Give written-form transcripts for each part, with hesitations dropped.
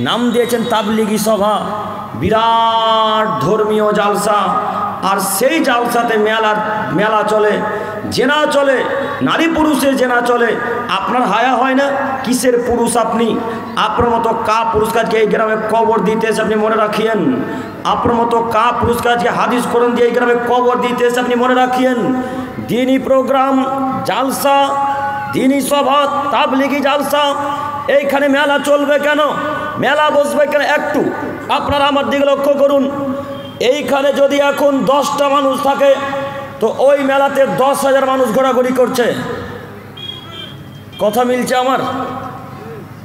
নাম দিয়েছেন তাবলিগি সভা, বিরাট ধর্মীয় জালসা। আর সেই জালসাতে মেলা চলে, জেনা চলে, নারী পুরুষের জেনা চলে। আপনার হায়া হয় না? কিসের পুরুষ আপনি? আপনার মতো কা পুরুষকে এই গ্রামে কবর দিতে এসে আপনি মনে রাখিয়েন। আপনার মতো কা পুরুষকে হাদিস কোরআন দিয়ে এই গ্রামে কবর দিতে এসে আপনি মনে রাখিয়েন। দিনী প্রোগ্রাম, জালসা, দিনী সভা, তাবলিগি জালসা, এইখানে মেলা চলবে কেন? মেলা বসবে কেন? একটু আপনারা আমার দিকে লক্ষ্য করুন। এইখানে যদি এখন 10টা মানুষ থাকে তো ওই মেলাতে 10,000 মানুষ ঘোরাঘুরি করছে। কথা মিলছে আমার?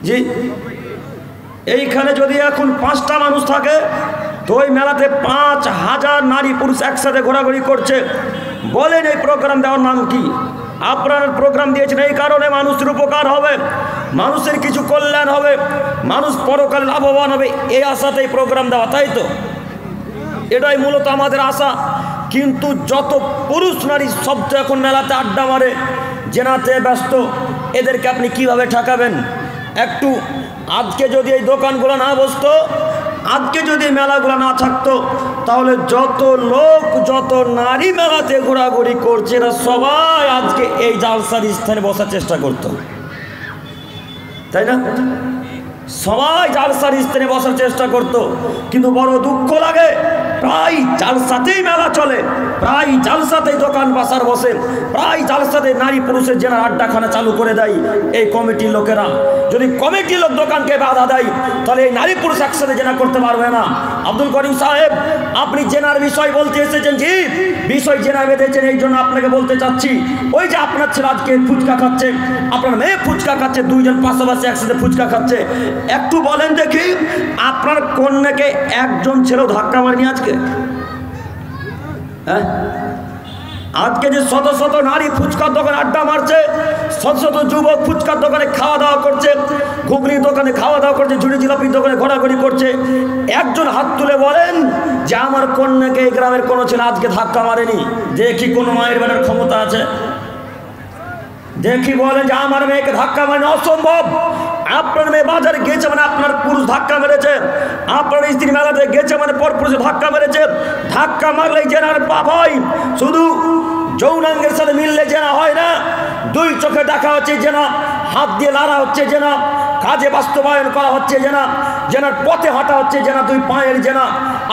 জি। এইখানে যদি এখন 5টা মানুষ থাকে তো ওই মেলাতে 5,000 নারী পুরুষ একসাথে ঘোরাঘুরি করছে। বলেন এই প্রোগ্রাম দেওয়ার নাম কি? আপনারা প্রোগ্রাম দিয়েছেন এই কারণে মানুষের উপকার হবে, মানুষের কিছু কল্যাণ হবে, মানুষ পরকালে লাভবান হবে, এই আশাতেই প্রোগ্রাম দেওয়া, তাই তো? এটাই মূলত আমাদের আশা। কিন্তু যত পুরুষ নারী সব তো এখন মেলাতে আড্ডা মারে, জেনাতে ব্যস্ত, এদেরকে আপনি কিভাবে ঠকাবেন? একটু আজকে যদি এই দোকানগুলো না বসতো, আজকে যদি মেলাগুলো না থাকতো, তাহলে যত লোক, যত নারী মেলাতে ঘোরাঘুরি করছে এরা সবাই আজকে এই জালসার স্থানে বসার চেষ্টা করত, তাই না? সবাই জালসার স্থানে বসার চেষ্টা করত। কিন্তু বড় দুঃখ লাগে, প্রায় জালসাতেই মেলা চলে, প্রায় জালসাতেই দোকান বাজার বসে, প্রায় জালসাতে নারী পুরুষের জেনার আড্ডাখানা চালু করে দেয় এই কমিটির লোকেরা। যদি কমিটির লোক দোকানকে বাধা দেয় তাহলে এই নারী পুরুষ একসাথে জেনা করতে পারবে না। আব্দুল করিম সাহেব, আপনি জেনার বিষয় বলতে এসেছেন। জি, বিষয় জেনা বেঁধেছেন, এই জন্য আপনাকে বলতে চাচ্ছি, ওই যে আপনার ছেলে আজকে ফুচকা খাচ্ছে, আপনার মেয়ে ফুচকা খাচ্ছে, দুইজন পাশাপাশি একসাথে ফুচকা খাচ্ছে, একটু বলেন দেখি আপনার কন্যাকে একজন ছেলেও ধাক্কা মারেনি আজকে? হ্যাঁ, আজকে যে শত শত নারী ফুচকার দোকানে আড্ডা মারছে, শত শত যুবক ফুচকার দোকানে খাওয়া দাওয়া করছে, ঘুগনির দোকানে খাওয়া দাওয়া করছে, ঝুড়ি জিলাপির দোকানে ঘোরাঘুরি করছে, একজন হাত তুলে বলেন যে আমার কন্যাকে এই গ্রামের কোনো ছেলে আজকে ধাক্কা মারেনি? দেখি কোন মায়ের বেটার ক্ষমতা আছে, দেখি বলেন যে আমার মেয়েকে ধাক্কা মারেনি। অসম্ভব। আপনার মেয়ে বাজারে গেছে মানে আপনার পুরুষ ধাক্কা মেরেছে, আপনার স্ত্রী মেলাতে গেছে মানে পর পুরুষে ধাক্কা মেরেছে। ধাক্কা মারলেই জেনার পাপ হয়। শুধু যৌনাঙ্গের সাথে মিললে জেনা হয় না, দুই চোখে দেখা হচ্ছে জেনা, হাত দিয়ে লাড়া হচ্ছে জেনা, কাজে বাস্তবায়ন করা হচ্ছে জেনা, জেনার পথে হাঁটা হচ্ছে জেনা, দুই পায়ের জেনা।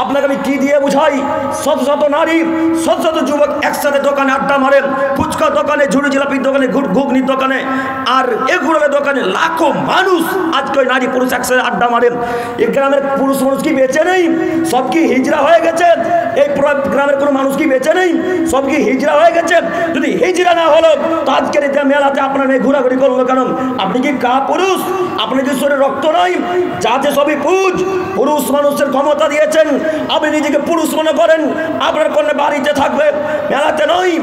আপনাকে আমি কি দিয়ে বুঝাই? শত শত নারী, শত শত যুবক একসাথে দোকানে আড্ডা মারে, ফুচকা দোকানে, ঝুড়ি জিলাপির দোকানে, ঘুগনির দোকানে, আর এগুলোর দোকানে লাখো মানুষ আজকে ওই নারী পুরুষ একসাথে আড্ডা মারে। এই গ্রামের পুরুষ মানুষ কি বেঁচে নেই? সব কি হিজড়া হয়ে গেছে? এই গ্রামের কোনো মানুষ কি বেঁচে নেই? সব কি হিজড়া হয়ে গেছে? যদি হিজড়া না হলো তো আজকের মেলাতে আপনার মেয়ে ঘোরাঘুরি করলো কেন? আপনি কি কা পুরুষ? আপনি কি শরীরে রক্ত নাই? যাতে সবই পুরুষ মানুষের ক্ষমতা দিয়েছেন, আপনি নিজেকে পুরুষ মনে করেন, আপনার কন্যা বাড়িতে থাকবে, মেলাতে নয়।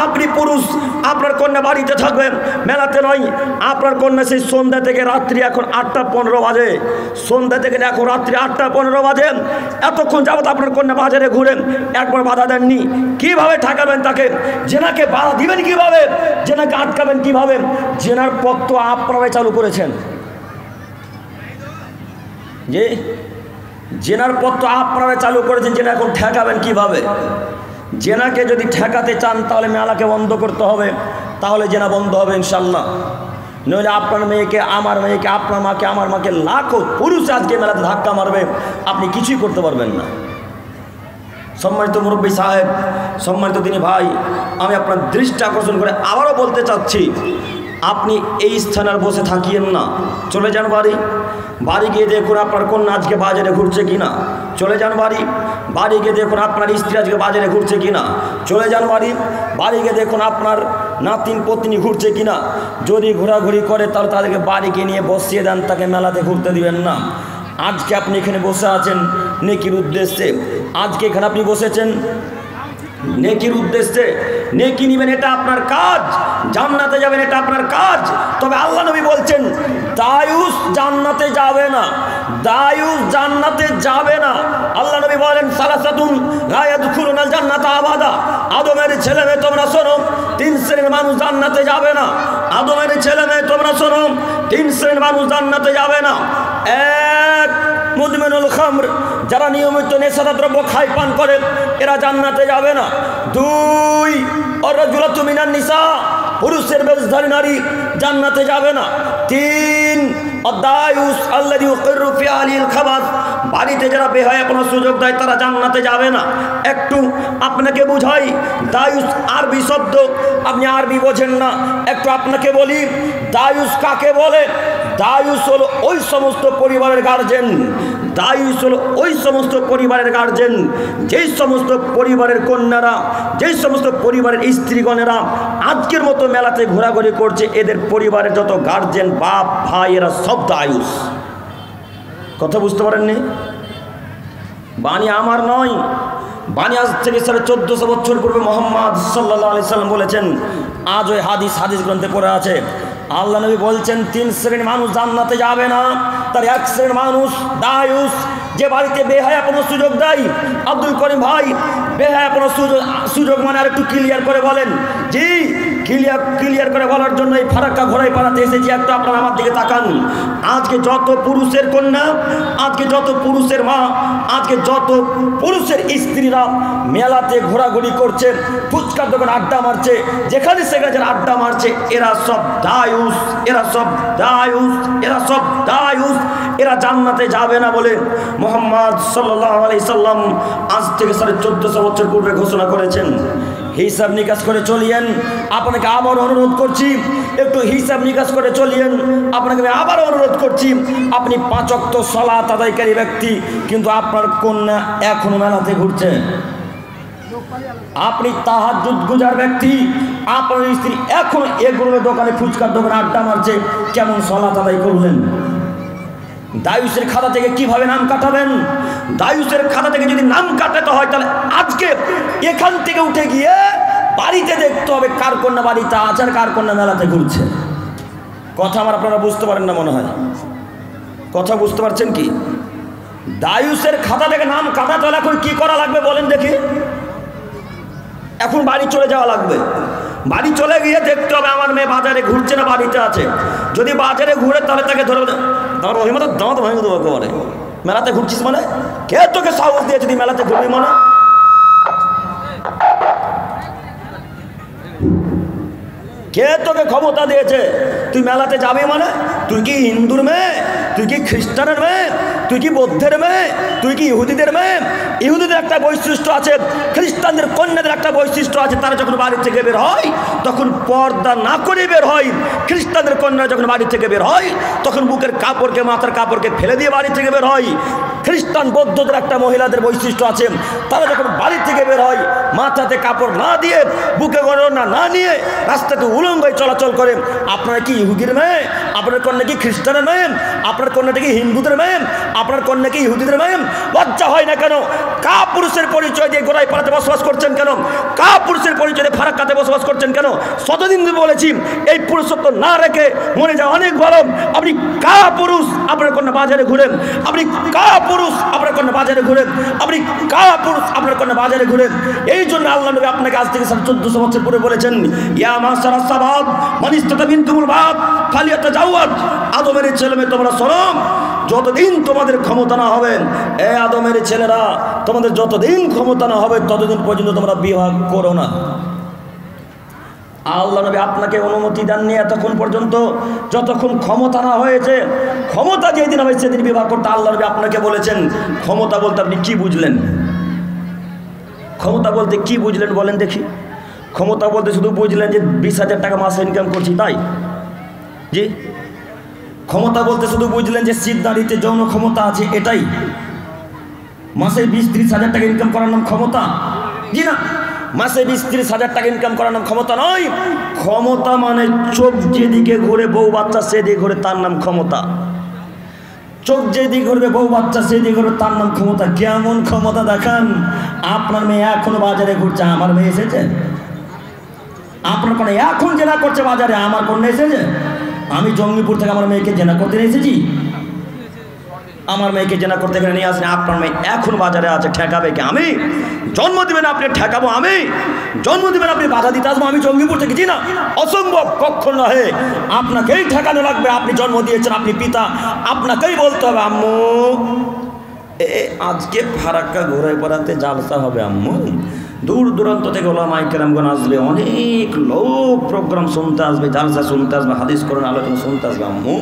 আপনি পুরুষ, আপনার কন্যা বাড়িতে থাকবে, মেলাতে নয়। আপনার কন্যা সেই সন্ধ্যা থেকে রাত্রি এখন 8টা 15 বাজে, সন্ধ্যা থেকে এখন রাত্রি 8টা 15 বাজে, এতক্ষণ যাবত আপনার কন্যা বাজারে ঘুরে একবার বাধা দেননি। কিভাবে ঠেকাবেন তাকে? জেনাকে বাধা দিবেন কিভাবে? জেনাকে আটকাবেন কিভাবে? জেনার পথ তো আপনারাই চালু করেছেন। যে জেনার পথ তো আপনারা চালু করেছেন, জেনা এখন ঠেকাবেন কিভাবে? জেনাকে যদি ঠেকাতে চান তাহলে মেলাকে বন্ধ করতে হবে, তাহলে জেনা বন্ধ হবে ইনশাল্লাহ। নইলে আপনার মেয়েকে, আমার মেয়েকে, আপনার মাকে, আমার মাকে লাখো পুরুষ আজকে মেলাতে ধাক্কা মারবে, আপনি কিছুই করতে পারবেন না। সম্মানিত মুরব্বী সাহেব, সম্মানিত দিনী ভাই, আমি আপনার দৃষ্টি আকর্ষণ করে আবারও বলতে চাচ্ছি, আপনি এই স্থানে আর বসে থাকিয়েন না, চলে যান বাড়ি। বাড়ি গিয়ে দেখুন আপনার কন্যা আজকে বাজারে ঘুরছে কিনা, চলে যান বাড়ি। বাড়ি গিয়ে দেখুন আপনার স্ত্রী আজকে বাজারে ঘুরছে কিনা, চলে যান বাড়ি। বাড়ি গিয়ে দেখুন আপনার নাতিন পত্নী ঘুরছে কিনা। যদি ঘোরাঘুরি করে তাহলে তাদেরকে বাড়িকে নিয়ে বসিয়ে দেন, তাকে মেলাতে ঘুরতে দিবেন না। আজকে আপনি এখানে বসে আছেন নেকির উদ্দেশ্যে, আজকে এখানে আপনি বসেছেন নেকির উদ্দেশ্যে, নেকি নেবেন, এটা আপনার কাজ। জান্নাতে যাবেন, এটা আপনার কাজ। তবে আল্লাহ নবী বলছেন দায়ুস জান্নাতে যাবে না, দায়ুস জান্নাতে যাবে না। আল্লাহ নবী বলেন সালাসাতুন লা ইয়াদখুলুনাল জান্নাতা আবাদা। আদমের ছেলে মেয়ে তোমরা শোনো, 3 শ্রেণীর মানুষ জান্নাতে যাবে না। আদমের ছেলে মেয়ে তোমরা শোনো, 3 শ্রেণীর মানুষ জান্নাতে যাবে না। এক, মুদমিনুল খামর, যারা নিয়মিত নেশাদার দ্রব্য খায় পান করে, এরা জান্নাতে যাবে না। 2 আর-রাজুলাতু মিনান নিসা, পুরুষের বেশধারী নারী জান্নাতে যাবে না। 3 আদ-দায়ুস আল্লাযী ইউকিরু ফি আহলিল খাবাস, বাড়িতে যারা বেহায়াপনার সুযোগ দেয় তারা জান্নাতে যাবে না। একটু আপনাকে বুঝাই, দায়ুস আরবি শব্দ, আপনি আরবি বোঝেন না, একটু আপনাকে বলি দায়ুস কাকে বলে। দায়ুস হলো ওই সমস্ত পরিবারের গার্জেন, দায়ুস হলো ওই সমস্ত পরিবারের গার্জেন যেই সমস্ত পরিবারের কন্যারা, যেই সমস্ত পরিবারের স্ত্রীগণেরা আজকের মতো মেলাতে ঘোরাঘুরি করছে, এদের পরিবারের যত গার্জেন, বাপ ভাই, এরা সব দায়ুস। কথা বুঝতে পারেননি? বাণী আমার নয়, বাণী আজ থেকে 1450 বছর পূর্বে মোহাম্মদ সাল্লাল্লাহু আলাইহি সাল্লাম বলেছেন। আজ ওই হাদিস গ্রন্থে পড়ে আছে। আল্লাহ নবী বলছেন 3 শ্রেণীর মানুষ জান্নাতে যাবে না। তার 1 শ্রেণীর মানুষ দায়ুস, যে বাড়িতে বেহায়াপনার সুযোগ দেয়। আব্দুল করিম ভাই, বেহায়াপনার সুযোগ মানে আর একটু ক্লিয়ার করে বলেন। জি, ক্লিয়ার করে বলার জন্য এই ফারাক্কা ঘোড়ায় পাড়াতে এসেছি। একটু আপনারা আমার দিকে তাকান। আজকে যত পুরুষের কন্যা, আজকে যত পুরুষের মা, আজকে যত পুরুষের স্ত্রীরা মেলাতে ঘোরাঘুরি করছে, ফুচকার দোকানে আড্ডা মারছে, যেখানে সেখানে যারা আড্ডা মারছে, এরা সব দায়ুস, এরা সব দায়ুস, এরা সব দায়ুস। এরা জান্নাতে যাবে না বলে মুহাম্মদ সাল্লাল্লাহু আলাইহি সাল্লাম আজ থেকে 1450 বছর পূর্বে ঘোষণা করেছেন। হিসাব নিকাশ করে চলিয়েন। আপনাকে আবার অনুরোধ করছি, একটু হিসাব নিকাশ করে চলিয়েন। আপনাকে আমি আবার অনুরোধ করছি, আপনি 5 ওয়াক্ত সালাত আদায়কারী ব্যক্তি, কিন্তু আপনার কন্যা এখনো মেলাতে ঘুরছে। আপনি তাহাজ্জুদ গুজার ব্যক্তি, আপনার স্ত্রী এখনো এগুলোর দোকানে, ফুচকার দোকানে আড্ডা মারছে। কেমন সালাত আদায় করলেন? দায়ুসের খাতা থেকে কিভাবে নাম কাটাবেন? দায়ুসের খাতা থেকে যদি নাম কাটাতে হয়, তাহলে আজকে এখান থেকে উঠে গিয়ে বাড়িতে দেখতে হবে কার কন্যা বাড়িতে আছে আর কার কন্যা মেলাতে ঘুরছে। কথা আমার আপনারা বুঝতে পারেন না মনে হয়। কথা বুঝতে পারছেন কি? দায়ুসের খাতা থেকে নাম কাটাতে হলে এখন কি করা লাগবে বলেন দেখি? এখন বাড়ি চলে যাওয়া লাগবে। বাড়ি চলে গিয়ে দেখতে হবে আমার মেয়ে বাজারে ঘুরছে না বাড়িতে আছে। যদি বাজারে ঘুরে, তাহলে তাকে ধরে রহিমত দাঁত ভেঙে দেবো একেবারে। মেলাতে ঘুরছিস মানে? কে তোকে সাহস দিয়েছে তুই মেলাতে ঘুরবি মানে? কে তোকে ক্ষমতা দিয়েছে তুই মেলাতে যাবি মানে? তুই কি হিন্দুর মেয়ে? তুই কি খ্রিস্টানের মেয়ে? তুই কি বৌদ্ধের মেয়ে? তুই কি ইহুদিদের মেয়ে? ইহুদিদের একটা বৈশিষ্ট্য আছে, খ্রিস্টানদের কন্যাদের একটা বৈশিষ্ট্য আছে। তারা যখন বাড়ি থেকে বের হয় তখন পর্দা না করে বের হয়। খ্রিস্টানদের কন্যারা যখন বাড়ি থেকে বের হয় তখন বুকের কাপড়কে, মাথার কাপড়কে ফেলে দিয়ে বাড়ি থেকে বের হয়। খ্রিস্টান বৌদ্ধদের একটা মহিলাদের বৈশিষ্ট্য আছে, তারা যখন বাড়ি থেকে বের হয় মাথাতে কাপড় না দিয়ে, বুকে গণনা না নিয়ে রাস্তাতে উলঙ্গ চলাচল করে। আপনারা কি ইহুদির মেয়ে? আপনার কন্যা কি খ্রিস্টানের মেয়ে? আপনার কন্যাটা কি হিন্দুদের মেয়ে? আপনার কন্যা কি ইহুদিদের মেয়ে? লজ্জা হয় না কেন? কা পুরুষের পরিচয় দিয়ে গোড়ায় পাড়াতে বসবাস করছেন কেন? কা পুরুষের পরিচয় দিয়ে ফারাক্কাতে বসবাস করছেন কেন? শতদিন বলেছি এই পুরুষত্ব না রেখে মরে যাওয়া অনেক ভালো। আপনি কা পুরুষ আপনার কন্যা বাজারে ঘুরেন? আপনি কা পুরুষ আপনার কন্যা বাজারে ঘুরেন? আপনি কা পুরুষ আপনার কন্যা বাজারে ঘুরেন? এই জন্য আল্লাহ নবী আপনাকে আজ থেকে 1400 বছর পরে বলেছেন, ইয়া মাশারাস শাবাব মান ইসতাতা বিনতুমুল বাব ফালিয়াতাজাওয়াজ। আদমের ছেলেমেয়ে তোমরা শোনো, যতদিন তোমাদের ক্ষমতা না হবে, এ আদমের ছেলেরা, তোমাদের যতদিন ক্ষমতা না হবে ততদিন পর্যন্ত তোমরা বিবাহ করো না। আল্লাহ নবী আপনাকে অনুমতি দেননি এতক্ষণ পর্যন্ত, যতক্ষণ ক্ষমতা না হয়েছে। ক্ষমতা যেদিন হবে সেদিন বিবাহ করতে আল্লাহ নবী আপনাকে বলেছেন। ক্ষমতা বলতে আপনি কি বুঝলেন? ক্ষমতা বলতে কি বুঝলেন বলেন দেখি? ক্ষমতা বলতে শুধু বুঝলেন যে 20,000 টাকা মাসে ইনকাম করছি, তাই? জি। ক্ষমতা বলতে শুধু বুঝলেন যে শীত দাঁড়িতে যৌন ক্ষমতা আছে, এটাই? মাসে 20-30 হাজার টাকা ইনকাম করার নাম ক্ষমতা? জি না, মাসে 20-30 হাজার টাকা ইনকাম করার নাম ক্ষমতা নয়। ক্ষমতা মানে চোখ যেদিকে ঘুরে বউ বাচ্চা সেদিকে ঘুরে, তার নাম ক্ষমতা। চোখ যেদিকে ঘুরবে বউ বাচ্চা সেদিকে ঘুরে, তার নাম ক্ষমতা। কেমন ক্ষমতা দেখান? আপনার মেয়ে এখনো বাজারে ঘুরছে, আমার মেয়ে এসেছে? আপনার কন্যা এখন জেনা করছে বাজারে, আমার কন্যা এসেছে? আমি জঙ্গিপুর থেকে আমার মেয়েকে জেনা করতে এসেছি? আমার মেয়েকে জেনা করতে এখানে নিয়ে আসেন। আপনার মেয়ে এখন বাজারে আছে, ঠেকাবে কি? আমি জন্ম দিবেন আপনি ঠেকাবো? আমি জন্ম দিবেন আপনি বাধা দিতে আসবো? আমি জঙ্গিপুর থেকে? জি না, অসম্ভব, কখন নহে। আপনাকেই ঠেকানো লাগবে। আপনি জন্ম দিয়েছেন, আপনি পিতা, আপনাকেই বলতে হবে আম্মু আজকে ফারাক্কা ঘুরে বেড়াতে জালসা হবে আম্মু, দূর দূরান্ত থেকে ওলামায়ে কেরামগণ আসবে, অনেক লোক প্রোগ্রাম শুনতে আসবে, জালসা শুনতে আসবে, হাদিস কোরআন আলোচনা শুনতে আসবে আম্মু।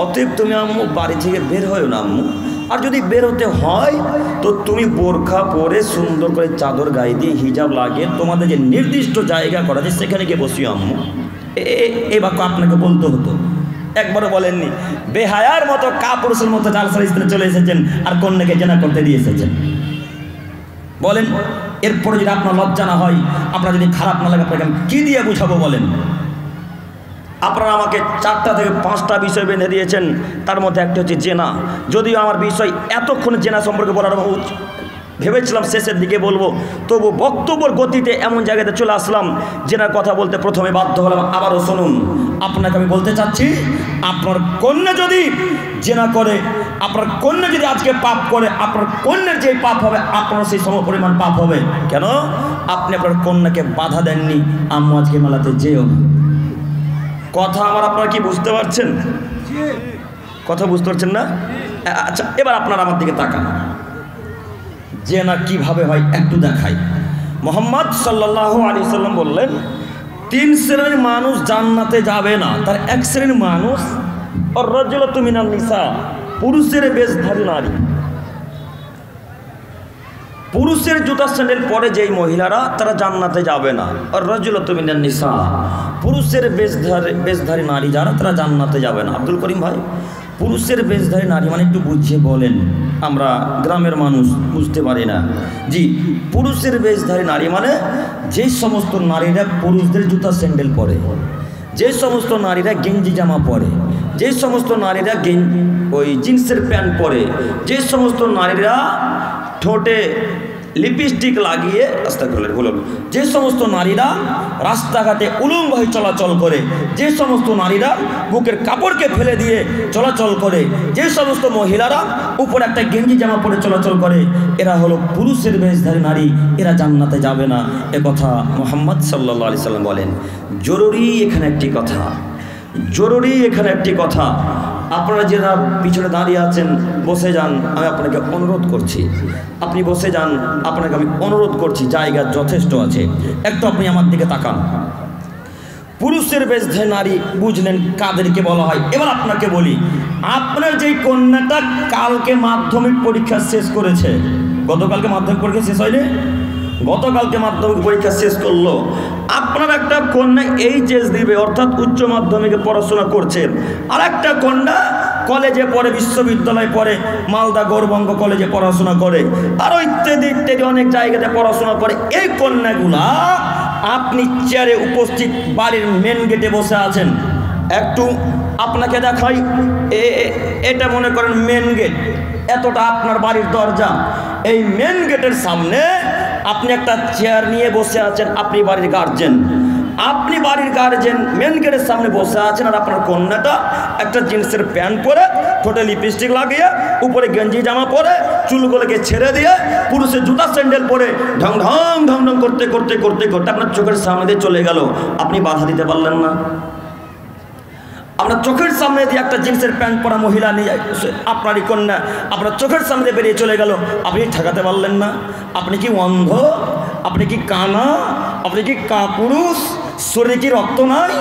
অতএব তুমি আম্মু বাড়ি থেকে বের হও না আম্মু। আর যদি বেরোতে হয় তো তুমি বোরখা পরে সুন্দর করে চাদর গায়ে দিয়ে হিজাব লাগিয়ে তোমাদের যে নির্দিষ্ট জায়গা করা আছে সেখানে গিয়ে বসিও আম্মু। এই বাক্য আপনাকে বলতে হতো, একবারও বলেননি। বেহায়ার মতো কাপুরুষের মতো জালসার স্থানে চলে এসেছেন আর কন্যাকে জেনা করতে দিয়ে এসেছেন। বলেন, এরপরে যদি আপনার লজ্জা না হয়, আপনার যদি খারাপ না লাগে, আপনাকে আমি কী দিয়ে বুঝাবো বলেন? আপনারা আমাকে 4টা থেকে 5টা বিষয় বেঁধে দিয়েছেন, তার মধ্যে একটা হচ্ছে জেনা। যদিও আমার বিষয় এতক্ষণ জেনা সম্পর্কে বলার ভেবেছিলাম শেষের দিকে বলবো, তবু বক্তব্যের গতিতে এমন জায়গাতে চলে আসলাম জেনার কথা বলতে প্রথমে বাধ্য হলাম। আবারও শুনুন, আপনাকে আমি বলতে চাচ্ছি, আপনার কন্যা যদি জেনা করে, আপনার কন্যা যদি আজকে পাপ করে, আপনার কন্যার যে পাপ হবে আপনার সেই সমপরিমাণ পাপ হবে। কেন? আপনি আপনার কন্যাকে বাধা দেননি, আম্মু আজকে মেলাতে যেও না। কথা আমার আপনারা কি বুঝতে পারছেন? কথা বুঝতে পারছেন না? আচ্ছা, এবার আপনারা আমার দিকে তাকান, জেনা কিভাবে হয় একটু দেখাই। মুহাম্মদ সাল্লাল্লাহু আলাইহি সাল্লাম বললেন, 3 শ্রেণীর মানুষ জান্নাতে যাবে না। তার এক শ্রেণীর মানুষ আর-রাজুলাতু মিনান নিসা, পুরুষের বেশধারী নারী। পুরুষের জুতা স্যান্ডেল পরে যেই মহিলারা, তারা জান্নাতে যাবে না। আর-রাজুলাতু মিনান নিসা, পুরুষের বেশধারী নারী যারা, তারা জান্নাতে যাবে না। আব্দুল করিম ভাই, পুরুষের বেশধারী নারী মানে একটু বুঝিয়ে বলেন, আমরা গ্রামের মানুষ বুঝতে পারি না। জি, পুরুষের বেশধারী নারী মানে যে সমস্ত নারীরা পুরুষদের জুতা স্যান্ডেল পরে, যে সমস্ত নারীরা গেঞ্জি জামা পরে, যে সমস্ত নারীরা ওই জিন্সের প্যান্ট পরে, যে সমস্ত নারীরা ঠোঁটে লিপস্টিক লাগিয়ে যে সমস্ত নারীরা রাস্তাঘাটে উলঙ্গ হয়ে চলাচল করে, যে সমস্ত নারীরা বুকের কাপড়কে ফেলে দিয়ে চলাচল করে, যে সমস্ত মহিলারা উপরে একটা গেঞ্জি জামা পরে চলাচল করে, এরা হলো পুরুষের বেশধারী নারী, এরা জান্নাতে যাবে না। এ কথা মুহাম্মদ সাল্লাল্লাহু আলাইহি সাল্লাম বলেন। জরুরি এখানে একটি কথা, জরুরি এখানে একটি কথা, আপনারা যারা পিছনে দাঁড়িয়ে আছেন বসে যান, আমি আপনাকে অনুরোধ করছি, আপনি বসে যান, আপনাকে আমি অনুরোধ করছি, জায়গা যথেষ্ট আছে, একটু আপনি আমার দিকে তাকান। পুরুষের বেশধারী নারী বুঝলেন কাদেরকে বলা হয়। এবার আপনাকে বলি, আপনার যে কন্যাটা কালকে মাধ্যমিক পরীক্ষা শেষ করেছে, গতকালকে মাধ্যমিক পরীক্ষা শেষ হয়নি, গতকালকে মাধ্যমিক পরীক্ষা শেষ করলো, আপনার একটা কন্যা এইচএস দিবে, অর্থাৎ উচ্চ মাধ্যমিকে পড়াশোনা করছে, আর একটা কন্যা কলেজে পড়ে, বিশ্ববিদ্যালয়ে পড়ে, মালদা গৌরবঙ্গ কলেজে পড়াশোনা করে, আরও ইত্যাদি ইত্যাদি অনেক জায়গাতে পড়াশোনা করে। এই কন্যাগুলা আপনি চেয়ারে উপস্থিত বাড়ির মেন গেটে বসে আছেন, একটু আপনাকে দেখাই, এটা মনে করেন মেন গেট, এতটা আপনার বাড়ির দরজা, এই মেন গেটের সামনে আপনি একটা চেয়ার নিয়ে বসে আছেন, আপনি বাড়ির গার্জেন, আপনি বাড়ির গার্জেন মেন গেটের সামনে বসে আছেন, আর আপনার কন্যাটা একটা জিন্সের প্যান্ট পরে, ঠোঁটে লিপস্টিক লাগিয়ে, উপরে গেঞ্জি জামা পরে, চুলগুলোকে ছেড়ে দিয়ে, পুরুষের জুতা স্যান্ডেল পরে ঢং ঢং ঢং ঢং করতে করতে করতে করতে আপনার চোখের সামনে দিয়ে চলে গেল, আপনি বাধা দিতে পারলেন না? আপনার চোখের সামনে দিয়ে একটা জিন্সের প্যান্ট পরা মহিলা নিয়ে আপনারই কন্যা আপনার চোখের সামনে বেরিয়ে চলে গেল, আপনি ঠেকাতে পারলেন না? আপনি কি অন্ধ? আপনি কি কানা? আপনি কি কাপুরুষ? শরীরে কি রক্ত নাই?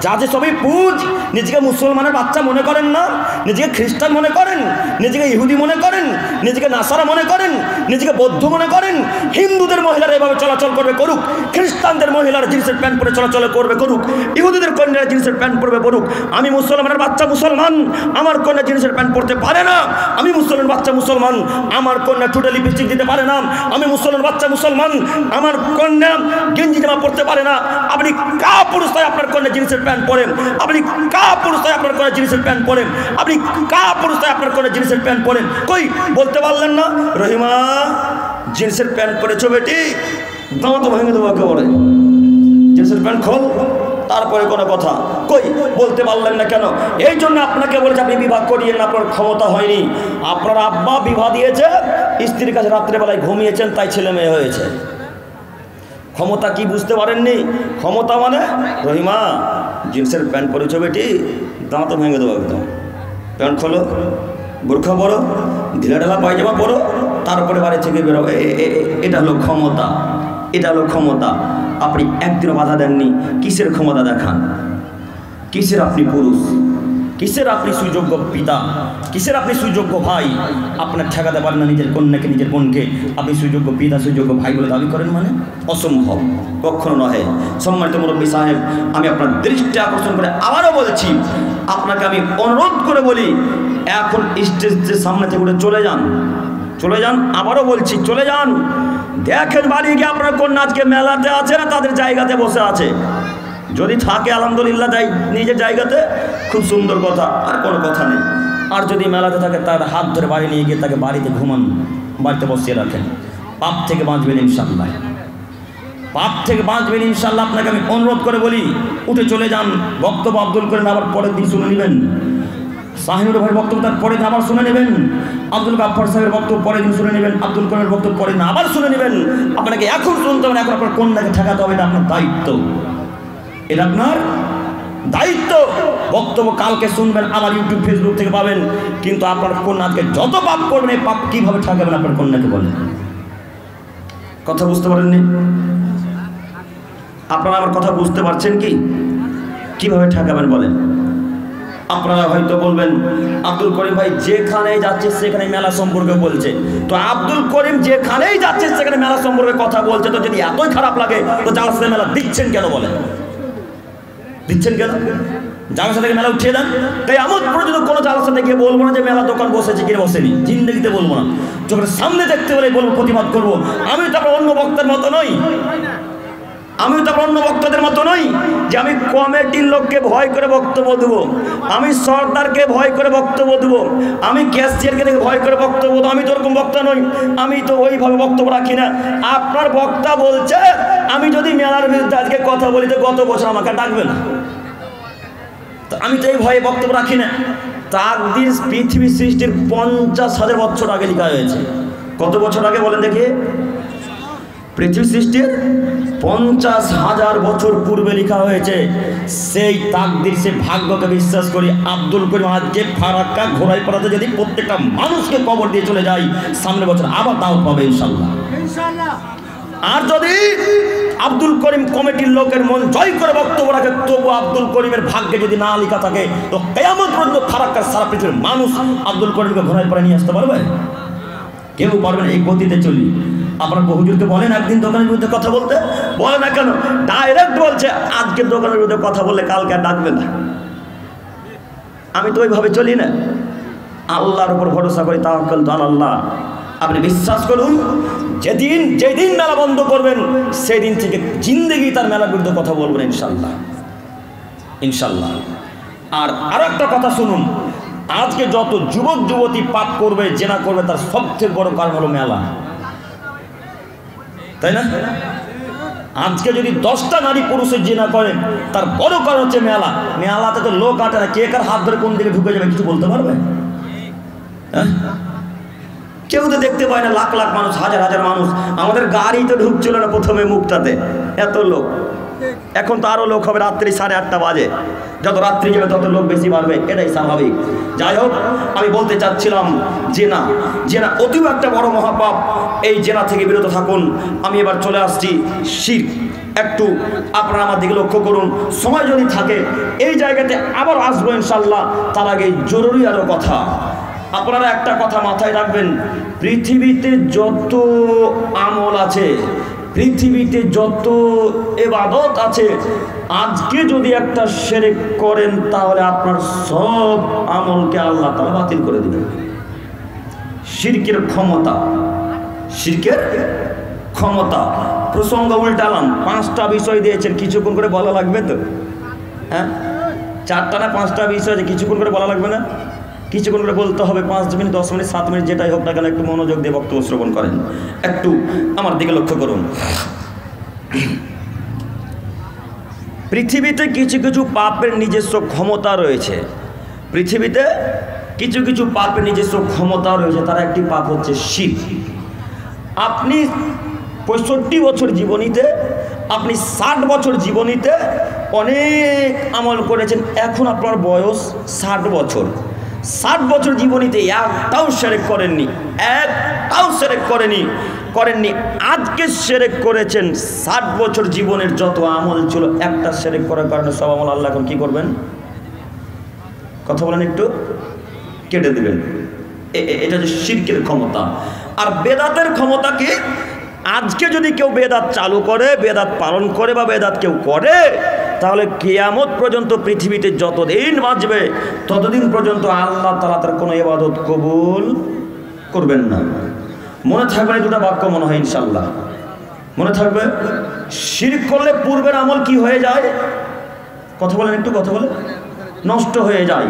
যা যে সবই পুজ, নিজেকে মুসলমানের বাচ্চা মনে করেন না, নিজেকে খ্রিস্টান মনে করেন, নিজেকে ইহুদি মনে করেন, নিজেকে নাসারা মনে করেন, নিজেকে বৌদ্ধ মনে করেন। হিন্দুদের মহিলারা এভাবে চলাচল করবে, করুক। খ্রিস্টানদের মহিলারা জিন্সের প্যান্ট পরে চলাচল করবে, করুক। ইহুদিদের কন্যারা জিন্সের প্যান্ট পরবে, পরুক। আমি মুসলমানের বাচ্চা মুসলমান, আমার কন্যা জিন্সের প্যান্ট পরতে পারে না। আমি মুসলমান বাচ্চা মুসলমান, আমার কন্যা ঠোঁটে লিপস্টিক দিতে পারে না। আমি মুসলমান বাচ্চা মুসলমান, আমার কন্যা গেঞ্জি জামা পরতে পারে না। আপনি কাপুরুষ তাই আপনার কন্যা জিন্সের প্যান্ট পরেন, আপনি কাপুরুষ তাই আপনার কন্যা জিন্সের প্যান্ট পরেন, আপনি কাপুরুষ তাই আপনার কন্যা জিন্সের প্যান্ট পরেন। কই বলতে পারলেন না, রহিমা জিন্সের প্যান্ট পরেছো বেটি, দাঁত ভেঙে দেবো একেবারে, জিন্সের প্যান্ট খোল, তারপরে কোনো কথা। কই বলতে পারলেন না কেন? এই জন্য আপনাকে বলেছে আপনি বিবাহ করিয়েন না, আপনার ক্ষমতা হয়নি। আপনার আব্বা বিবাহ দিয়েছে, স্ত্রীর কাছে রাত্রেবেলায় ঘুমিয়েছেন, তাই ছেলে মেয়ে হয়েছে। ক্ষমতা কি বুঝতে পারেননি? ক্ষমতা মানে রহিমা জিন্সের প্যান্ট পরেছো বেটি, দাঁত ভেঙে দেবো একদম, প্যান্ট খোলো, বোরখা পরো, ঢিলা ঢালা পায়জামা পরো, তারপরে বাড়ি থেকে বেরো, এটা হলো ক্ষমতা, এটা হলো ক্ষমতা। আপনি একদিনও বাধা দেননি। কিসের ক্ষমতা দেখান? কিসের আপনি পুরুষ? কিসের আপনি সুযোগ্য পিতা? কিসের আপনি সুযোগ্য ভাই? আপনার ঠেকাতে পারেন না নিজের কন্যাকে, নিজের বোনকে আপনি সুযোগ্য পিতা, সুযোগ্য ভাই বলে দাবি করেন? মানে অসম্ভব, কখনো নহে। সম্মানিত মুরব্বী সাহেব, আমি আপনার দৃষ্টি আকর্ষণ করে আবারও বলছি, আপনাকে আমি অনুরোধ করে বলি, এখন স্টেজের সামনে থেকে উঠে চলে যান, চলে যান। আবারও বলছি, চলে যান। দেখেন বাড়ি গিয়ে আপনার কন্যা আজকে মেলাতে আছে না তাদের জায়গাতে বসে আছে। যদি থাকে আলহামদুলিল্লাহ, নিজের জায়গাতে, খুব সুন্দর কথা, আর কোনো কথা নেই। আর যদি মেলাতে থাকে তার হাত ধরে বাড়ি নিয়ে গিয়ে তাকে বাড়িতে ঘুমান, বাড়িতে বসিয়ে রাখেন। পাপ থেকে বাঁচবেন ইনশাল্লাহ, পাপ থেকে বাঁচবেন ইনশাল্লাহ। আপনাকে আমি অনুরোধ করে বলি, উঠে চলে যান। বক্তব্য আব্দুল করিম আবার পরের দিন শুনে নেবেন। শাহিনুর ভাইয়ের বক্তব্য তার পরের দিন আবার শুনে নেবেন। আব্দুল গাফফার সাহেবের বক্তব্য পরের দিন শুনে নেবেন। আব্দুল করিমের বক্তব্য পরের দিন আবার শুনে নেবেন। আপনাকে এখন শুনতে হবে না, এখন আপনার কন্যাকে ঠেকাতে হবে, এটা আপনার দায়িত্ব, এটা আপনার দায়িত্ব। বক্তব্য কালকে শুনবেন, আবার ইউটিউব ফেসবুক থেকে পাবেন। কিন্তু আপনার কন্যাকে যত পাপ করবেন, এই পাপ কীভাবে ঠেকাবেন আপনার কন্যাকে বলেন? কথা বুঝতে পারেননি? আপনারা আমার কথা বুঝতে পারছেন কি? কিভাবে ঠেকাবেন বলেন? আপনারা হয়তো বলবেন, আব্দুল করিম ভাই যেখানেই যাচ্ছে সেখানে মেলা সম্পর্কে বলছে। তো আব্দুল করিম যেখানেই যাচ্ছে সেখানে মেলা সম্পর্কে কথা বলছে, তো যদি এতই খারাপ লাগে তো জালসা মেলা দিচ্ছেন কেন বলেন? দিচ্ছেন কেন? জালসা থেকে মেলা উঠিয়ে দেন। তাই আমার পর্যন্ত কোনো জালসা থেকে বলবো না যে মেলা দোকান বসেছে কিনে বসেনি, জিন্দগিতে বলবো না। যখন সামনে দেখতে হলে বলবো, প্রতিবাদ করবো। আমি তো আপনার অন্য বক্তার মতো নই, আমি তো অন্য বক্তাদের মতো নই যে আমি কমিটির লোককে ভয় করে বক্তব্য দেবো, আমি সর্দারকে ভয় করে বক্তব্য দেবো, আমি ক্যাশিয়ারকে দেখে ভয় করে বক্তব্য দেবো। আমি তো ওরকম বক্তা নই, আমি তো ওইভাবে বক্তব্য রাখি না। আপনার বক্তা বলছে আমি যদি মেলার বিরুদ্ধে আজকে কথা বলি তো গত বছর আমাকে ডাকবে না, তো আমি তো এই ভয়ে বক্তব্য রাখি না। তাকদীর পৃথিবী সৃষ্টির 50,000 বছর আগে লেখা হয়েছে। কত বছর আগে বলেন দেখি? পৃথিবী সৃষ্টির 50,000 বছর পূর্বে লেখা হয়েছে। সেই তাকদীর, সে ভাগ্যকে বিশ্বাস করি। আব্দুল করিম আজকে ফারাক্কা ঘোড়ায় পড়াতে যদি প্রত্যেকটা মানুষকে কবর দিয়ে চলে যায়, সামনের বছর আবার দাওয়াত পাবে ইনশাল্লাহ। আর যদি আব্দুল করিম কমিটির লোকের মন জয় করে বক্তব্য রাখে, তবু আব্দুল করিমের ভাগ্যে যদি না লেখা থাকে, তো কিয়ামত পর্যন্ত ফারাক্কার সারা পৃথিবীর মানুষ আব্দুল করিমকে ঘোড়ায় পড়ে নিয়ে আসতে পারবে? কেউ পারবে না। এই গতিতে চলি। আপনার হুজুরকে বলেন একদিন দোকানের বিরুদ্ধে কথা বলতে, বলে না কেন? ডাইরেক্ট বলছে আজকে দোকানের বিরুদ্ধে কথা বললে কালকে আর ডাকবে না। আমি তো ওইভাবে চলি না। আল্লাহর উপর ভরসা করি, তাওয়াক্কাল তো আল্লাহ। আপনি বিশ্বাস করুন, যেদিন মেলা বন্ধ করবেন সেই দিন থেকে জিন্দেগি তার মেলার বিরুদ্ধে কথা বলবেন ইনশাল্লাহ, ইনশাল্লাহ। আর আরো একটা কথা শুনুন, আজকে যত যুবক যুবতী পাপ করবে, জেনা করবে, তার সবচেয়ে বড় কারণ হলো মেলা, তাই না? আজকে যদি 10টা নারী পুরুষের জেনা করে, তার বড় কারণ হচ্ছে মেলা। মেলাতে তো লোক আটে না, কে কার হাত ধরে কোন দিকে ঢুকে যাবে কিছু বলতে পারবে? কেউ তো দেখতে পায় না। লাখ লাখ মানুষ, হাজার হাজার মানুষ। আমাদের গাড়ি তো ঢুকছিল না প্রথমে মুখটাতে, এত লোক। এখন তো আরো লোক হবে, রাত্রি 8:30 বাজে। যত রাত্রি যাবে তত লোক বেশি বাড়বে, এটাই স্বাভাবিক। যাই হোক, আমি বলতে চাচ্ছিলাম জেনা, জেনা অতীব একটা বড় মহাপাপ। এই জেনা থেকে বিরত থাকুন। আমি এবার চলে আসছি শিরক। একটু আপনারা আমার দিকে লক্ষ্য করুন। সময় যদি থাকে এই জায়গাতে আবার আসবো ইনশাল্লাহ। তার আগে জরুরি আরো কথা, আপনারা একটা কথা মাথায় রাখবেন, পৃথিবীতে যত আমল আছে, পৃথিবীতে যত ইবাদত আছে, আজকে যদি একটা শিরক করেন তাহলে আপনার সব আমলকে আল্লাহ তাআলা বাতিল করে দিবেন। শিরকের ক্ষমতা, শিরকের ক্ষমতা। প্রসঙ্গ উল্টালাম, 5টা বিষয় দিয়েছেন, কিছুক্ষণ করে বলা লাগবে তো? হ্যাঁ, 4টা না 5টা বিষয় আছে, কিছুক্ষণ করে বলা লাগবে না? কিছুক্ষণ করে বলতে হবে, 5 মিনিট, 10 মিনিট, 7 মিনিট, যেটাই হোক না কেন। একটু মনোযোগ দিয়ে বক্তব্য শ্রবণ করেন, একটু আমার দিকে লক্ষ্য করুন। পৃথিবীতে কিছু কিছু পাপের নিজস্ব ক্ষমতা রয়েছে। পৃথিবীতে কিছু কিছু পাপের নিজস্ব ক্ষমতা রয়েছে। তার একটি পাপ হচ্ছে শিরক। আপনি 65 বছর জীবনীতে, আপনি 60 বছর জীবনীতে অনেক আমল করেছেন। এখন আপনার বয়স 60 বছর, 60 বছর জীবনীতে একটাও শিরক করেননি, একটাও শিরক করেননি। আজকে শিরক করেছেন। 60 বছর জীবনের যত আমল ছিল, একটা শিরক করার কারণে সব আমল আল্লাহ এখন কি করবেন? কথা বলেন, একটু কেটে দিবেন। এটা যে শিরকের ক্ষমতা। আর বেদাতের ক্ষমতা কি? আজকে যদি কেউ বেদাত চালু করে, বেদাত পালন করে বা বেদাত কেউ করে, তাহলে কিয়ামত পর্যন্ত পৃথিবীতে যতদিন বাঁচবে ততদিন পর্যন্ত আল্লাহ তাআলা তার কোনো ইবাদত কবুল করবেন না। মনে থাকবে এই দুটো বাক্য, মনে হয় ইনশাআল্লাহ মনে থাকবে। শিরক করলে পূর্বের আমল কি হয়ে যায়? কথা বলেন, একটু কথা বলে, নষ্ট হয়ে যায়।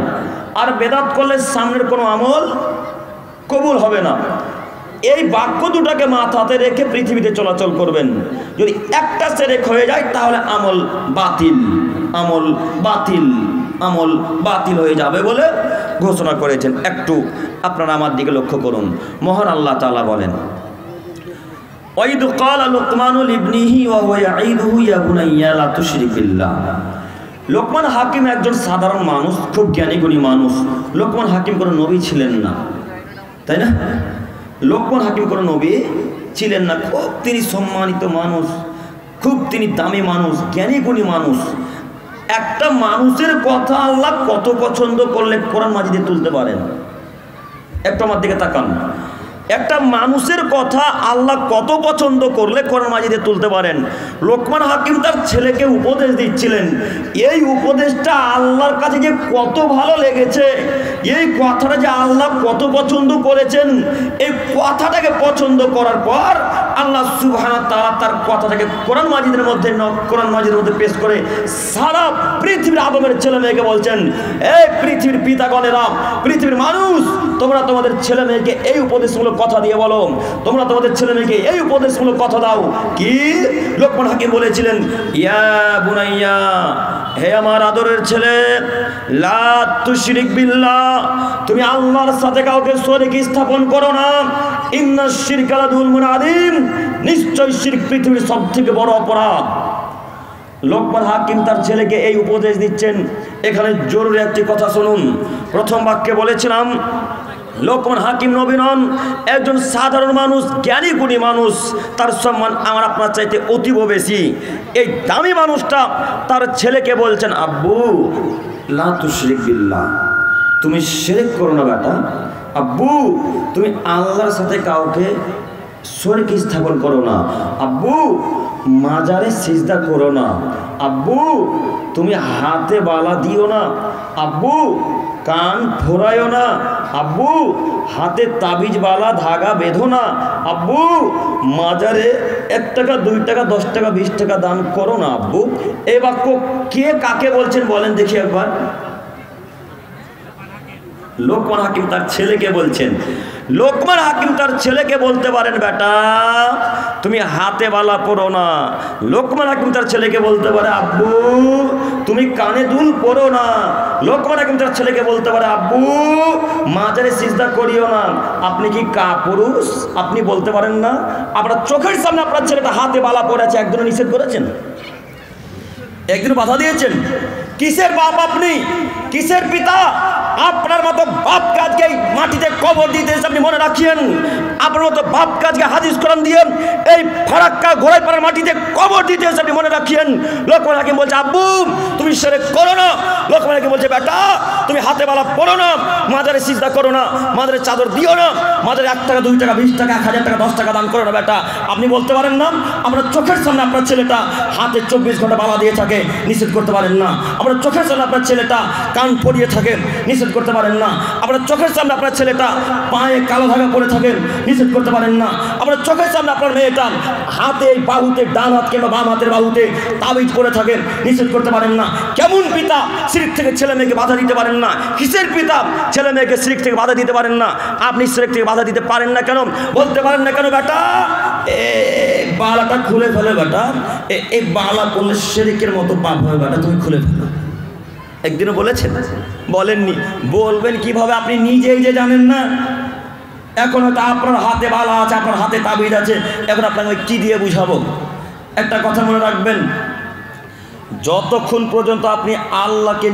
আর বেদাত করলে সামনের কোনো আমল কবুল হবে না। এই বাক্য দুটাকে মাথাতে রেখে পৃথিবীতে চলাচল করবেন। যদি একটা শিরক হয়ে যায় তাহলে আমল বাতিল, আমল বাতিল, আমল বাতিল হয়ে যাবে বলে ঘোষণা করেছেন। একটু আপনারা আমার দিকে লক্ষ্য করুন। মহান আল্লাহ তাআলা বলেন, ওয়াইদ ক্বালা লুকমানু লিবনিহি ওয়া হুয়া ইয়াঈদুহু ইয়া বুনাইয়া লা তুশরিক বিল্লাহ। লোকমান হাকিম একজন সাধারণ মানুষ, খুব জ্ঞানী গুণী মানুষ। লোকমান হাকিম কোনো নবী ছিলেন না, তাই না? লোকমান হাকিম কোনো নবী ছিলেন না। খুব তিনি সম্মানিত মানুষ, খুব তিনি দামি মানুষ, জ্ঞানী গুণী মানুষ। একটা মানুষের কথা আল্লাহ কত পছন্দ করলে কোরআন মাজিদে তুলতে পারেন? একটু আমার দিকে তাকান। একটা মানুষের কথা আল্লাহ কত পছন্দ করলে কোরআন মাজিদে তুলতে পারেন? লোকমান হাকিম তার ছেলেকে উপদেশ দিচ্ছিলেন। এই উপদেশটা আল্লাহর কাছে যে কত ভালো লেগেছে, এই কথাটা যে আল্লাহ কত পছন্দ করেছেন, এই কথাটাকে পছন্দ করার পর আল্লাহ সুবহানাহু ওয়া তাআলা তার কথাটাকে কোরআন মাজিদের মধ্যে পেশ করে সারা পৃথিবীর আদমের ছেলে মেয়েকে বলছেন, এই পৃথিবীর পিতাগণেরা, পৃথিবীর মানুষ, তোমরা তোমাদের ছেলে মেয়েকে এই উপদেশমূলক কথা দিয়ে বলো, তোমরা তোমাদের ছেলে মেয়েকে এই উপদেশমূলক কথা দাও। কি লোকমান হাকিম বলেছিলেন, ইয়া বুনাইয়া, হে আমার আদরের ছেলে, লা তুশরিক বিল্লাহ, তুমি আল্লাহর সাথে কাউকে শরীক স্থাপন করো না। ইন্নাশ শিরকা লাযুলমুন আযীম, নিশ্চয় শিরক পৃথিবীর সবথেকে বড় অপরাধ। লোকমান হাকিম তার ছেলেকে এই উপদেশ দিচ্ছেন। এখানে জরুরি একটি কথা শুনুন। প্রথম বাক্যে বলেছিলাম লোকমান হাকিম নবী নন, একজন সাধারণ মানুষ, জ্ঞানী গুণী মানুষ। তার সম্মান আমার আপনার চাইতে অতীব বেশি। এই দামি মানুষটা তার ছেলেকে বলছেন, আব্বু লা তুশরিক বিল্লাহ, তুমি শিরক করো না বেটা। আব্বু তুমি আল্লাহর সাথে কাউকে শরীক স্থাপন করো না। আব্বু মাজারে সিজদা করো না। আব্বু তুমি হাতে বালা দিও না। আব্বু কান ফোরায়ও না। আব্বু হাতে তাবিজ বালা ধাগা বেঁধো না। আব্বু মাজারে 1 টাকা 2 টাকা 10 টাকা 20 টাকা দান করো না। আব্বু, এই বাক্য কে কাকে বলছেন বলেন দেখি একবার। লোকমান হাকিম তার ছেলেকে বলছেন। লোকমান হাকিম তার ছেলেকে বলতে পারেন, বেটা তুমি হাতে বালা পরো না। লোকমান হাকিম তার ছেলেকে বলতে পারে, আব্বু তুমি কানে দুল পরো না। লোকমান হাকিম তার ছেলেকে বলতে পারে, আব্বু মাজারে সিজদা করিও না। আপনি কি কাপুরুষ? আপনি বলতে পারেন না? আপনার চোখের সামনে আপনার ছেলেটা হাতে বালা পরে আছে, একদিনও নিষেধ করেছেন? একদিন বাধা দিয়েছেন? কিসের বাপ আপনি? কিসের পিতা? আপনার মতো বাপ কাজকে মাটিতে কবর দিতে আপনি মনে রাখিয়েন। আপনার মতো বাপ কাজকে হাদিস কোরআন দিয়ে এই ফারাক্কা ঘোড়াইপাড়ার মাটিতে কবর দিতে আপনি মনে রাখিয়েন। লোকমান হাকিম বলছে, আব্বু তুমি শিরক করো না। লোকমান হাকিম বলছে, বেটা তুমি হাতে বালা পড়ো না, মাজারে সিজদা করো না, মাজারে চাদর দিও না, মাজারে 1 টাকা 2 টাকা 20 টাকা 1000 টাকা 10 টাকা দান করো না। বেটা আপনি বলতে পারেন না? আপনার চোখের সামনে আপনার ছেলেটা হাতে 24 ঘন্টা বালা দিয়ে থাকে, নিষেধ করতে পারেন না? আপনার চোখের সামনে আপনার ছেলেটা কান পরিয়ে থাকে, নিষেধ করতে পারেন না? আপনার চোখের সামনে আপনার ছেলেটা পায়ে কালো ধাগা পরে থাকে, নিষেধ করতে পারেন না? আপনার চোখের সামনে আপনার মেয়েটা হাতে বাহুতে, ডান হাত কিংবা বাম হাতের বাহুতে তাবিজ পরে থাকে, নিষেধ করতে পারেন না? কেমন পিতা শিরক থেকে ছেলে মেয়েকে বাধা দিতে পারেন না? কিসের পিতা ছেলে মেয়েকে শিরক থেকে বাধা দিতে পারেন না? আপনি শিরক থেকে বাধা দিতে পারেন না কেন? বলতে পারেন না কেন? বেটা বালাটা খুলে ফেলে, বেটা এই বালা করলে শিরকের মতো পাপ হয়, বেটা তুমি খুলে ফেলো। একদিনও বলেছেন? বলেননি। বলবেন কিভাবে? আপনি নিজেই যে জানেন না। এখন হয়তো আপনার হাতে বালা আছে, আপনার হাতে তাবিজ আছে, এখন আপনাকে কি দিয়ে বুঝাবো? একটা কথা মনে রাখবেন, যতক্ষণ পর্যন্ত আপনি আল্লাহকে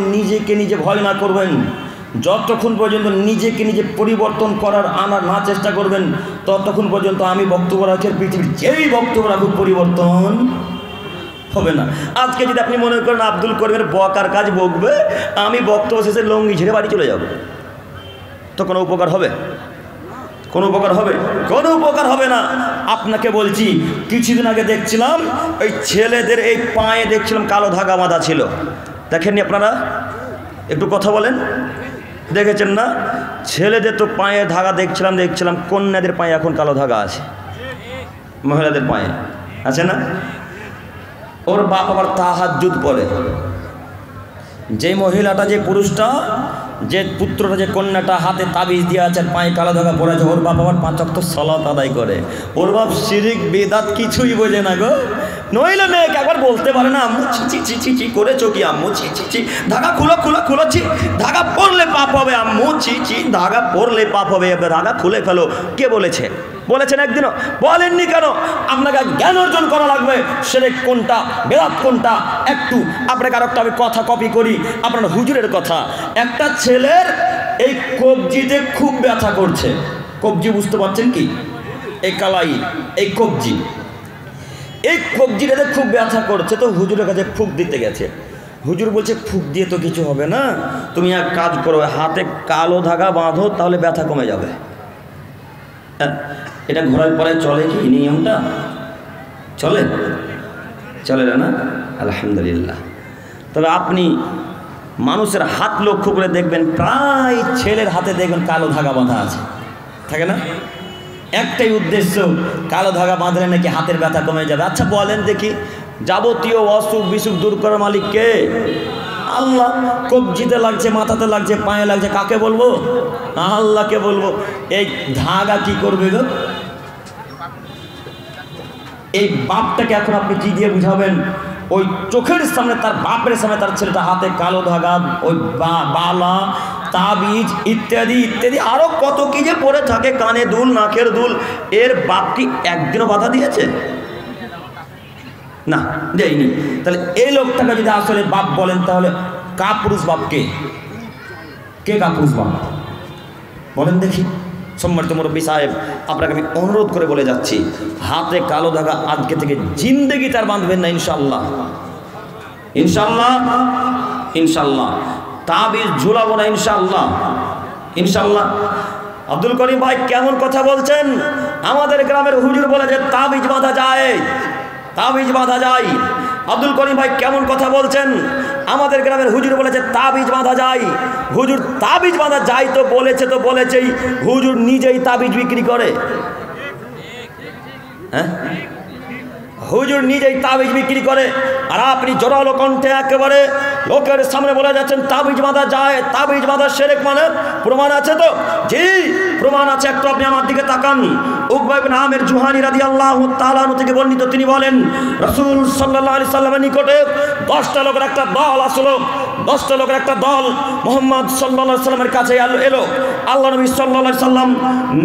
নিজে ভয় না করবেন, যতক্ষণ পর্যন্ত নিজেকে নিজে পরিবর্তন করার আনার না চেষ্টা করবেন ততক্ষণ পর্যন্ত আমি বক্তব্য রাখেন পৃথিবীর যেই বক্তব্য রাখুক পরিবর্তন হবে না। আজকে যদি আপনি মনে করেন আব্দুল করিমের বকার কাজ বকবে, আমি বক্তব্য শেষে লঙ্গি ঝেড়ে বাড়ি চলে যাব, তো কোনো উপকার হবে? কোনো উপকার হবে? কোনো উপকার হবে না। আপনাকে বলছি, কিছুদিন আগে দেখছিলাম ওই ছেলেদের এই পায়ে দেখছিলাম কালো ধাগা বাঁধা ছিল, দেখেননি আপনারা? একটু কথা বলেন, দেখেছেন না? ছেলেদের তো পায়ে ধাগা দেখছিলাম, কন্যাদের পায়ে এখন কালো ধাগা আছে, মহিলাদের পায়ে আছে না? ওর বাপ আবার তাহাজ্জুদ পড়ে। যে মহিলাটা, যে পুরুষটা, যে পুত্রটা, যে কন্যাটা হাতে তাবিজ দিয়ে আছে, পায়ে কালো ধাগা পড়ে আছে, ওর বাপ আবার 5 ওয়াক্ত সালাত আদায় করে। ওর বাপ শিরিক বিদআত কিছুই বোঝে না গো। নইলে মেয়েকে একবার বলতে পারে না, আম্মু ছি ছি ছি ছি করেছো কি আম্মু, ছি ছি ছি, ধাগা খুলো ছি, ধাগা পরলে পাপ হবে আম্মু, ছি ছি, ধাগা পরলে পাপ হবে, ধাগা খুলে ফেলো। কে বলেছে? বলেছেন একদিনও? বলেননি কেন? আপনাকে জ্ঞান অর্জন করা লাগবে, শিরক কোনটা, বিদআত কোনটা। একটু আপনাকে আরেকটা আমি কথা কপি করি, আপনার হুজুরের কথা। একটা ছেলের এই কবজিতে খুব ব্যথা করছে। কবজি বুঝতে পারছেন কি? এই কালাই, এই কবজি, এই কবজিটাতে খুব ব্যথা করছে। তো হুজুরের কাছে ফুক দিতে গেছে। হুজুর বলছে, ফুক দিয়ে তো কিছু হবে না, তুমি এক কাজ করো, হাতে কালো ধাগা বাঁধো, তাহলে ব্যথা কমে যাবে। এটা ঘোরার পরে চলে কি নিয়মটা? চলে? চলে না? আলহামদুলিল্লাহ। তবে আপনি মানুষের হাত লক্ষ্য করে দেখবেন, প্রায় ছেলের হাতে দেখবেন কালো ধাগা বাঁধা আছে, থাকে না? একটাই উদ্দেশ্য, কালো ধাগা বাঁধলে নাকি হাতের ব্যথা কমে যাবে। আচ্ছা বলেন দেখি, যাবতীয় অসুখ বিসুখ দূর করার মালিক কে? আল্লাহ। কবজিতে লাগছে, মাথাতে লাগছে, পায়ে লাগছে, কাকে বলবো? আল্লাহকে বলবো। এই ধাগা কি করবে গো? এই বাপটাকে এখন আপনি কি দিয়ে বুঝাবেন? ওই চোখের সামনে, তার বাপের সামনে তার ছেলেটা হাতে কালো ধাগা, ওই বালা, তাবিজ ইত্যাদি ইত্যাদি আরো কত কি যে পরে থাকে, কানে দুল, নাকের দুল। এর বাপ কি একদিনও বাধা দিয়েছে? না, দেয়নি। তাহলে এই লোকটাকে যদি আসলে বাপ বলেন, তাহলে কাপুরুষ বাপ কে? কে কাপুরুষ বাপ বলেন দেখি? সম্মানিত মুরব্বী সাহেব, আপনাকে আমি অনুরোধ করে বলে যাচ্ছি, হাতে কালো ধাগা আজকে থেকে জিন্দেগি তার বাঁধবেন না, ইনশাল্লাহ। ইনশাল্লাহ, ইনশাল্লাহ। তাবিজ ঝুলাবো না, ইনশাল্লাহ, ইনশাল্লাহ। আব্দুল করিম ভাই কেমন কথা বলছেন? আমাদের গ্রামের হুজুর বলে যে তাবিজ বাঁধা যায়, তাবিজ বাঁধা যায়। আব্দুল করিম ভাই কেমন কথা বলছেন? আমাদের গ্রামের হুজুর বলেছে তাবিজ বাঁধা যায়। হুজুর তাবিজ বাঁধা যায় তো বলেছে, তো বলেছেই, হুজুর নিজেই তাবিজ বিক্রি করে। হ্যাঁ, হুজুর নিজেই তাবিজ বিক্রি করে, আর আপনি জোরালো কণ্ঠে একেবারে লোকের সামনে বলে যাচ্ছেন তাবিজ বাঁধা যায়, তাবিজ বাঁধা শিরক। মানে প্রমাণ আছে তো? জি, প্রমাণ আছে। একটু আপনি আমার দিকে তাকান। উকবা ইবনে আমির জুহানী রাদিয়াল্লাহু তাআলা আনহু থেকে বর্ণিত, তিনি বলেন, রাসূল সাল্লাল্লাহু আলাইহি সাল্লামের নিকটে 10টা লোকের একটা দল আসলো। 10টা লোকের একটা দল মুহাম্মদ সাল্লাল্লাহু আলাইহি সাল্লামের কাছে এলো। আল্লাহ নবী সাল্লাল্লাহু আলাইহি সাল্লাম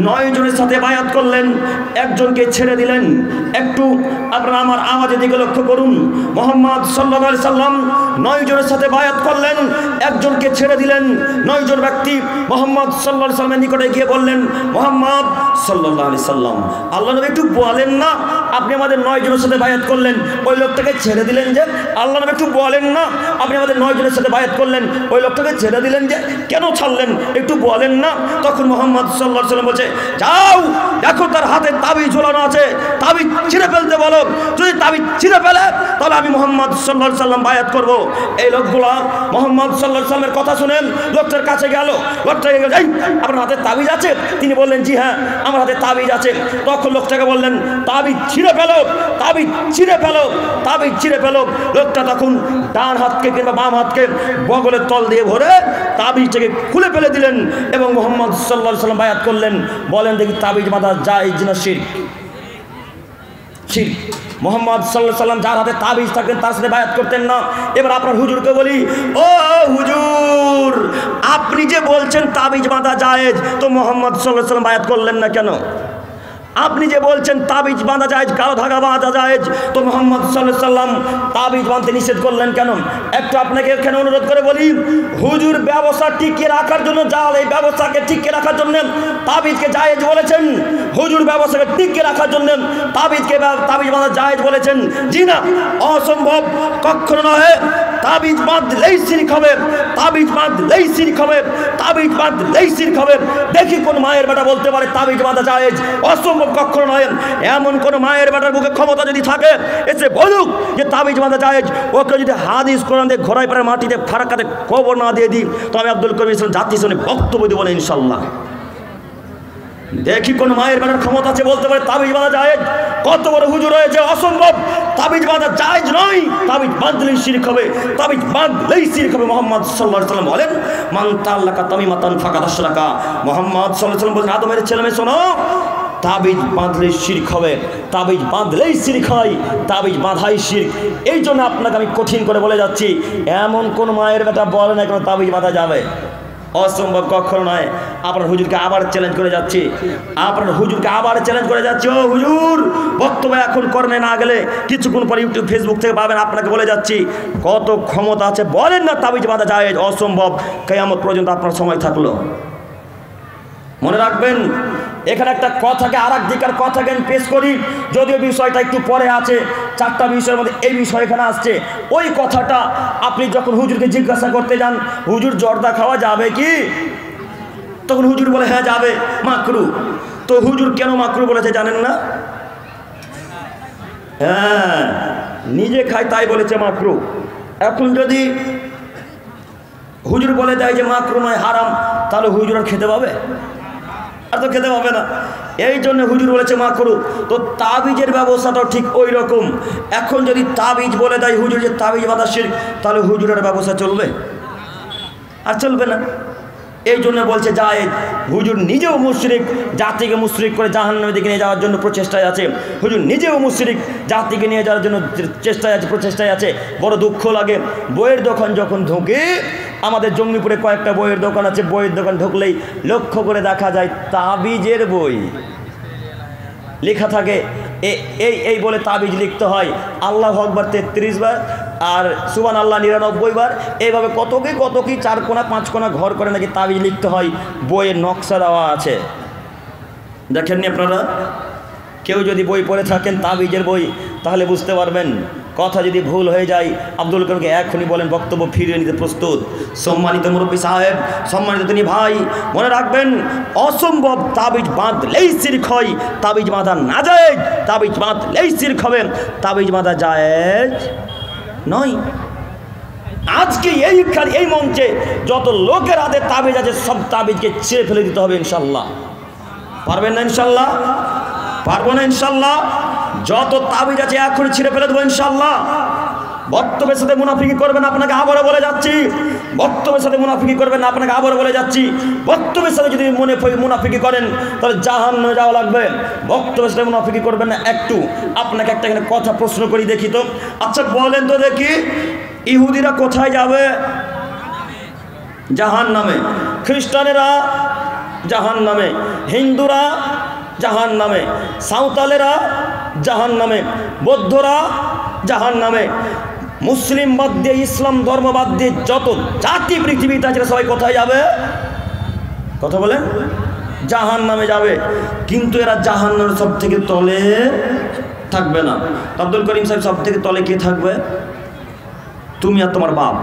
9 জনের সাথে বায়াত করলেন, একজনকে ছেড়ে দিলেন। একটু আপনারা আমার আওয়াজের দিকে লক্ষ্য করুন। মুহাম্মদ সাল্লাল্লাহু আলাইহি সাল্লাম 9 জনের সাথে বায়াত করলেন, একজনকে ছেড়ে দিলেন। 9 জন ব্যক্তি মুহাম্মদ সাল্লাল্লাহু আলাইহি সাল্লামের নিকটে গিয়ে বললেন, মুহাম্মদ সাল্লাল্লাহু আলাইহি সাল্লাম, আল্লাহ নবী একটু বলেন না, আপনি আমাদের 9 জনের সাথে বায়াত করলেন, ওই লোকটাকে ছেড়ে দিলেন যে? আল্লাহ নবী একটু বলেন না, আপনি আমাদের 9 জনের সাথে বায়াত করলেন, ওই লোকটাকে ছেড়ে দিলেন যে? কেন ছাড়লেন একটু বলেন না? তখন মুহাম্মদ সাল্লাল্লাহু আলাইহি সাল্লাম বলছে, যাও দেখো তার হাতে তাবিজ ঝোলানো আছে, তাবিজ ছিঁড়ে ফেলতে বলো। যদি তাবিজ ছিঁড়ে ফেলে তাহলে আমি মুহাম্মদ সাল্লাল্লাহু আলাইহি সাল্লাম বায়াত করব। এই লোকগুলা মুহাম্মদ সাল্লাল্লাহু আলাইহি সাল্লামের কথা শুনেন লোকটার কাছে গেল। লোকটাকে এই আপনার হাতে তাবিজ আছে? তিনি বললেন, জি হ্যাঁ আমার হাতে তাবিজ আছে। তখন লোকটাকে বললেন, তাবিজ ছিঁড়ে ফেলো, তাবিজ ছিঁড়ে ফেলো, তাবিজ ছিঁড়ে ফেলো। লোকটা তখন ডান হাতকে কিংবা বাম হাতকে বগলের তল দিয়ে ভরে তাবিজটাকে খুলে ফেলে দিলেন এবং মুহাম্মদ সাল্লাল্লাহু আলাইহি সাল্লাম বায়াত করলেন। বলেন দেখি তাবিজ বাঁধা জায়েজ না শিরক? শিরক। মুহাম্মদ সাল্লাল্লাহু আলাইহি সাল্লাম যার হাতে তাবিজ থাকতেন তার সাথে বায়াত করতেন না। এবার আপনার হুজুরকে বলি, ও হুজুর, আপনি যে বলছেন তাবিজ বাঁধা জায়েজ, তো মুহাম্মদ সাল্লাল্লাহু আলাইহি সাল্লাম বায়াত করলেন না কেন? আপনি যে বলছেন তাবিজ বাঁধা যায়, কালো ধাগা বাঁধা যায়, তো মুহাম্মদ সাল্লাল্লাহু আলাইহি সাল্লাম তাবিজ বাঁধতে নিষেধ করলেন কেন? একটু আপনাকে এখানে অনুরোধ করে বলি, হুজুর ব্যবসা টিকিয়ে রাখার জন্য, জাল এই ব্যবসাকে টিকিয়ে রাখার জন্য তাবিজকে জায়েজ বলেছেন। হুজুর ব্যবসাকে টিকিয়ে রাখার জন্য তাবিজ বাঁধা জায়েজ বলেছেন? জি না, অসম্ভব, কখনো নয়। তাবিজ বাঁধলেই শিরক হবে, তাবিজ বাঁধলেই শিরক হবে, তাবিজ বাঁধলেই শিরক হবে। দেখি কোন মায়ের বেটা বলতে পারে তাবিজ বাঁধা জায়েজ? অসম্ভব, কখনো নয়। এমন কোন মায়ের বেটার মুখে ক্ষমতা যদি থাকে, এসে বলুক যে তাবিজ বাঁধা জায়েজ। ওকে যদি হাদিস কোরআন দিয়ে ঘোড়ায় পাড়ে মাটিতে ফারাকাতে কবর না দিয়ে দিই, তো আমি আব্দুল করিম ইসলাম জাতির সামনে বক্তব্য দেবো না ইনশাল্লাহ। দেখি কোন মায়ের বেটার ক্ষমতা আছে বলতে পারে তাবিজ বাঁধা জায়েজ? কত বড় হুজুর হয়েছে, অসম্ভব, তাবিজ বাঁধা জায়েজ নয়, তাবিজ বাঁধলেই শিরক হবে, তাবিজ বাঁধলেই শিরক হবে। মুহাম্মদ সাল্লাল্লাহু আলাইহি সাল্লাম বলেন, মান তাআল্লাকা তামিমাতান ফাকাদ আশরাকা। মুহাম্মদ সাল্লাল্লাহু আলাইহি সাল্লাম বলেন, আদমের ছেলেমেয়ে শোনো, তাবিজ বাঁধলেই শিরক হবে, তাবিজ বাঁধলেই শিরক হয়, তাবিজ বাঁধাই শিরক। এই জন্য আপনাকে আমি কঠিন করে বলে যাচ্ছি, এমন কোন মায়ের বেটা বলে না কোনো তাবিজ বাঁধা যাবে, অসম্ভব, কখনো নয়। আপনার হুজুরকে আবার চ্যালেঞ্জ করে যাচ্ছি, আপনার হুজুরকে আবার চ্যালেঞ্জ করে যাচ্ছি। ও হুজুর, বক্তব্য এখন কর্মে না গেলে কিছুক্ষণ পর ইউটিউব ফেসবুক থেকে পাবেন। আপনাকে বলে যাচ্ছি, কত ক্ষমতা আছে বলেন না তাবিজ বাঁধা জায়েজ? অসম্ভব, কিয়ামত পর্যন্ত আপনার সময় থাকলো। মনে রাখবেন, এখানে একটা কথাকে আর এক দিকের কথাকে আমি পেশ করি, যদিও বিষয়টা একটু পরে আছে, 4টা বিষয়ের মধ্যে এই বিষয় এখানে আসছে। ওই কথাটা আপনি যখন হুজুরকে জিজ্ঞাসা করতে যান, হুজুর জর্দা খাওয়া যাবে কি? তখন হুজুর বলে হ্যাঁ যাবে, মাকরু। তো হুজুর কেন মাকরু বলেছে জানেন না? হ্যাঁ, নিজে খায় তাই বলেছে মাকরু। এখন যদি হুজুর বলে দেয় যে মাকরু নয় হারাম, তাহলে হুজুর আর খেতে পাবে? আর তো খেতে পাবে না। এই জন্য হুজুর বলেছে মাকরু। তো তাবিজের ব্যবস্থাটাও ঠিক ওই রকম। এখন যদি তাবিজ বলে দেয় হুজুর যে তাবিজ বাঁধা শিরক, তাহলে হুজুরের ব্যবস্থা চলবে? আর চলবে না। এই জন্য বলছে জায়েজ। হুজুর নিজেও মুশরিক, জাতিকে মুশরিক করে জাহান্নামের দিকে নিয়ে যাওয়ার জন্য প্রচেষ্টায় আছে। হুজুর নিজেও মুশরিক, জাতিকে নিয়ে যাওয়ার জন্য চেষ্টায় আছে, প্রচেষ্টায় আছে। বড় দুঃখ লাগে, বইয়ের দোকান যখন ঢুকে, আমাদের জঙ্গিপুরে কয়েকটা বইয়ের দোকান আছে, বইয়ের দোকান ঢুকলেই লক্ষ্য করে দেখা যায় তাবিজের বই লেখা থাকে। এই বলে তাবিজ লিখতে হয়, আল্লাহু আকবার 33 বার আর সুবহানাল্লাহ 99 বার। এইভাবে কত কি 4 কোণা 5 কোণা ঘর করে নাকি তাবিজ লিখতে হয়, বইয়ের নকশা দেওয়া আছে। দেখেননি আপনারা? কেউ যদি বই পড়ে থাকেন তাবিজের বই, তাহলে বুঝতে পারবেন। কথা যদি ভুল হয়ে যায়, আব্দুল করিমকে এখনই বলেন, বক্তব্য ফিরিয়ে নিতে প্রস্তুত। সম্মানিত মুরব্বী সাহেব, সম্মানিত তিনি ভাই, মনে রাখবেন, অসম্ভব, তাবিজ বাঁধলেই শিরক হয়, তাবিজ বাঁধা না জায়েজ, তাবিজ বাঁধলেই শিরক হবে, তাবিজ বাঁধা জায়েজ নয়। আজকে এই মঞ্চে যত লোকের হাতে তাবিজ আছে, সব তাবিজকে ছিঁড়ে ফেলে দিতে হবে ইনশাল্লাহ। পারবেন না ইনশাল্লাহ? পারবো না ইনশাল্লাহ? যত তাবিজ আছে এখনই ছিঁড়ে ফেলে দেবো ইনশাল্লাহ। বক্তব্যের সাথে মুনাফিকি করবেন, আপনাকে আবারও বলে যাচ্ছি। বক্তব্যের সাথে মুনাফিকি করবেন, আপনাকে আবারও বলে যাচ্ছি। বক্তব্যের সাথে যদি মুনাফিকি করেন, তাহলে জাহান্নামে যাওয়া লাগবে। বক্তব্যের সাথে মুনাফিকি করবেন না। একটু আপনাকে একটা কথা প্রশ্ন করি দেখি তো। আচ্ছা বলেন তো দেখি, ইহুদিরা কোথায় যাবে? জাহান্নামে। খ্রিস্টানেরা জাহান্নামে, হিন্দুরা জাহান্নামে, সাঁওতালেরা জাহান্নামে, বৌদ্ধরা জাহান্নামে, মুসলিম বাদ দিয়ে, ইসলাম ধর্ম বাদ দিয়ে যত জাতি পৃথিবীতে আছে সবাই কোথায় যাবে? কথা বলেন? জাহান্নামে যাবে। কিন্তু এরা জাহান্নামের সব থেকে তলে থাকবে না। আব্দুল করিম সাহেব, সব থেকে তলে কে থাকবে? তুমি আর তোমার বাপ।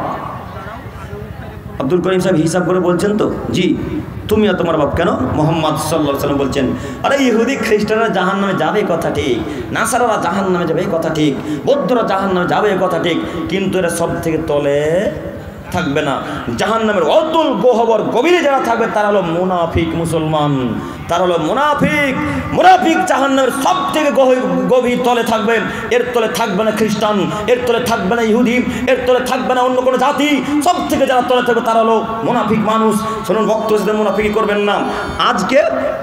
আব্দুল করিম সাহেব হিসাব করে বলছেন তো? জি, তুমি আর তোমার বাপ। কেন? মুহাম্মদ সাল্লাল্লাহু আলাইহি ওয়াসাল্লাম বলছেন, আরে ইহুদি খ্রিস্টানরা জাহান্নামে যাবে কথা ঠিক, নাসারারা জাহান্নামে যাবে কথা ঠিক, বৌদ্ধরা জাহান্নামে যাবে কথা ঠিক, কিন্তু এরা সব থেকে তলে থাকবে না। জাহান্নামের অতুল গহ্বর গভীরে যারা থাকবে তারা হলো মুনাফিক মুসলমান, তারা হলো মুনাফিক। মুনাফিক জাহান্নামের সব থেকে গভীর তলে থাকবে। এর তলে থাকবে না খ্রিস্টান, এর তলে থাকবে না ইহুদি, এর তলে থাকবে না অন্য কোনো জাতি। সব থেকে যারা তলে থাকবে তারা হলো মুনাফিক মানুষ। শুনুন, বক্তব্যের সাথে মুনাফিকি করবেন না। আজকে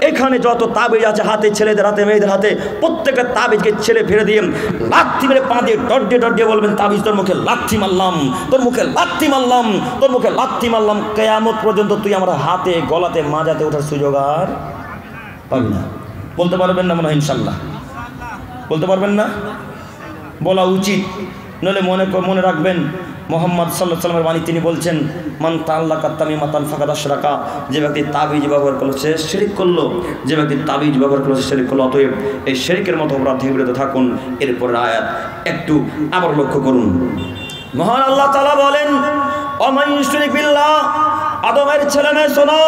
এখানে যত তাবিজ আছে হাতে, ছেলেদের হাতে, মেয়েদের হাতে, প্রত্যেকের তাবিজকে ছেড়ে ফেলে দিয়ে লাথি মেরে পা দিয়ে ডট বলবেন, তাবিজ তোর মুখে লাথি মারলাম, তোর মুখে লাথি মারলাম, তোর মুখে লাথি মারলাম। কিয়ামত পর্যন্ত তুই আমার হাতে, গলাতে, মাজাতে ওঠার সুযোগ আর পাবি না। বলতে পারবেন না মনে হয় ইনশাল্লাহ? বলতে পারবেন না? বলা উচিত, নইলে মনে রাখবেন মোহাম্মদ সাল্লাল্লাহু আলাইহি ওয়াসাল্লামের বাণী, তিনি বলছেন মান তাআল্লাকা তামিমাতান ফাকাদ আশরাকা, যে ব্যক্তি তাবিজ ব্যবহার করলো সে শিরক করলো, যে ব্যক্তি তাবিজ ব্যবহার করলো সে শিরক করলো। অতএব এই শিরকের মতো অপরাধ থেকে বিরত থাকুন। এরপর আয়াত একটু আবার লক্ষ্য করুন। মহান আল্লাহ তাআলা বলেন ওয়ামান ইউশরিক বিল্লাহ, আদমের ছেলে মেয়ে শোনো,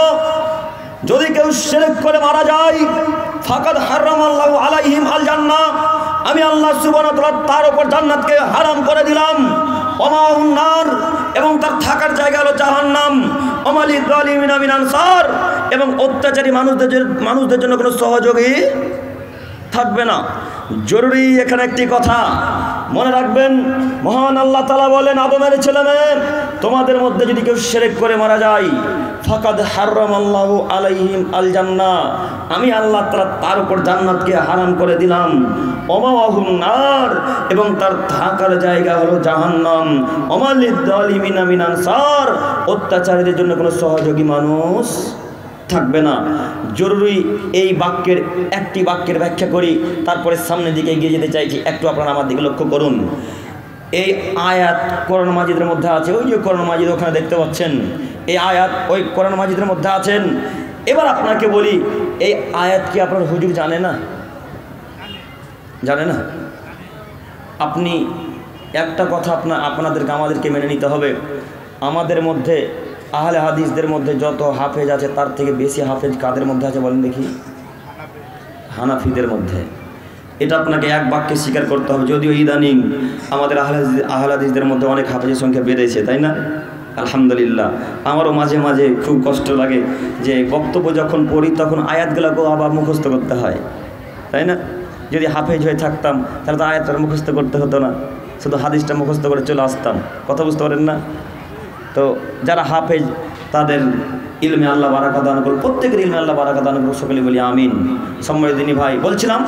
যদি কেউ শিরক করে মারা যায় ফাকাদ হারামাল্লাহু আলাইহিম আল জান্নাহ, আমি আল্লাহ সুবহানাহু ওয়া তাআলা তার উপর জান্নাতকে হারাম করে দিলাম। ওমাহুন নার, এবং তার থাকার জায়গা হলো জাহান্নাম। ওমালিয যালিমিনা মিন আনসার, এবং অত্যাচারী মানুষদের জন্য কোনো সহযোগী থাকবে না। জরুরি এখানে একটি কথা মনে রাখবেন, মহান আল্লাহ তাআলা বলেন আদমের ছেলে মেয়ে, তোমাদের মধ্যে যদি কেউ শিরক করে মারা যায় ফাকাদ হারামাল্লাহু আলাইহিম আল জান্নাহ, আমি আল্লাহ তাআলা তার উপর জান্নাতকে হারাম করে দিলাম। ওমাহুন নার, এবং তার থাকার জায়গা হলো জাহান্নাম। ওমালিয যালিমিনা মিন আনসার, অত্যাচারীদের জন্য কোনো সহযোগী মানুষ থাকবে না। জরুরি এই বাক্যের একটি বাক্যের ব্যাখ্যা করি, তারপরে সামনের দিকে এগিয়ে যেতে চাইছি। একটু আপনারা আমার দিকে লক্ষ্য করুন। এই আয়াত কোরআন মাজিদের মধ্যে আছে, ওই যে কোরআন মাজিদ ওখানে দেখতে পাচ্ছেন, এই আয়াত ওই কোরআন মাজিদের মধ্যে আছেন। এবার আপনাকে বলি, এই আয়াত কি আপনার হুজুর জানে না? জানে না? আপনি একটা কথা আপনাদেরকে আমাদেরকে মেনে নিতে হবে, আমাদের মধ্যে আহলে হাদিসদের মধ্যে যত হাফেজ আছে তার থেকে বেশি হাফেজ কাদের মধ্যে আছে বলেন দেখি? হানাফিদের মধ্যে। এটা আপনাকে এক বাক্যে স্বীকার করতে হবে। যদিও ইদানিং আমাদের আহলে হাদিসদের মধ্যে অনেক হাফেজের সংখ্যা বেড়েছে, তাই না? আলহামদুলিল্লাহ। আমারও মাঝে মাঝে খুব কষ্ট লাগে যে বক্তব্য যখন পড়ি তখন আয়াতগুলোকেও আবার মুখস্থ করতে হয়, তাই না? যদি হাফেজ হয়ে থাকতাম তাহলে তো আয়াতটা মুখস্থ করতে হতো না, শুধু হাদিসটা মুখস্থ করে চলে আসতাম। কথা বুঝতে পারেন না? তো যারা হাফেজ তাদের ইলমে আল্লাহ বারাকা দান করুন, প্রত্যেকের ইলমে আল্লাহ বারাকা দান করুন, সকলে বলি আমিন। সম্মানিত দিনী ভাই, বলছিলাম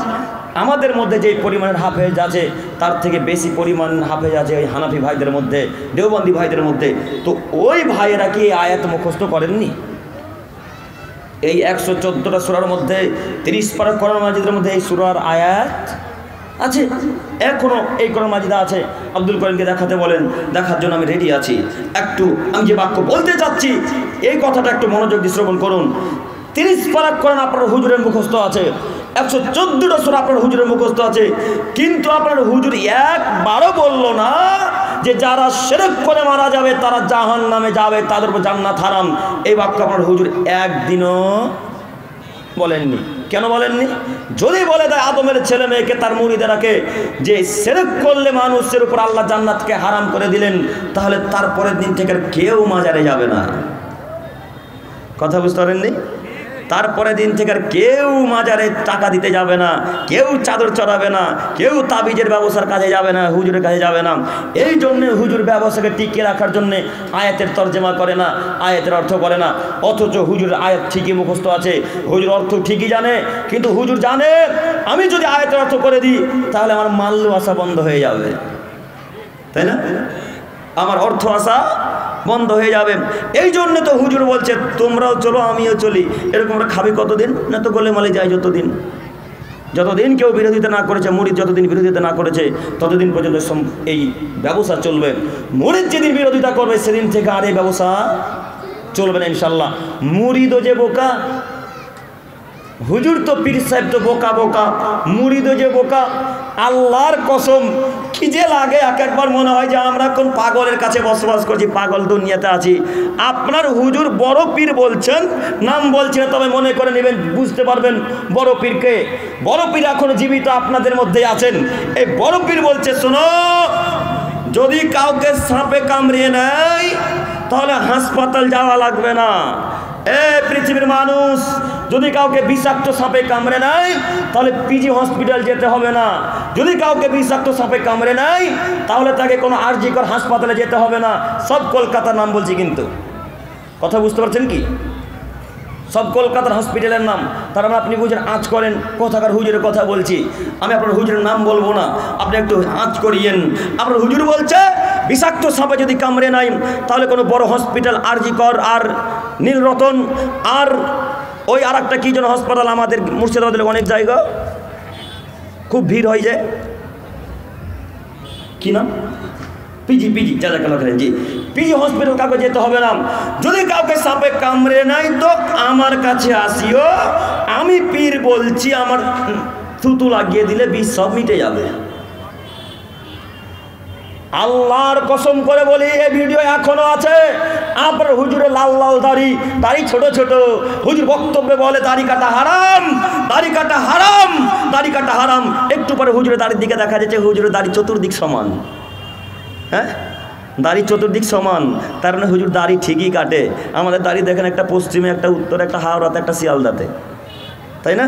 আমাদের মধ্যে যে পরিমাণের হাফেজ আছে তার থেকে বেশি পরিমাণ হাফেজ আছে ওই হানাফি ভাইদের মধ্যে, দেওবন্দি ভাইদের মধ্যে। তো ওই ভাইয়েরা কি এই আয়াত মুখস্থ করেননি? এই 114টা সূরার মধ্যে 30 পারা কোরআন মাজিদের মধ্যে এই সূরার আয়াত আছে, এখনো এই কোরআন মাজিদা আছে। আব্দুল করিমকে দেখাতে বলেন, দেখার জন্য আমি রেডি আছি। একটু আমি যে বাক্য বলতে চাচ্ছি এই কথাটা একটু মনোযোগ দিয়ে শ্রবণ করুন। 30 পারা কোরআন আপনার হুজুরের মুখস্থ আছে, 114টা সূরা আপনার হুজুরের মুখস্থ আছে, কিন্তু আপনার হুজুর একবারও বলল না যে যারা শিরক করে মারা যাবে তারা জাহান্নামে যাবে, তাদের উপর জান্নাত হারাম। এই বাক্য আপনার হুজুর একদিনও বলেননি। কেন বলেননি? যদি বলে দেয় আদমের ছেলে মেয়েকে, তার মুরিদেরাকে, যে শিরক করলে মানুষের উপর আল্লাহ জান্নাতকে হারাম করে দিলেন, তাহলে তারপরের দিন থেকে কেউ মাজারে যাবে না। কথা বুঝতে পারেননি? তারপরে দিন থেকে আর কেউ মাজারে টাকা দিতে যাবে না, কেউ চাদর চড়াবে না, কেউ তাবিজের ব্যবসার কাজে যাবে না, হুজুরের কাজে যাবে না। এই জন্যে হুজুর ব্যবসাকে টিকিয়ে রাখার জন্যে আয়াতের তর্জমা করে না, আয়াতের অর্থ করে না। অথচ হুজুর আয়াত ঠিকই মুখস্থ আছে, হুজুর অর্থ ঠিকই জানে, কিন্তু হুজুর জানে আমি যদি আয়াতের অর্থ করে দিই তাহলে আমার মাল্লু আসা বন্ধ হয়ে যাবে, তাই না? আমার অর্থ আসা বন্ধ হয়ে যাবে। এই জন্য তো হুজুর বলছে তোমরাও চলো আমিও চলি। এরকম আমরা খাবি কতদিন? না তো গোলে মালে যায় যতদিন কেউ বিরোধিতা না করেছে, মুরিদ যতদিন বিরোধিতা না করেছে ততদিন পর্যন্ত এই ব্যবসা চলবে। মুরিদ যেদিন বিরোধিতা করবে সেদিন থেকে আর এই ব্যবসা চলবে না ইনশাল্লাহ। মুরিদও যে বোকা, হুজুর তো পীর সাহেব তো বোকা বোকা, মুরিদও যে বোকা। আল্লাহর কসম কি যে লাগে, একবার মনে হয় যে আমরা কোন পাগলের কাছে বসবাস করছি, পাগল দুনিয়াতে আছি। আপনার হুজুর বড় পীর বলছেন, নাম বলছেন, তবে মনে করে নেবেন, বুঝতে পারবেন বড় পীরকে। বড় পীর এখনো জীবিত আপনাদের মধ্যে আছেন। এই বড় পীর বলছে শোনো, যদি কাউকে সাপে কামড়িয়ে নেয় তাহলে হাসপাতাল যাওয়া লাগবে না। পৃথিবীর মানুষ, যদি কাউকে বিষাক্ত সাপে কামড়ে নেয় তাহলে পিজি হসপিটাল যেতে হবে না। যদি কাউকে বিষাক্ত সাপে কামড়ে নেয় তাহলে তাকে কোনো আরজিকর হাসপাতালে যেতে হবে না। সব কলকাতার নাম বলছি, কিন্তু কথা বুঝতে পারছেন কি? সব কলকাতার হসপিটালের নাম। তার মানে আপনি বুঝেন, আঁচ করেন কোথাকার হুজুরের কথা বলছি। আমি আপনার হুজুরের নাম বলবো না, আপনি একটু আঁচ করিয়েন। আপনার হুজুর বলছে বিষাক্ত সাপে যদি কামড়ে নাই তাহলে কোনো বড় হসপিটাল, আরজিকর আর নীলরতন আর ওই আর একটা কী যেন হাসপাতাল আমাদের মুর্শিদাবাদের অনেক জায়গা খুব ভিড় হয়ে যায়, কি নাম, পিজি যা জি পিজি হসপিটাল। কাউকে যেতে হবে না, যদি কাউকে সাপে কামড়ে নাই তো আমার কাছে আসিও, আমি পীর বলছি, আমার থুতু লাগিয়ে দিলে বিষ সব মিটে যাবে। আল্লাহর কসম করে বলি, এই ভিডিও এখনো আছে। আপনার হুজুরের লাল লাল দাড়ি ছোট ছোট, হুজুর বক্তব্যে বলে দাড়ি কাটা হারাম, দাড়ি কাটা হারাম, দাড়ি কাটা হারাম। একটু পরে হুজুরের দাড়ির দিকে দেখা যাচ্ছে হুজুরের দাড়ি চতুর্দিক সমান। হ্যাঁ, দাড়ি চতুর্দিক সমান, তার মানে হুজুর দাড়ি ঠিকই কাটে। আমাদের দাড়ি দেখেন, একটা পশ্চিমে, একটা উত্তরে, একটা হাওড়াতে, একটা শিয়ালদাতে, তাই না?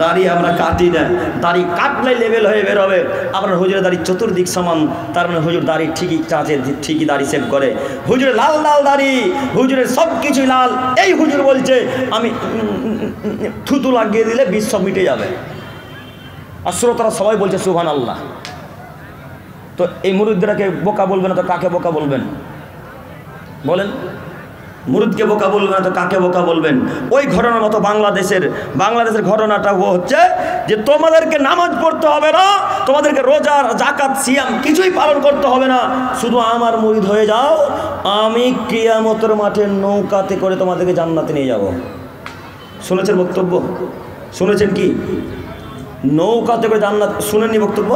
দাড়ি আমরা কাটি না, দাড়ি কাটলে লেভেল হয়ে বেরোবে। আপনার হুজুরের দাড়ি চতুর্দিক সমান, তার মানে হুজুর দাড়ি ঠিকই চাঁচে, ঠিকই দাড়ি সেভ করে। হুজুরের লাল লাল দাড়ি, হুজুরের সব কিছুই লাল। এই হুজুর বলছে আমি থুতু লাগিয়ে দিলে বিষ সব মিটে যাবে। আর শ্রোতারা সবাই বলছে সুবহানাল্লাহ। তো এই মুরিদদেরকে বোকা বলবেন না তো কাকে বোকা বলবেন বলেন? মুরিদকে বোকা বলবেন না তো কাকে বোকা বলবেন? ওই ঘটনার মতো বাংলাদেশের ঘটনাটা হচ্ছে যে তোমাদেরকে নামাজ পড়তে হবে না, তোমাদেরকে রোজা, জাকাত, সিয়াম কিছুই পালন করতে হবে না, শুধু আমার মুরিদ হয়ে যাও, আমি কিয়ামতের মাঠে নৌকাতে করে তোমাদেরকে জান্নাতে নিয়ে যাব। শুনেছেন বক্তব্য? শুনেছেন কি? নৌকাতে করে জান্নাত। শুনেননি বক্তব্য?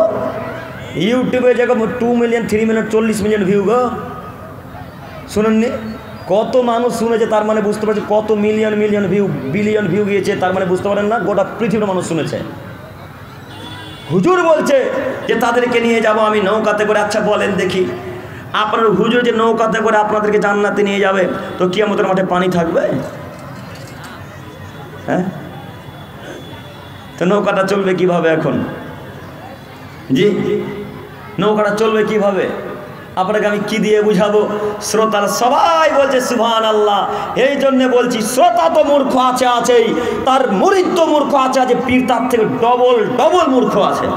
ইউটিউবে জায়গা 2 মিলিয়ন 3 মিলিয়ন 40 মিলিয়ন ভিউ গো, শুনেননি? কত মানুষ শুনেছে, তার মানে বুঝতে পারছে কত মিলিয়ন ভিউ, বিলিয়ন ভিউ গিয়েছে, তার মানে বুঝতে পারেন না গোটা পৃথিবীর মানুষ শুনেছে। হুজুর বলছে যে তাদেরকে নিয়ে যাব আমি নৌকাতে করে। আচ্ছা বলেন দেখি, আপনার হুজুর যে নৌকাতে করে আপনাদেরকে জান্নাতে নিয়ে যাবে, তো কিয়ামতের মাঠে পানি থাকবে? হ্যাঁ, তো নৌকাটা চলবে কিভাবে এখন? জি, নৌকাটা চলবে কিভাবে? আপনাকে আমি কি দিয়ে বুঝাবো? শ্রোতারা সবাই বলছে সুবহানাল্লাহ। এই জন্য বলছি, শ্রোতা তো মূর্খ আছেই, তার মুরিদ তো মূর্খ আছে, পীর তার থেকে ডবল মূর্খ আছে।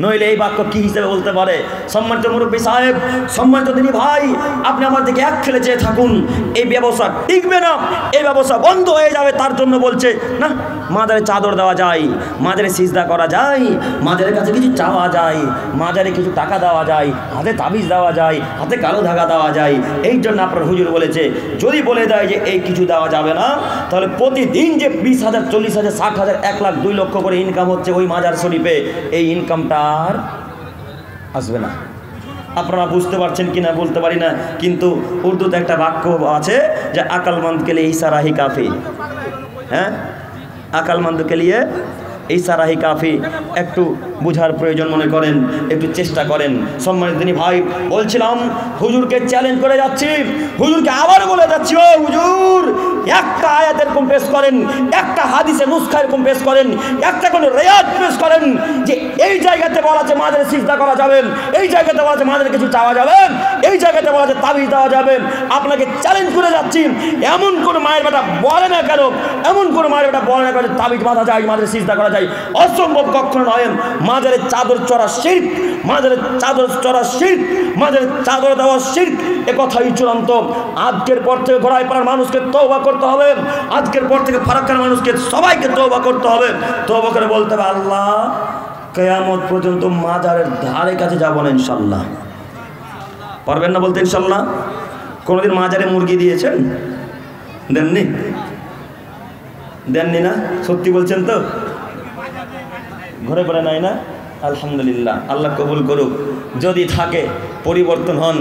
নইলে এই বাক্য কি হিসেবে বলতে পারে? সম্মানিত মুরব্বী সাহেব, সম্মানিত দিনী ভাই, আপনি আমার দিকে এক খেলে চেয়ে থাকুন, এই ব্যবসা টিকবে না, এই ব্যবসা বন্ধ হয়ে যাবে। তার জন্য বলছে না, মাজারে চাদর দেওয়া যায়, মাজারে সিজদা করা যায়, মাজারের কাছে কিছু চাওয়া যায়, মাজারে কিছু টাকা দেওয়া যায়, হাতে তাবিজ দেওয়া যায়, হাতে কালো ধাগা দেওয়া যায়। এই জন্য আপনার হুজুর বলেছে, যদি বলে দেয় যে এই কিছু দেওয়া যাবে না, তাহলে প্রতিদিন যে 20,000, 40,000, 60,000, 1 লাখ, 2 লক্ষ করে ইনকাম হচ্ছে ওই মাজার শরীফে, এই ইনকামটা আর আসবে না। আপনারা বুঝতে পারছেন কিনা বলতে পারি না, কিন্তু উর্দুতে একটা বাক্য আছে যে আকলমন্দকে লিয়ে ইশারা হি কাফি। হ্যাঁ, আকলমন্দকে লিয়ে ইশারা হি কাফি। একটু বুঝার প্রয়োজন মনে করেন, একটু চেষ্টা করেন। সম্মানিত দিনী ভাই, বলছিলাম হুজুরকে চ্যালেঞ্জ করে যাচ্ছি, হুজুরকে আবার বলে যাচ্ছি, ও হুজুর, একটা আয়াত এরকম পেশ করেন, একটা হাদিসে নুসখা এরকম পেশ করেন, একটা কোনো রেয়াত পেশ করেন যে এই জায়গাতে বলা আছে মাজারে সিজদা করা যাবে, এই জায়গাতে বলা আছে মাজারে কিছু চাওয়া যাবে, এই জায়গাতে বলা আছে তাবিজ দেওয়া যাবে। আপনাকে চ্যালেঞ্জ করে যাচ্ছি, এমন কোনো মায়ের বেটা বলে না কেন, এমন কোনো মায়ের বেটা বলে না কেন তাবিজ বাঁধা যায়, মাজারে সিজদা করা যায়? অসম্ভব, কখনো নয়। মাজারে চাদর চড়া শিরক, মাজারে চাদর চড়া শিরক, মাজারে চাদর দেওয়া শিরক, এ কথাই চূড়ান্ত। আজকের পর থেকে ঘোড়াইপাড়ার মানুষকে তওবা করতে হবে, আজকের পর থেকে ফারাক্কার মানুষকে সবাইকে তওবা করতে হবে। তওবা করে বলতে হবে, আল্লাহ কিয়ামত পর্যন্ত মাজারের ধারে কাছে যাব না ইনশাআল্লাহ। পারবেন না বলতে ইনশাআল্লাহ? কোনোদিন মাজারে মুরগি দিয়েছেন? দেননি না? সত্যি বলছেন তো? ঘরে পড়ে নাই না? আলহামদুলিল্লাহ, আল্লাহ কবুল করুক। যদি থাকে, পরিবর্তন হন,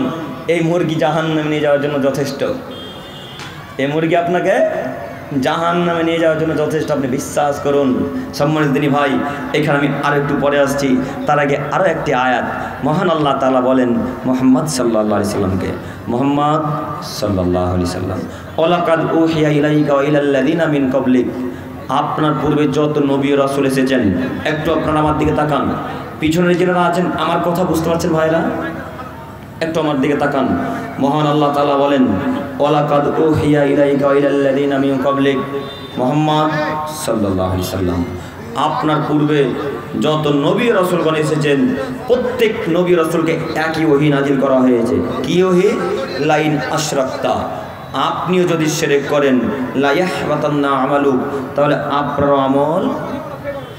এই মুরগি জাহান্নামে নিয়ে যাওয়ার জন্য যথেষ্ট। এই মুরগি আপনাকে জাহান্নামে নিয়ে যাওয়ার জন্য যথেষ্ট, আপনি বিশ্বাস করুন। সম্মানিত দিনী ভাই, এখানে আমি আরও একটু পরে আসছি, তার আগে আরও একটি আয়াত। মহান আল্লাহ তাআলা বলেন মুহাম্মদ সাল্লাল্লাহু আলাইহি সাল্লামকে, মুহাম্মদ সাল্লাল্লাহু আলাইহি সাল্লাম, ওয়ালাকাদ উহিয়া ইলাইকা ওয়া ইলাল্লাযিনা মিন ক্বাবলিক, আপনার পূর্বে যত নবী ও রাসূল এসেছেন, একটু আপনারা আমার দিকে তাকান। পিছনের যারা আছেন, আমার কথা বুঝতে পারছেন ভাইরা? একটু আমার দিকে তাকান। মহান আল্লাহ তাআলা বলেন, ওয়ালাকাদ উহিয়া ইলাইকা ওয়া ইলাল্লাযিনা মিন ক্বাবলিক, মুহাম্মদ সাল্লাল্লাহু আলাইহি সাল্লাম, আপনার পূর্বে যত নবী রাসূলগণ এসেছেন, প্রত্যেক নবী রাসূলকে একই ওহী নাজিল করা হয়েছে। কি ওহী? লাইন আশরাকতা, আপনিও যদি শিরক করেন লা ইয়াহবাতান্না আমালু, তাহলে আপনার আমল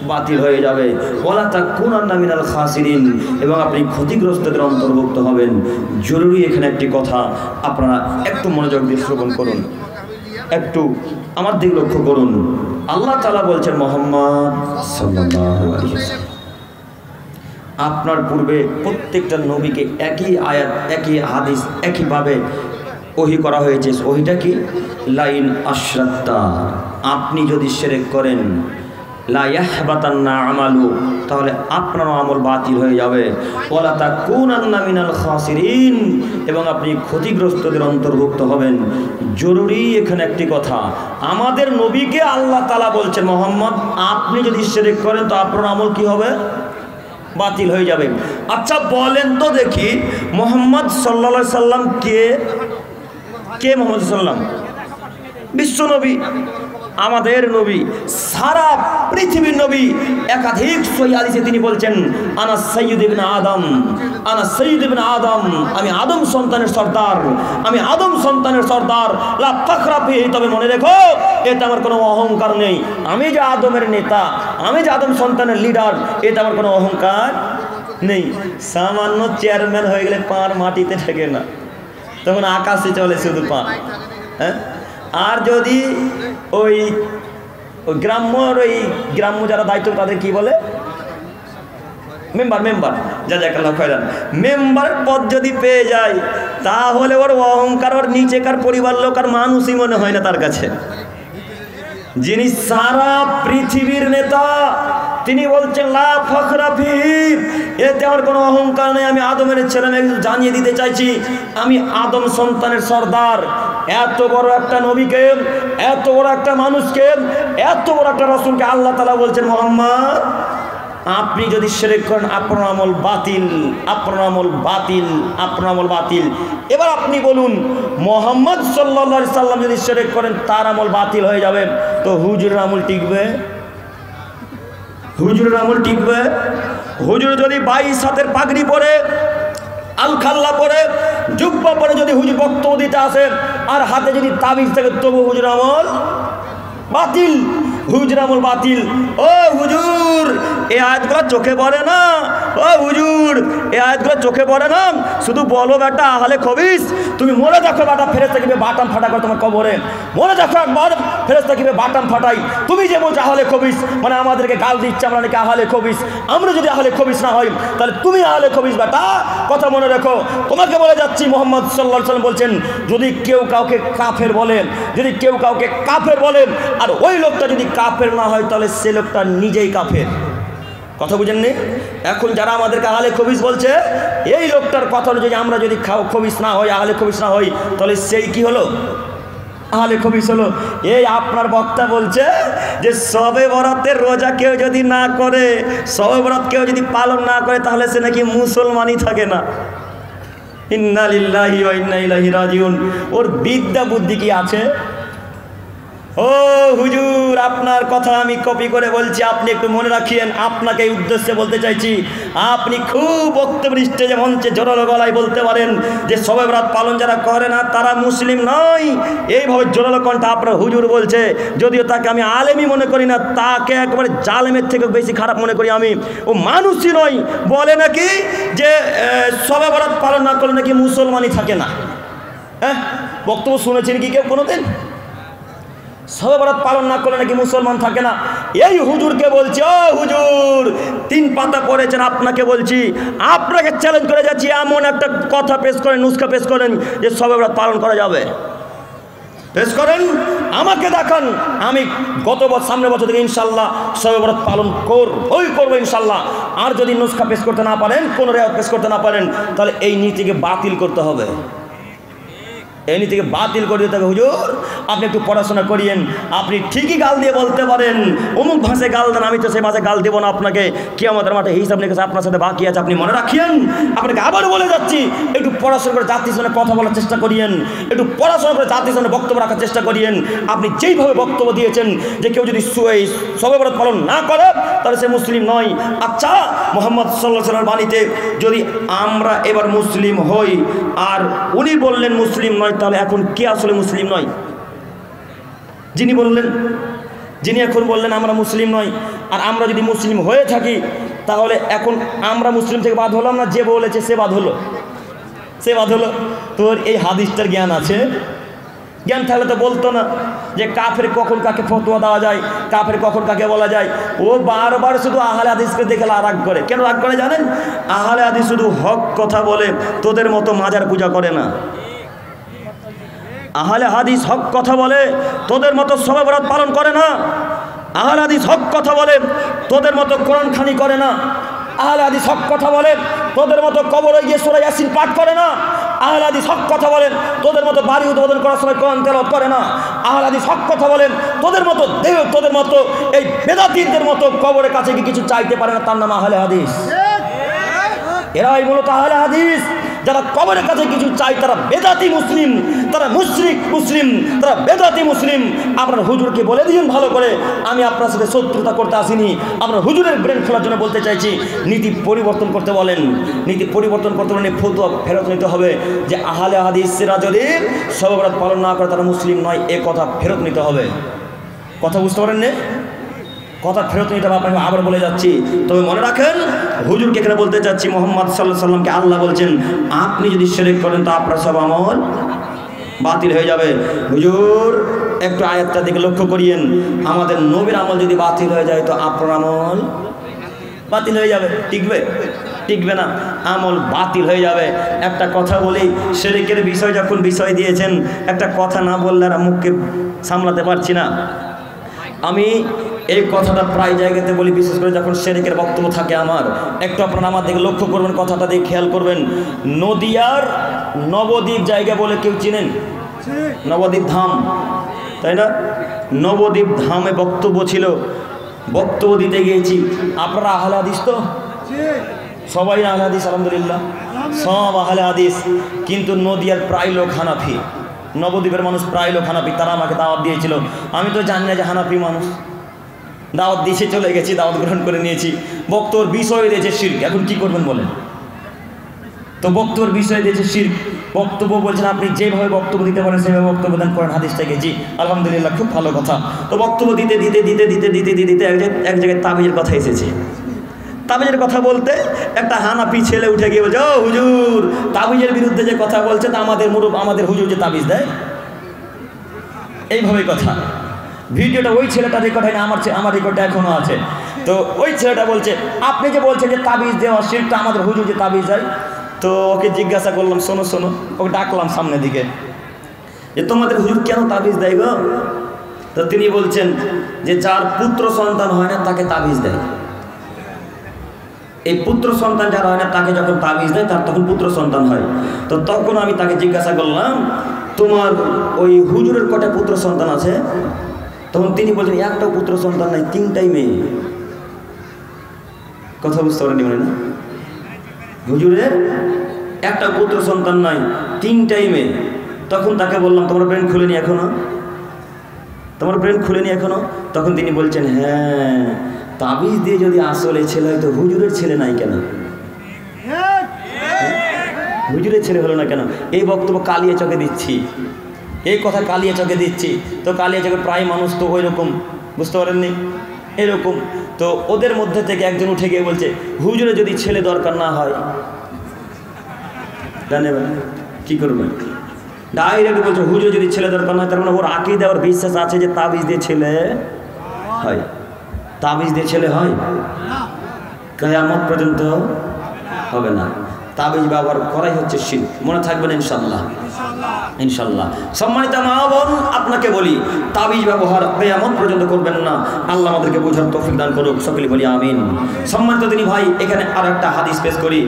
বাতিল হয়ে যাবে। ওয়ালা তাকুনান্না মিনাল খাসিরিন, এবং আপনি ক্ষতিগ্রস্তদের অন্তর্ভুক্ত হবেন। জরুরি এখানে একটি কথা আপনারা একটু মনোযোগ দিয়ে শ্রবণ করুন, একটু আমার দিকে লক্ষ্য করুন। আল্লাহ তাআলা বলছেন মুহাম্মদ সাল্লাল্লাহু আলাইহি ওয়াসাল্লাম, আপনার পূর্বে প্রত্যেকটা নবীকে একই আয়াত, একই হাদিস, একইভাবে ওহী করা হয়েছে। ওহীটা কি? লাইন আশরাকতা, আপনি যদি শিরক করেন লা ইয়াহবাতান্না আমালু, তাহলে আপনার আমল বাতিল হয়ে যাবে। ওয়ালা তাকুনান্না মিনাল খাসিরিন, এবং আপনি ক্ষতিগ্রস্তদের অন্তর্ভুক্ত হবেন। জরুরি এখানে একটি কথা, আমাদের নবীকে আল্লাহ তাআলা বলছেন মুহাম্মদ আপনি যদি শিরক করেন তো আপনার আমল কি হবে? বাতিল হয়ে যাবে। আচ্ছা বলেন তো দেখি মুহাম্মদ সাল্লাল্লাহু আলাইহি সাল্লাম কে? কে মুহাম্মদ সাল্লাম? বিশ্ব নবী, আমাদের নবী, সারা পৃথিবীর নবী। একাধিক সহিহ হাদিসে তিনি বলছেন আনা সাইয়্যিদ ইবনে আদম, আনা সাইয়্যিদ ইবনে আদম, আমি আদম সন্তানের সর্দার, আমি আদম সন্তানের সর্দার। লা ফাখরা ফি, তবে মনে রেখো এতে আমার কোনো অহংকার নেই। আমি যে আদমের নেতা, আমি যে আদম সন্তানের লিডার, এতে আমার কোনো অহংকার নেই। সামান্য চেয়ারম্যান হয়ে গেলে পার মাটিতে ঠেকে না, তখন আকাশে চলে শুধু পা। হ্যাঁ, আর যদি ওই গ্রাম্য যারা দায়িত্ব তাদের কি বলে? মেম্বার জাযাকাল্লাহ খায়রান। মেম্বার পদ যদি পেয়ে যায় তাহলে ওর অহংকার, ওর নিচেকার পরিবার লোক আর মানুষই মনে হয় না তার কাছে। যিনি সারা পৃথিবীর নেতা তিনি বলছেন লা ফাখরা ফি, এতে আমার কোনো অহংকার নেই। আমি আদমের ছেলে মেয়ে জানিয়ে দিতে চাইছি আমি আদম সন্তানের সর্দার। এত বড় একটা নবীকে, এত বড় একটা মানুষকে, এত বড় একটা রাসূলকে আল্লাহ তাআলা বলছেন মুহাম্মদ আপনি যদি শিরক করেন আপনার আমল বাতিল, আপনার আমল বাতিল, আপনার আমল বাতিল। এবার আপনি বলুন মুহাম্মদ সাল্লাল্লাহু আলাইহি সাল্লাম যদি শিরক করেন তার আমল বাতিল হয়ে যাবে, তো হুজুরের আমল টিকবে? হুজুরের আমল টিকবে? হুজুর যদি 22 হাতের পাগড়ি পরে, আলখাল্লা পরে, জুব্বা পরে যদি হুজুর বক্তব্য দিতে আসে আর হাতে যদি তাবিজ থাকে, তবু হুজুর আমল বাতিল, হুজুর আমল বাতিল। ও হুজুর এই আয়াতগুলো চোখে পড়ে না? ও হুজুর এই আয়াতগুলো চোখে পড়ে না? শুধু বলো বেটা আহলে খবিস, তুমি মনে দেখো বেটা ফেরেশতা কিভাবে বাটাম ফাটা করে তোমার কবরে, মনে দেখো একবার ফেরেশতা কিভাবে বাটাম ফাটাই। তুমি যে বলছো আহলে খবিস, মানে আমাদেরকে গাল দিচ্ছে আমরা নাকি আহলে খবিস। আমরা যদি আহলে খবিস না হই তাহলে তুমি আহলে খবিস বেটা, কথা মনে রেখো। তোমাকে বলে যাচ্ছি মুহাম্মদ সাল্লাল্লাহু আলাইহি ওয়াসাল্লাম বলছেন যদি কেউ কাউকে কাফের বলে, যদি কেউ কাউকে কাফের বলে আর ওই লোকটা যদি কাফের না হয় তাহলে সে লোকটা নিজেই কাফের। কথা বুঝেননি? এখন যারা আমাদেরকে আহলে খবিস বলছে, এই লোকটার কথা অনুযায়ী আমরা যদি খবিস না হই, আহলে খবিস না হই, তাহলে সেই কি হলো? আহলে খবিস হলো। এই আপনার বক্তা বলছে যে শবে বরাতের রোজা কেউ যদি না করে, শবে বরাত কেউ যদি পালন না করে তাহলে সে নাকি মুসলমানই থাকে না। ইন্না লিল্লাহি ওয়া ইন্না ইলাইহি রাজিউন। ওর বিদ্যা বুদ্ধি কি আছে? ও হুজুর আপনার কথা আমি কপি করে বলছি, আপনি একটু মনে রাখিয়েন। আপনাকে এই উদ্দেশ্যে বলতে চাইছি, আপনি খুব বক্তব্য স্টেজে মঞ্চে জোরালো গলায় বলতে পারেন যে শবে বরাত পালন যারা করে না তারা মুসলিম নয়। এইভাবে জোরালো কণ্ঠে আপনার হুজুর বলছে, যদিও তাকে আমি আলেমই মনে করি না, তাকে একবারে জালেমের থেকে বেশি খারাপ মনে করি আমি। ও মানুষই নয়, বলে নাকি যে শবে বরাত পালন না করলে নাকি মুসলমানই থাকে না। হ্যাঁ, বক্তব্য শুনেছেন কি কেউ কোনোদিন? শবে বরাত পালন না করলে নাকি মুসলমান থাকে না। এই হুজুরকে বলছি, ও হুজুর 3 পাতা পড়েছেন, আপনাকে বলছি, আপনাকে চ্যালেঞ্জ করে যাচ্ছি, এমন একটা কথা পেশ করেন, নুসখা পেশ করেন যে শবে বরাত পালন করা যাবে। পেশ করেন, আমাকে দেখান। আমি সামনের বছর থেকে ইনশাল্লাহ শবে বরাত পালন করবো ইনশাল্লাহ। আর যদি নুসখা পেশ করতে না পারেন, কোনো রেওয়াজ পেশ করতে না পারেন, তাহলে এই নীতিকে বাতিল করতে হবে। এই নীতিকে বাতিল করে দিতে হবে। হুজুর আপনি একটু পড়াশোনা করিয়েন, আপনি ঠিকই গাল দিয়ে বলতে পারেন অমুক ভাষায় গাল দেন, আমি তো সেই ভাষায় গাল দেবো না আপনাকে। কিয়ামতের মাঠে হিসাব নিকাশ আপনার সাথে বাকি আছে, আপনি মনে রাখিয়েন। আপনাকে আবারও বলে যাচ্ছি, একটু পড়াশোনা করে জাতির সামনে কথা বলার চেষ্টা করিয়েন, একটু পড়াশোনা করে জাতির সামনে বক্তব্য রাখার চেষ্টা করিয়েন। আপনি যেইভাবে বক্তব্য দিয়েছেন যে কেউ যদি শবে বরাত পালন না করে তাহলে সে মুসলিম নয়। আচ্ছা, মুহাম্মদ সাল্লাল্লাহু আলাইহি ওয়াসাল্লামের বাণীতে যদি আমরা এবার মুসলিম হই আর উনি বললেন মুসলিম নয়, তাহলে এখন কে আসলে মুসলিম নয়? যিনি এখন বললেন আমরা মুসলিম নই, আর আমরা যদি মুসলিম হয়ে থাকি তাহলে এখন আমরা মুসলিম থেকে বাদ হলাম না? যে বলেছে সে বাদ হলো। তোর এই হাদিসটার জ্ঞান আছে? জ্ঞান থাকলে তো বলতো না যে কাফের কখন কাকে ফতোয়া দেওয়া যায়, কাফের কখন কাকে বলা যায়। ও বারবার শুধু আহলে হাদিসকে দেখে রাগ করে। কেন রাগ করে জানেন? আহলে হাদিস শুধু হক কথা বলে, তোদের মতো মাজার পূজা করে না। আহলে হাদিস হক কথা বলে, তোদের মতো শবে বরাত পালন করে না। আহলে হাদিস হক কথা বলে, তোদের মতো কোরআন খানি করে না। আহলে হাদিস হক কথা বলে, তোদের মতো কবরে গিয়ে সূরা ইয়াসিন পাঠ করে না। আহলে হাদিস হক কথা বলেন, তোদের মতো বাড়ি উদ্বোধন করার সময় কোরআন তেলাওয়াত করে না। আহলে হাদিস হক কথা বলেন, তোদের মতো এই বেদাতীদের মতো কবরের কাছে গিয়ে কিছু চাইতে পারে না। তার নাম আহলে হাদিস। এরাই মূলত আহলে হাদিস। যারা কবরের কাছে কিছু চায় তারা বেদাতি মুসলিম, তারা মুশরিক মুসলিম, তারা বেদাতি মুসলিম। আপনার হুজুরকে বলে দিন ভালো করে, আমি আপনার সাথে শত্রুতা করতে আসিনি। আপনার হুজুরের ব্রেন খোলার জন্য বলতে চাইছি, নীতি পরিবর্তন করতে বলেন। নীতি পরিবর্তন করতে বলেন, ফতোয়া ফেরত নিতে হবে যে আহলে হাদিসরা যদি শবে বরাত পালন না করে তারা মুসলিম নয়, এ কথা ফেরত নিতে হবে। কথা বুঝতে পারেন না? কথা ফেরত নিতে হবে। আপনাকে আবার বলে যাচ্ছি, তবে মনে রাখেন হুজুরকে এখানে বলতে চাচ্ছি, মুহাম্মদ সাল্লাল্লাহু আলাইহি সাল্লামকে আল্লাহ বলছেন আপনি যদি শিরক করেন তো আপনার সব আমল বাতিল হয়ে যাবে। হুজুর একটু আয়াতটা দিকে লক্ষ্য করিয়েন, আমাদের নবীর আমল যদি বাতিল হয়ে যায় তো আপনার আমল বাতিল হয়ে যাবে। টিকবে না, আমল বাতিল হয়ে যাবে। একটা কথা বলি, শিরকের বিষয় যখন বিষয় দিয়েছেন, একটা কথা না বললে আর মুখকে সামলাতে পারছি না। আমি এই কথাটা প্রায় জায়গাতে বলি, বিশেষ করে যখন শিরকের বক্তব্য থাকে আমার। একটু আপনারা আমার দিকে লক্ষ্য করবেন, কথাটা দিয়ে খেয়াল করবেন। নদিয়ার নবদ্বীপ জায়গা বলে কেউ চিনেন? নবদ্বীপ ধাম, তাই না? নবদ্বীপ ধামে বক্তব্য ছিল, বক্তব্য দিতে গিয়েছি। আপনারা আহলে হাদিস তো? সবাই আহলে হাদিস, আলহামদুলিল্লাহ সব আহলে হাদিস। কিন্তু নদিয়ার প্রায় লোক হানাফি, নবদ্বীপের মানুষ প্রায় লোক হানাফি। তারা আমাকে দাওয়াত দিয়েছিল, আমি তো জানি না যে হানাফি মানুষ। দাওয়াত দিয়ে চলে গেছি, দাওয়াত গ্রহণ করে নিয়েছি। বক্তব্যের বিষয় দিয়েছে শিরক, এখন কি করবেন বলেন? তো বক্তব্যের বিষয় দিয়েছে শিরক। বক্তব্য বলছেন আপনি যেভাবে বক্তব্য দিতে পারেন সেভাবে বক্তব্য দেন, কোরআন হাদিস থেকে। জি আলহামদুলিল্লাহ, খুব ভালো কথা। তো বক্তব্য দিতে এক জায়গায় তাবিজের কথা এসেছে। তাবিজের কথা বলতে একটা হানাফি ছেলে উঠে গিয়ে বলছে, ও হুজুর তাবিজের বিরুদ্ধে যে কথা বলছে, তা আমাদের হুজুর যে তাবিজ দেয়, এইভাবে কথা। ভিডিওটা ওই ছেলেটা রেকর্ড হয়নি, আমার রেকর্ডটা এখনও আছে। তো ওই ছেলেটা বলছে, আপনি যে বলছেন যে তাবিজ দেওয়া শিরকটা, আমাদের হুজুর যে তাবিজ দেয়। তো ওকে জিজ্ঞাসা করলাম, শোনো, ওকে ডাকলাম সামনের দিকে, যে তোমাদের হুজুর কেন তাবিজ দেয় গো? তো তিনি বলছেন যে যার পুত্র সন্তান হয় না তাকে তাবিজ দেয়। এই পুত্র সন্তান যারা হয় না তাকে যখন তাবিজ দেয় তার তখন পুত্র সন্তান হয়। তো তখন আমি তাকে জিজ্ঞাসা করলাম, তোমার ওই হুজুরের কটা পুত্র সন্তান আছে? তখন তিনি বলছেন একটাও পুত্র সন্তান নাই, 3টাই মেয়ে। কথা বুঝতে পারেনি মানে না? হুজুরের একটা পুত্র সন্তান নাই, 3টাই মেয়ে। তখন তাকে বললাম তোমার ব্রেন খুলেনি এখনো? তখন তিনি বলছেন, হ্যাঁ, তাবিজ দিয়ে যদি আসলে ছেলে হয় তো হুজুরের ছেলে নাই কেন? হুজুরের ছেলে হলো না কেন? এই বক্তব্য কালিয়া চকে দিচ্ছি, এই কথা কালিয়া চকে দিচ্ছি। তো কালিয়া চকে প্রায় মানুষ তো ওই রকম, বুঝতে পারেননি? এরকম। তো ওদের মধ্যে থেকে একজন উঠে গিয়ে বলছে, হুজুরে যদি ছেলে দরকার না হয় জানেন কি করবেন? ডাইরেক্ট বলছে হুজুর যদি ছেলে দরকার না হয়, তার মানে ওর আকীদা, ওর বিশ্বাস আছে যে তাবিজ দিয়ে ছেলে হয়। তাবিজ দিয়ে ছেলে হয় কিয়ামত পর্যন্ত হবে না। তাবিজ ব্যবহার করাই হচ্ছে শিরক, মনে থাকবেন ইনশাআল্লাহ। সম্মানিত মা বোন, আপনাকে বলি তাবিজ ব্যবহার কিয়ামত পর্যন্ত করবেন না। আল্লাহ আমাদেরকে বোঝার তৌফিক দান করুক, সকলে বলি আমিন। সম্মানিত দিনী ভাই, এখানে আর একটা হাদিস পেশ করি,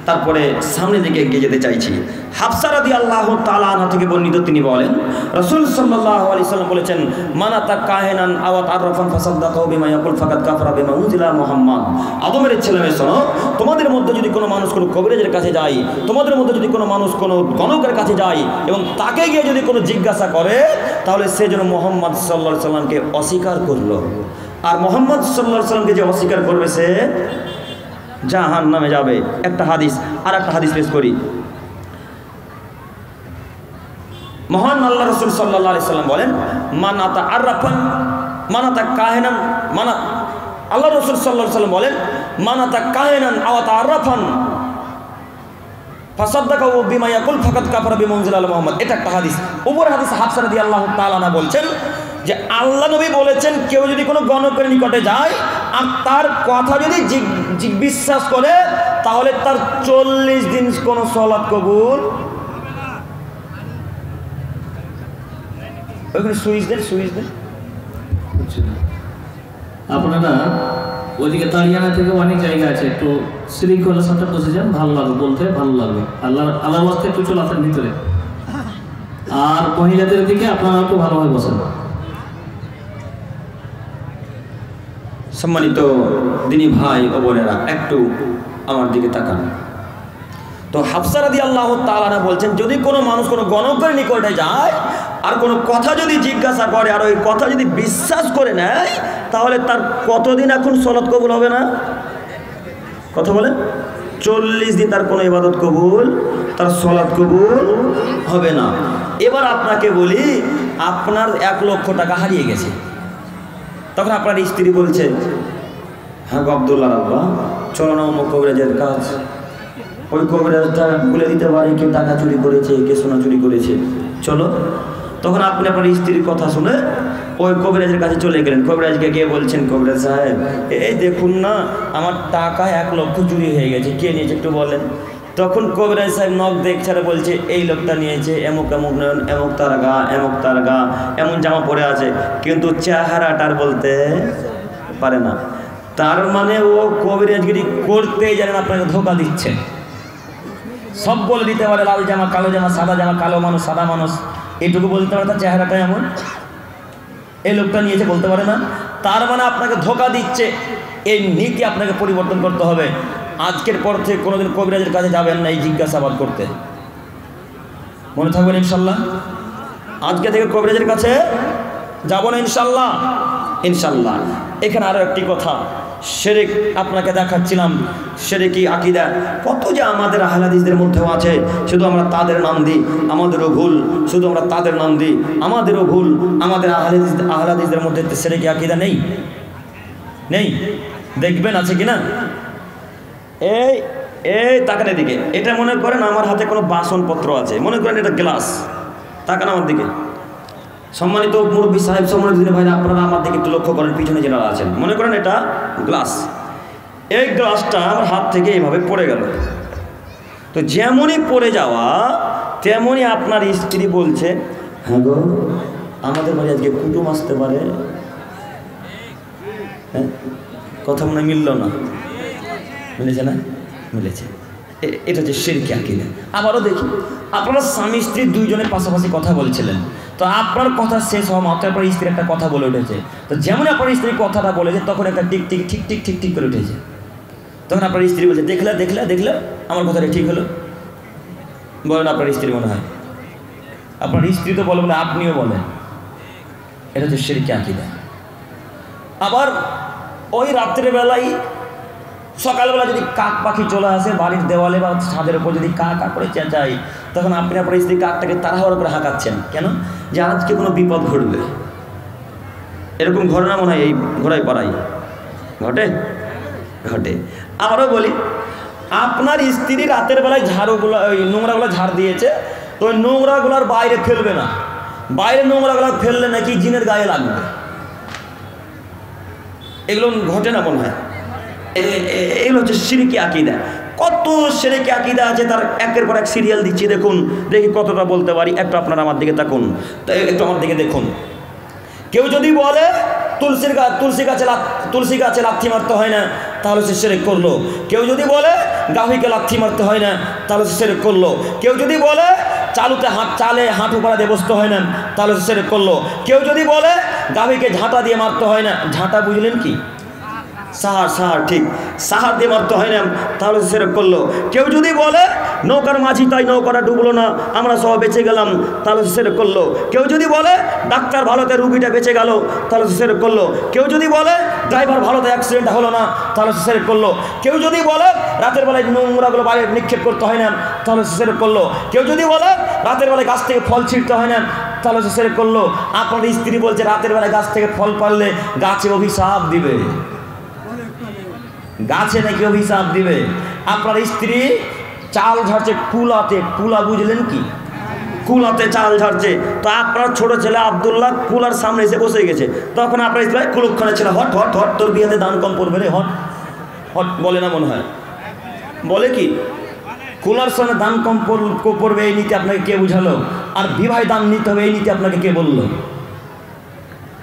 তারপরে সামনের দিকে এগিয়ে যেতে চাইছি। হাফসা রাদিয়াল্লাহু তাআলা আনহা থেকে বর্ণিত, তিনি বলেন রাসূল সাল্লাল্লাহু আলাইহি সাল্লাম বলেছেন, মান আতা কাহিনান আও আরাফান ফাসাদাকাহু বিমা ইয়াকুল ফাকাদ কাফারা বিমা উনজিলা মুহাম্মদ। আদমের ছেলেমেয়ে শোনো, তোমাদের মধ্যে যদি কোনো মানুষ কোনো কবিরাজের কাছে যায়, তোমাদের মধ্যে যদি কোনো মানুষ কোনো গণকের কাছে যায় এবং তাকে গিয়ে যদি কোনো জিজ্ঞাসা করে, তাহলে সে যেন মুহাম্মদ সাল্লাল্লাহু আলাইহি সাল্লামকে অস্বীকার করলো। আর মুহাম্মদ সাল্লাল্লাহু আলাইহি সাল্লামকে যে অস্বীকার করবে সে জাহান্নামে যাবে। একটা হাদিস, আর একটা হাদিস পেশ করি। মহান আল্লাহ রাসূল সাল্লাল্লাহু আলাইহি সাল্লাম বলেন, মান আতা আররাফান মান আতা কাহিনান মানা, আল্লাহ রাসূল সাল্লাল্লাহু আলাইহি সাল্লাম বলেন, মান আতা কাহিনান আও আতা আররাফান ফাসাদ্দাকাহু বিমা ইয়াকুল ফাকাদ কাফারা বিমানজিল আল মুহাম্মদ। এটা একটা হাদিস। উপর হাদিস হাফসা রাদিয়াল্লাহু তাআলা আনহা বলছেন যে আল্লাহ নবী বলেছেন, কেউ যদি কোনো গণকের নিকটে যায় আর তার কথা যদি বিশ্বাস করে, তাহলে তার 40 দিন কোনো সালাত কবুল। ওইখানে সুইচ দেন। আপনারা ওইদিকে তারিয়ানা থেকে অনেক জায়গা আছে, একটু শৃঙ্খলার সাথে বসে যান, ভালো লাগবে, বলতে ভালো লাগবে। আল্লাহ ওয়াস্তে একটু চলে আসেন ভিতরে। আর মহিলাদের দিকে আপনারা একটু ভালোভাবে বসেন। সম্মানিত দিনী ভাই ও বোনেরা, একটু আমার দিকে তাকান। তো হাফসা রাদিয়াল্লাহু তাআলা আনহা বলছেন, যদি কোনো মানুষ কোনো গণকের নিকটে যায় আর কোনো কথা যদি জিজ্ঞাসা করে আর ওই কথা যদি বিশ্বাস করে নেয়, তাহলে তার কতদিন এখন সালাত কবুল হবে না? কথা বলেন, 40 দিন তার কোনো ইবাদত কবুল, তার সালাত কবুল হবে না। এবার আপনাকে বলি, আপনার 1 লক্ষ টাকা হারিয়ে গেছে। তখন আপনার স্ত্রী বলছে, হ্যাঁ গো আব্দুল্লাহ আব্বা, চলো না অমুক কবিরাজের কাজ, ওই কবিরাজটা বলে দিতে পারে কে টাকা চুরি করেছে, কে সোনা চুরি করেছে, চলো। তখন আপনি আপনার স্ত্রীর কথা শুনে ওই কবিরাজের কাছে চলে গেলেন। কবিরাজকে গিয়ে বলছেন, কবিরাজ সাহেব, এই দেখুন না, আমার টাকা 1 লক্ষ চুরি হয়ে গেছে, কে নিয়েছে একটু বলেন। তখন কবিরাজ সাহেব নখ দেখছাড়া বলছে, এই লোকটা নিয়েছে, এমুক তার গা এমন জামা পরে আছে, কিন্তু চেহারাটার বলতে পারে না। তার মানে ও কবিরাজগিরি করতেই জানেন আপনাকে ধোকা দিচ্ছে। সব বলে দিতে পারে, লাল জামা, কালো জামা, সাদা জামা, কালো মানুষ, সাদা মানুষ, এটুকু বলতে পারে তার চেহারাটা এমন, এই লোকটা নিয়েছে বলতে পারে না। তার মানে আপনাকে ধোকা দিচ্ছে। এই নীতি আপনাকে পরিবর্তন করতে হবে। আজকের পর থেকে কোনোদিন কবিরাজের কাছে যাবেন না এই জিজ্ঞাসাবাদ করতে, মনে থাকবেন ইনশাল্লাহ। আজকে থেকে কবিরাজের কাছে যাব না ইনশাল্লাহ। এখানে আরও একটি কথা, শিরক আপনাকে দেখাচ্ছিলাম, শিরকি আকীদা কত যে আমাদের আহলে হাদিসদের মধ্যেও আছে। শুধু আমরা তাদের নাম দিই, আমাদেরও ভুল। শুধু আমরা তাদের নাম দিই, আমাদেরও ভুল। আমাদের আহলে হাদিসদের মধ্যে শিরকি আকীদা নেই। দেখবেন আছে কিনা? এই তাকান এদিকে। এটা মনে করেন আমার হাতে কোনো বাসনপত্র আছে, মনে করেন এটা গ্লাস। তাকান আমার দিকে। সম্মানিত মুরব্বী সাহেব, সম্মানিত দিনী ভাইরা, আপনারা আমার দিকে একটু লক্ষ্য করেন, পিছনে যারা আছেন, মনে করেন এটা গ্লাস। এই গ্লাসটা আমার হাত থেকে এইভাবে পড়ে গেল। তো যেমনই পড়ে যাওয়া, তেমনই আপনার স্ত্রী বলছে, হ্যাঁ গো, আমাদের বাড়ি আজকে কুটুম আসতে পারে। হ্যাঁ, কথা মনে মিলল না? মিলেছে না? মিলেছে। এটা হচ্ছে শিরকি আকীদা। আবারও দেখি, আপনারা স্বামী স্ত্রী দুইজনের পাশাপাশি কথা বলছিলেন, তো আপনার কথা শেষ হওয়া মাত্র আপনার স্ত্রী একটা কথা বলে উঠেছে। তো যেমন আপনার স্ত্রী কথাটা বলেছে, তখন একটা টিক টিক ঠিক ঠিক ঠিক ঠিক করে উঠেছে। তখন আপনার স্ত্রী বলছে, দেখলে আমার কথাটা ঠিক হলো। বলেন আপনার স্ত্রী মনে হয়? আপনার স্ত্রী তো বলে, আপনিও বলেন। এটা হচ্ছে শিরকি আকীদা। আবার ওই রাত্রেবেলায় সকালবেলা যদি কাক পাখি চলে আসে বাড়ির দেওয়ালে বা ছাদের উপর, যদি কা করে চেঁচাই, তখন আপনি আপনার স্ত্রী কাকটাকে তাড়াহুড়ো করে হাঁকাচ্ছেন। কেন? যে আজকে কোনো বিপদ ঘটবে। এরকম ঘটনা মনে হয় এই ঘোড়ায় পাড়ায় ঘটে। আবারও বলি, আপনার স্ত্রী রাতের বেলায় ঝাড়ুগুলো, ওই নোংরাগুলো ঝাড় দিয়েছে, তো ওই নোংরাগুলোর বাইরে ফেলবে না। বাইরে নোংরাগুলো ফেললে নাকি জিনের গায়ে লাগবে। এগুলো ঘটে না মনে হয়? এগুলো হচ্ছে শিরকি আকীদা। কত শিরকি আকীদা আছে, তার একের পর এক সিরিয়াল দিচ্ছি, দেখি কতটা বলতে পারি। একটু আপনারা আমার দিকে তাকুন, একটু আমার দিকে দেখুন। কেউ যদি বলে তুলসী গাছে লাথি মারতে হয় না, তাহলে সে শিরক করলো। কেউ যদি বলে গাভীকে লাথি মারতে হয় না, তাহলে সে শিরক করলো। কেউ যদি বলে চালে হাঁটু পাড়া দিয়ে বসতে হয় না, তাহলে সে শিরক করলো। কেউ যদি বলে গাভীকে ঝাঁটা দিয়ে মারতে হয় না, ঝাঁটা বুঝলেন কি? সাহার ঠিক সাহার দিয়ে মারতে হয় না, তাহলে সেরকম করলো। কেউ যদি বলে নৌকার মাঝি তাই নৌকাটা ডুবলো না, আমরা সব বেঁচে গেলাম, তাহলে সেরকম করলো। কেউ যদি বলে ডাক্তার ভালোতে রুগীটা বেঁচে গেল, তাহলে সেরকম করলো। কেউ যদি বলে ড্রাইভার ভালোতে অ্যাক্সিডেন্ট হলো না, তাহলে সেরকম করলো। কেউ যদি বলে রাতের বেলায় নোংরাগুলো বাইরে নিক্ষেপ করতে হয় না, তাহলে সেরকম করলো। কেউ যদি বলে রাতের বেলায় গাছ থেকে ফল ছিঁড়তে হয় না, তাহলে সেরকম করলো। আপনার স্ত্রী বলছে রাতের বেলায় গাছ থেকে ফল পারলে গাছে অভিশাপ দিবে, গাছে নাকি অভিশাপ দিবে। আপনার স্ত্রী চাল ঝাড়ছে কুলাতে, কুলা বুঝলেন কি? কুলাতে চাল ঝাড়ছে। তো আপনার ছোট ছেলে আব্দুল্লাহ কুলার সামনে এসে বসে গেছে, তখন আপনার স্ত্রী কুলক্ষণে ছিল হট হট হট, তোর বিয়েতে দান কম পড়বে রে, হট হট বলে না মনে হয়? বলে কি? কুলার সামনে দান কম পড়বে এই নীতি আপনাকে কে বুঝালো? আর বিবাহে দান নিতে হবে এই নীতি আপনাকে কে বললো?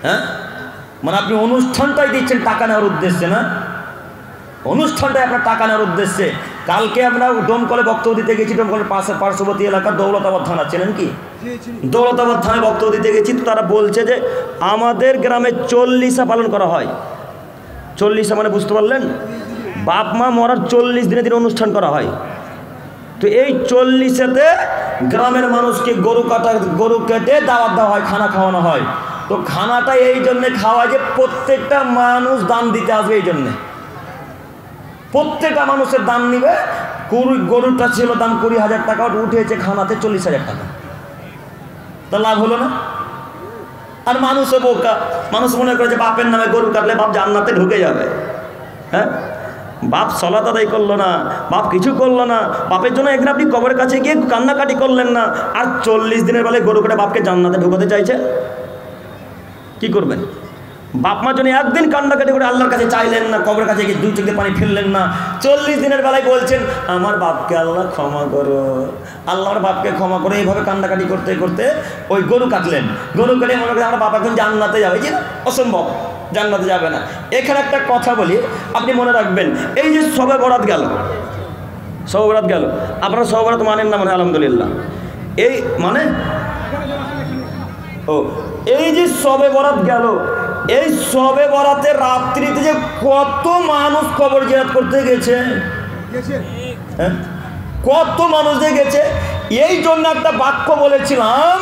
হ্যাঁ, মানে আপনি অনুষ্ঠানটাই দিচ্ছেন টাকা নেওয়ার উদ্দেশ্যে না, অনুষ্ঠানটাই আপনার টাকা নেওয়ার উদ্দেশ্যে। কালকে আমরা দমকলে বক্তব্য দিতে গেছি, দমকলের পার্শ্ববর্তী এলাকার দৌলতাবাদ থানা, চেনেন কি? দৌলতাবাদ থানায় বক্তব্য দিতে গেছি, তো তারা বলছে যে আমাদের গ্রামে 40 পালন করা হয়। 40 মানে বুঝতে পারলেন, বাপ মা মরার 40 দিনে অনুষ্ঠান করা হয়। তো এই 40-এতে গ্রামের মানুষকে গরু কেটে দাওয়াত দেওয়া হয়, খানা খাওয়ানো হয়। তো খানাটা এই জন্যে খাওয়ায় যে প্রত্যেকটা মানুষ দান দিতে আসবে, এই জন্যে প্রত্যেকটা মানুষের দান নিবে। গরুটা ছিল দাম 20,000 টাকা, উঠেছে খানাতে 40,000 টাকা। তা লাভ হলো না? আর মানুষও বোকা, মানুষ মনে করে যে বাপের নামে গরু কাটলে বাপ জান্নাতে ঢুকে যাবে। হ্যাঁ, বাপ সলাত আদায় করলো না, বাপ কিছু করলো না, বাপের জন্য একদিন আপনি কবরের কাছে গিয়ে কান্নাকাটি করলেন না, আর 40 দিনের বেলায় গরু কেটে বাপকে জান্নাতে ঢুকাতে চাইছে। কি করবেন? বাপ মা জন্য একদিন কান্নাকাটি করে আল্লাহর কাছে চাইলেন না, কবরের কাছে গিয়ে 2 চোখে পানি ফেললেন না, 40 দিনের বেলায় বলছেন আমার বাপকে আল্লাহ ক্ষমা করো, আল্লাহর বাপকে ক্ষমা করে। এইভাবে কান্নাকাটি করতে করতে ওই গরু কাটলেন। গরু কেটে মনে করেন আমার বাপ এখন জান্নাতে যাবে, যে অসম্ভব, জান্নাতে যাবে না। এখানে একটা কথা বলি, আপনি মনে রাখবেন, এই যে শবে বরাত গেল, শবে বরাত গেল, আপনারা শবে বরাত মানেন না মানে? আলহামদুলিল্লাহ। এই মানে এই যে শবে বরাত গেল, এই শবে বরাতের রাত্রিতে যে কত মানুষ কবর জিয়ারত করতে গেছে, হ্যাঁ, কত মানুষ যে গেছে। এই জন্য একটা বাক্য বলেছিলাম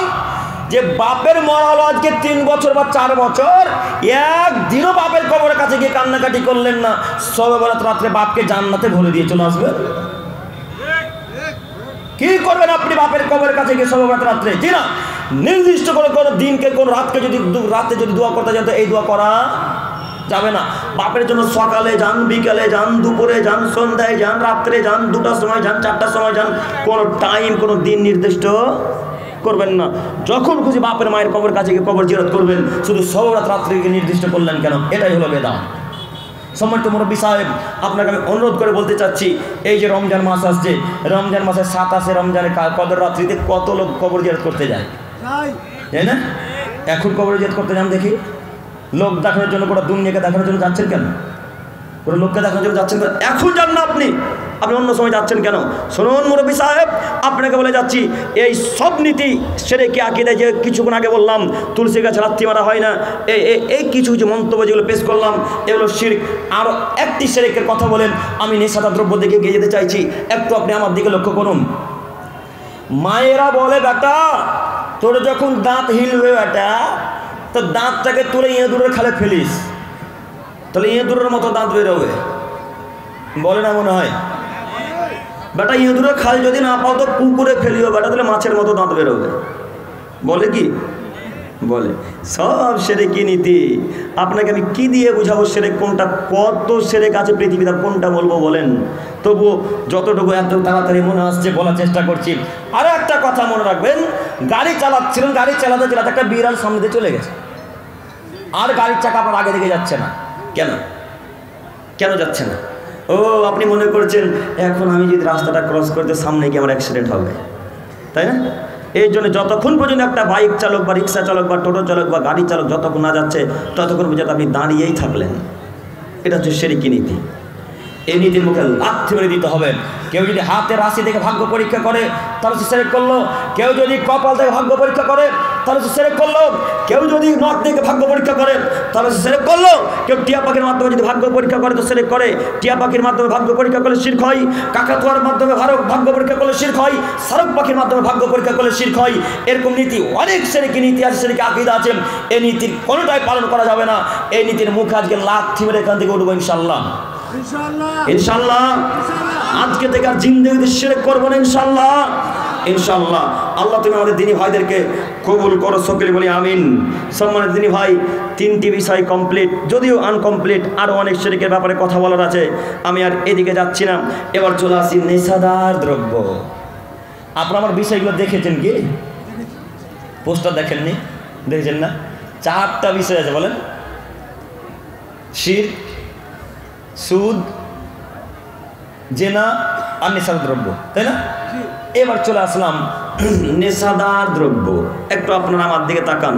যে বাপের মরা হলো আজকে 3 বছর বা 4 বছর, একদিনও বাপের কবরের কাছে গিয়ে কান্নাকাটি করলেন না, শবে বরাত রাত্রে বাপকে জান্নাতে ভরে দিয়ে চলে আসবে। কি করবেন আপনি বাপের কবরের কাছে গিয়ে শবে বরাত রাত্রে? জি না, নির্দিষ্ট করে কোনো দিনকে কোন রাতকে যদি রাতে যদি দোয়া করতে যান, তো এই দোয়া করা যাবে না। বাপের জন্য সকালে যান, বিকালে যান, দুপুরে যান, সন্ধ্যায় যান, রাত্রে যান, 2টার সময় যান, 4টার সময় যান, কোনো টাইম কোনো দিন নির্দিষ্ট করবেন না। যখন খুশি বাপের মায়ের কবরের কাছে গিয়ে কবর জিয়ারত করবেন। শুধু শবে বরাত রাত্রিকে নির্দিষ্ট করলেন কেন? এটাই হলো বেদাত। সম্মানিত মুরব্বী সাহেব, আপনাকে আমি অনুরোধ করে বলতে চাচ্ছি, এই যে রমজান মাস আসছে, রমজান মাসের 27 রমজানের কদর রাত্রিতে কত লোক কবর জিয়ারত করতে যায়, তাই না? এখন কবর জিয়ারত করতে যান দেখি, লোক দেখানোর জন্য, গোটা দুনিয়াকে দেখানোর জন্য যাচ্ছেন কেন? কোনো লোককে দেখানোর জন্য যাচ্ছেন কেন? এখন যান না আপনি, আপনি অন্য সময় যাচ্ছেন কেন? শুনুন মুরব্বী সাহেব, আপনাকে বলে যাচ্ছি, এই সব নীতি সেরে কি আকিদায় যে কিছুক্ষণ আগে বললাম তুলসী গাছে লাথি মারা হয় না, এই কিছু কিছু মন্তব্য যেগুলো পেশ করলাম, এগুলো শিরক। আরও একটি শিরকের কথা বলেন, আমি নেশাদার দ্রব্য দিকে এগিয়ে যেতে চাইছি, একটু আপনি আমার দিকে লক্ষ্য করুন। মায়েরা বলে বেটা তোর যখন দাঁত হিলবে বেটা, তো দাঁতটাকে তুলে ইঁদুরের খালে ফেলিস, তাহলে ইঁদুরের মতো দাঁত বেরোবে, বলে না মনে হয়? বেটা ইঁদুরের খাল যদি না পাও তো পুকুরে ফেলিও বেটা, তাহলে মাছের মতো দাঁত বেরোবে, বলে কি? বলে। সব সেরেকি নীতি। আপনাকে আমি কি দিয়ে বুঝাবো সেরেক কোনটা? কত সেরেক আছে পৃথিবীতে, কোনটা বলবো বলেন? তবুও যতটুকু এত তাড়াতাড়ি মনে আসছে বলার চেষ্টা করছি। আরও একটা কথা মনে রাখবেন, গাড়ি চালাচ্ছিলেন, গাড়ি চালাতে চালাতে একটা বিড়াল সামনে দিয়ে চলে গেছে, আর গাড়ির চাকা আপনার আগে দিকে যাচ্ছে না। কেন? কেন যাচ্ছে না? ও আপনি মনে করছেন এখন আমি যদি রাস্তাটা ক্রস করতে সামনে গিয়ে আমার অ্যাক্সিডেন্ট হবে, তাই না? এই জন্য যতক্ষণ পর্যন্ত একটা বাইক চালক বা রিক্সা চালক বা টোটো চালক বা গাড়ি চালক যতক্ষণ না যাচ্ছে, ততক্ষণ পর্যন্ত আপনি দাঁড়িয়েই থাকলেন। এটা হচ্ছে শিরকি নীতি। এই নীতির মুখে লাথি মেরে দিতে হবে। কেউ যদি হাতের রাশি থেকে ভাগ্য পরীক্ষা করে তাহলে সে শিরক করলো, কেউ যদি কপাল থেকে ভাগ্য পরীক্ষা করে তাহলে সে শিরক করলো। কেউ যদি নখ দেখে ভাগ্য পরীক্ষা করে তাহলে সে শিরক করলো। কেউ টিয়া পাখির মাধ্যমে যদি ভাগ্য পরীক্ষা করে তো শিরক করে। টিয়া পাখির মাধ্যমে ভাগ্য পরীক্ষা করলে শিরক হয়, কাকাতুয়ার মাধ্যমে ভাগ্য পরীক্ষা করলে শিরক হয়, শারক পাখির মাধ্যমে ভাগ্য পরীক্ষা করলে শিরক হয়। এরকম নীতি অনেক শিরকি নীতি আছে, শিরকি আকীদা আছে। এই নীতির কোনোটাই পালন করা যাবে না। এই নীতির মুখে আজকে লাথি মেরে এখান থেকে উঠবো ইনশাআল্লাহ, ইনশাআল্লাহ। আজকে থেকে আর জিন্দেগিতে শিরক করবো না ইনশাআল্লাহ, ইনশাআল্লাহ। আল্লাহ তুমি আমাদের দিনী ভাইদেরকে কবুল করো, সকলে বলি আমিন। সম্মানিত দিনী ভাই, 3টি বিষয় কমপ্লিট, যদিও আনকমপ্লিট, আরও অনেক শিরকের ব্যাপারে কথা বলার আছে। আমি আর এদিকে যাচ্ছি না, এবার চলে আসি নেশাদার দ্রব্য। আপনারা আমার বিষয়গুলো দেখেছেন কি? পোস্টার দেখেননি? দেখেছেন না? 4টা বিষয় আছে, বলেন। শিরক, সুদ, জেনা আর নেশাদার দ্রব্য, তাই না? এবার চলে আসলাম নেশাদার দ্রব্য। একটু আপনারা আমার দিকে তাকান।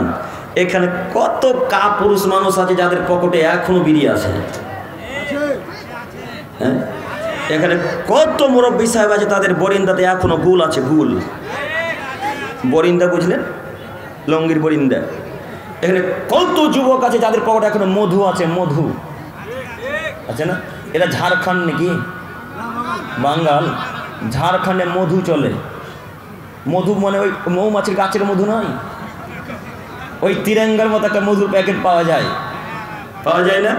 এখানে কত কাপুরুষ মানুষ আছে যাদের পকেটে এখনো বিড়ি আছে? হ্যাঁ, এখানে কত মুরব্বী সাহেব আছে তাদের বরিন্দাতে এখনো গুল আছে, গুল। বরিন্দা বুঝলেন? লঙ্গির বরিন্দা। এখানে কত যুবক আছে যাদের পকেটে এখনো মধু আছে, মধু আছে না? এটা ঝাড়খণ্ড নাকি বাঙ্গাল? ঝাড়খণ্ডে মধু চলে। মধু মানে ওই মৌমাছির গাছের মধু নয়, ওই তিরঙ্গার মতো একটা মধুর প্যাকেট পাওয়া যায়, পাওয়া যায় না?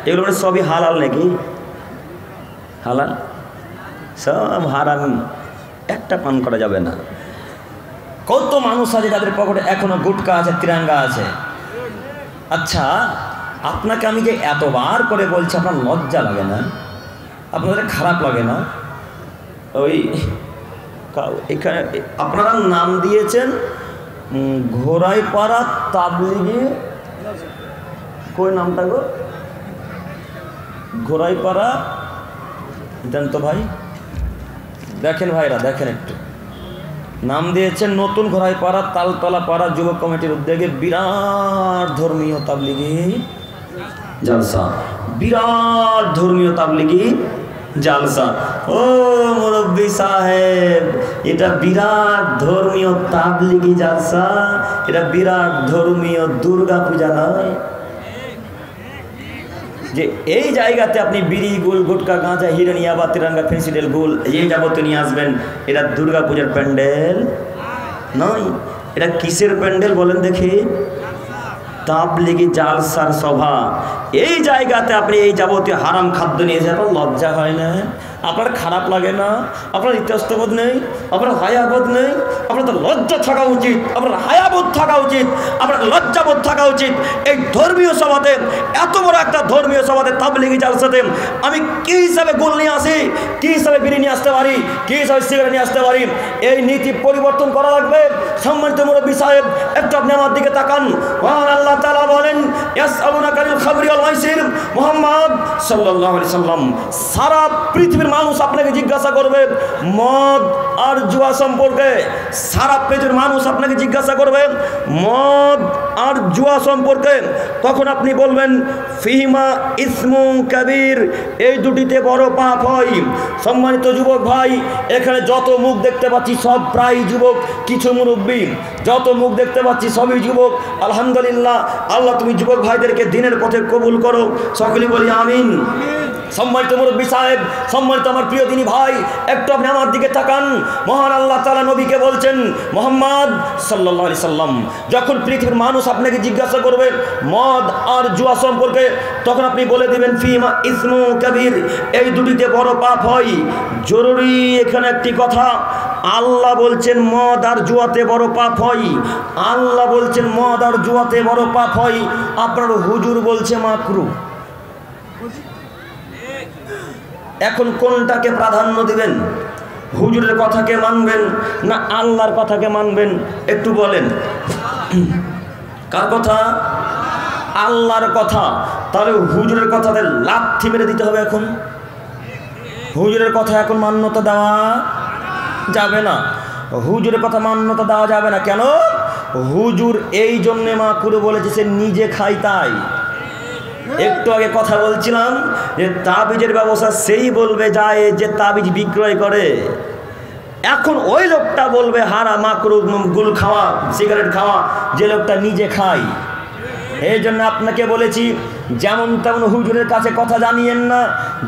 এগুলো মানে সবই হালাল নাকি? হালাল, সব হারাম, একটা পান করা যাবে না। কত মানুষ আছে যাদের পকেটে এখনো গুটকা আছে, তিরঙ্গা আছে। আচ্ছা, আপনাকে আমি যে এতবার করে বলছি, আপনার লজ্জা লাগে না? আপনাদের খারাপ লাগে না? ওই এখানে আপনারা নাম দিয়েছেন ঘোড়াইপাড়া তাবলিগি, কই নামটা গো? ঘোড়াইপাড়া, দেন তো ভাই, দেখেন ভাইরা, দেখেন একটু। নাম দিয়েছেন নতুন ঘোড়াইপাড়া তালতলা পাড়া যুবক কমিটির উদ্যোগে বিরাট ধর্মীয় তাবলিগি জালসা, বিরাট ধর্মীয় তাবলিগি জালসা। ও মুরব্বী সাহেব, এটা বিরাট ধর্মীয় তাবলিগি জালসা, এটা বিরাট ধর্মীয় দুর্গা পূজা নয় যে এই জায়গাতে আপনি বিড়ি, গুল, গুটকা, গাঁজা, হিরোইন, ইয়াবা, তিরঙ্গা, ফেন্সিডেল, গুল এই যাবতীয় নিয়ে আসবেন। এটা দুর্গা পূজার প্যান্ডেল নয়। এটা কিসের প্যান্ডেল বলেন দেখি? তাবলিগি জালসার সভা। এই জায়গাতে আপনি এই যাবতীয় হারাম খাদ্য নিয়ে যাবেন, লজ্জা হয় না? আপনার খারাপ লাগে না? আপনার ইতস্তবোধ নেই? আপনার হায়াবোধ নেই? আপনার তো লজ্জা থাকা উচিত, আপনার হায়াবোধ থাকা উচিত, আপনার লজ্জাবোধ থাকা উচিত। এই ধর্মীয় সভাতে, এত বড় একটা ধর্মীয় সভাতে, তাবলিগি জালসাতে আমি কী হিসাবে গোল নিয়ে আসি, কী হিসাবে বিড়ি নিয়ে আসতে পারি, কী হিসাবে সিগারেট নিয়ে আসতে পারি? এই নীতি পরিবর্তন করা লাগবে। সম্মানিত মুরব্বী সাহেব, একটু আপনি আমার দিকে তাকান। মহান আল্লাহ তাআলা বলেন, ইয়াসআলুনাকা আনিল খামরি ওয়াল মাইসির। মুহাম্মদ সাল্লাল্লাহু আলাইহি সাল্লাম, সারা পৃথিবীর মানুষ আপনাকে জিজ্ঞাসা করবে মদ আর জুয়া সম্পর্কে। সারা পৃথিবীর মানুষ আপনাকে জিজ্ঞাসা করবে মদ আর জুয়া সম্পর্কে। তখন আপনি বলবেন ফিহিমা ইসমু কাবীর, এই দুটিতে বড় পাপ হয়। সম্মানিত যুবক ভাই, এখানে যত মুখ দেখতে পাচ্ছি সব প্রায় যুবক, কিছু মুরব্বী। যত মুখ দেখতে পাচ্ছি সবই যুবক। আলহামদুলিল্লাহ, আল্লাহ তুমি যুবক ভাইদেরকে দিনের পথে কবুল করো, সকলে বলি আমিন। সম্মানিত মুরব্বী সাহেব, সম্মানিত আমার প্রিয় দিনী ভাই, একটু আপনি আমার দিকে তাকান। মহান আল্লাহ তাআলা নবীকে বলছেন, মুহাম্মদ সাল্লাল্লাহু আলাইহি সাল্লাম, যখন পৃথিবীর মানুষ আপনাকে জিজ্ঞাসা করবে মদ আর জুয়া সম্পর্কে, তখন আপনি বলে দিবেন ফিমা ইসমু কাবীর, এই দুটিতে বড় পাপ হয়। জরুরি এখানে একটি কথা, আল্লাহ বলছেন মদ আর জুয়াতে বড় পাপ হয়। আল্লাহ বলছেন মদ আর জুয়াতে বড় পাপ হয়, আপনার হুজুর বলছে মাকরু। এখন কোনটাকে প্রাধান্য দিবেন? হুজুরের কথাকে মানবেন না আল্লাহর কথাকে মানবেন? একটু বলেন, কার কথা? আল্লাহর কথা। তাহলে হুজুরের কথাতে লাথি মেরে দিতে হবে। এখন হুজুরের কথা এখন মান্যতা দেওয়া যাবে না। হুজুরের কথা মান্যতা দেওয়া যাবে না। কেন? হুজুর এই জন্যে মাকরু বলেছে, সে নিজে খায় তাই। একটু আগে কথা বলছিলাম যে তাবিজের ব্যবস্থা সেই বলবে যায় যে তাবিজ বিক্রয় করে। এখন ওই লোকটা বলবে হারা মাকরু গুল খাওয়া সিগারেট খাওয়া যে লোকটা নিজে খায়। এই জন্য আপনাকে বলেছি যেমন তেমন হুজুরের কাছে কথা জানিয়েন না,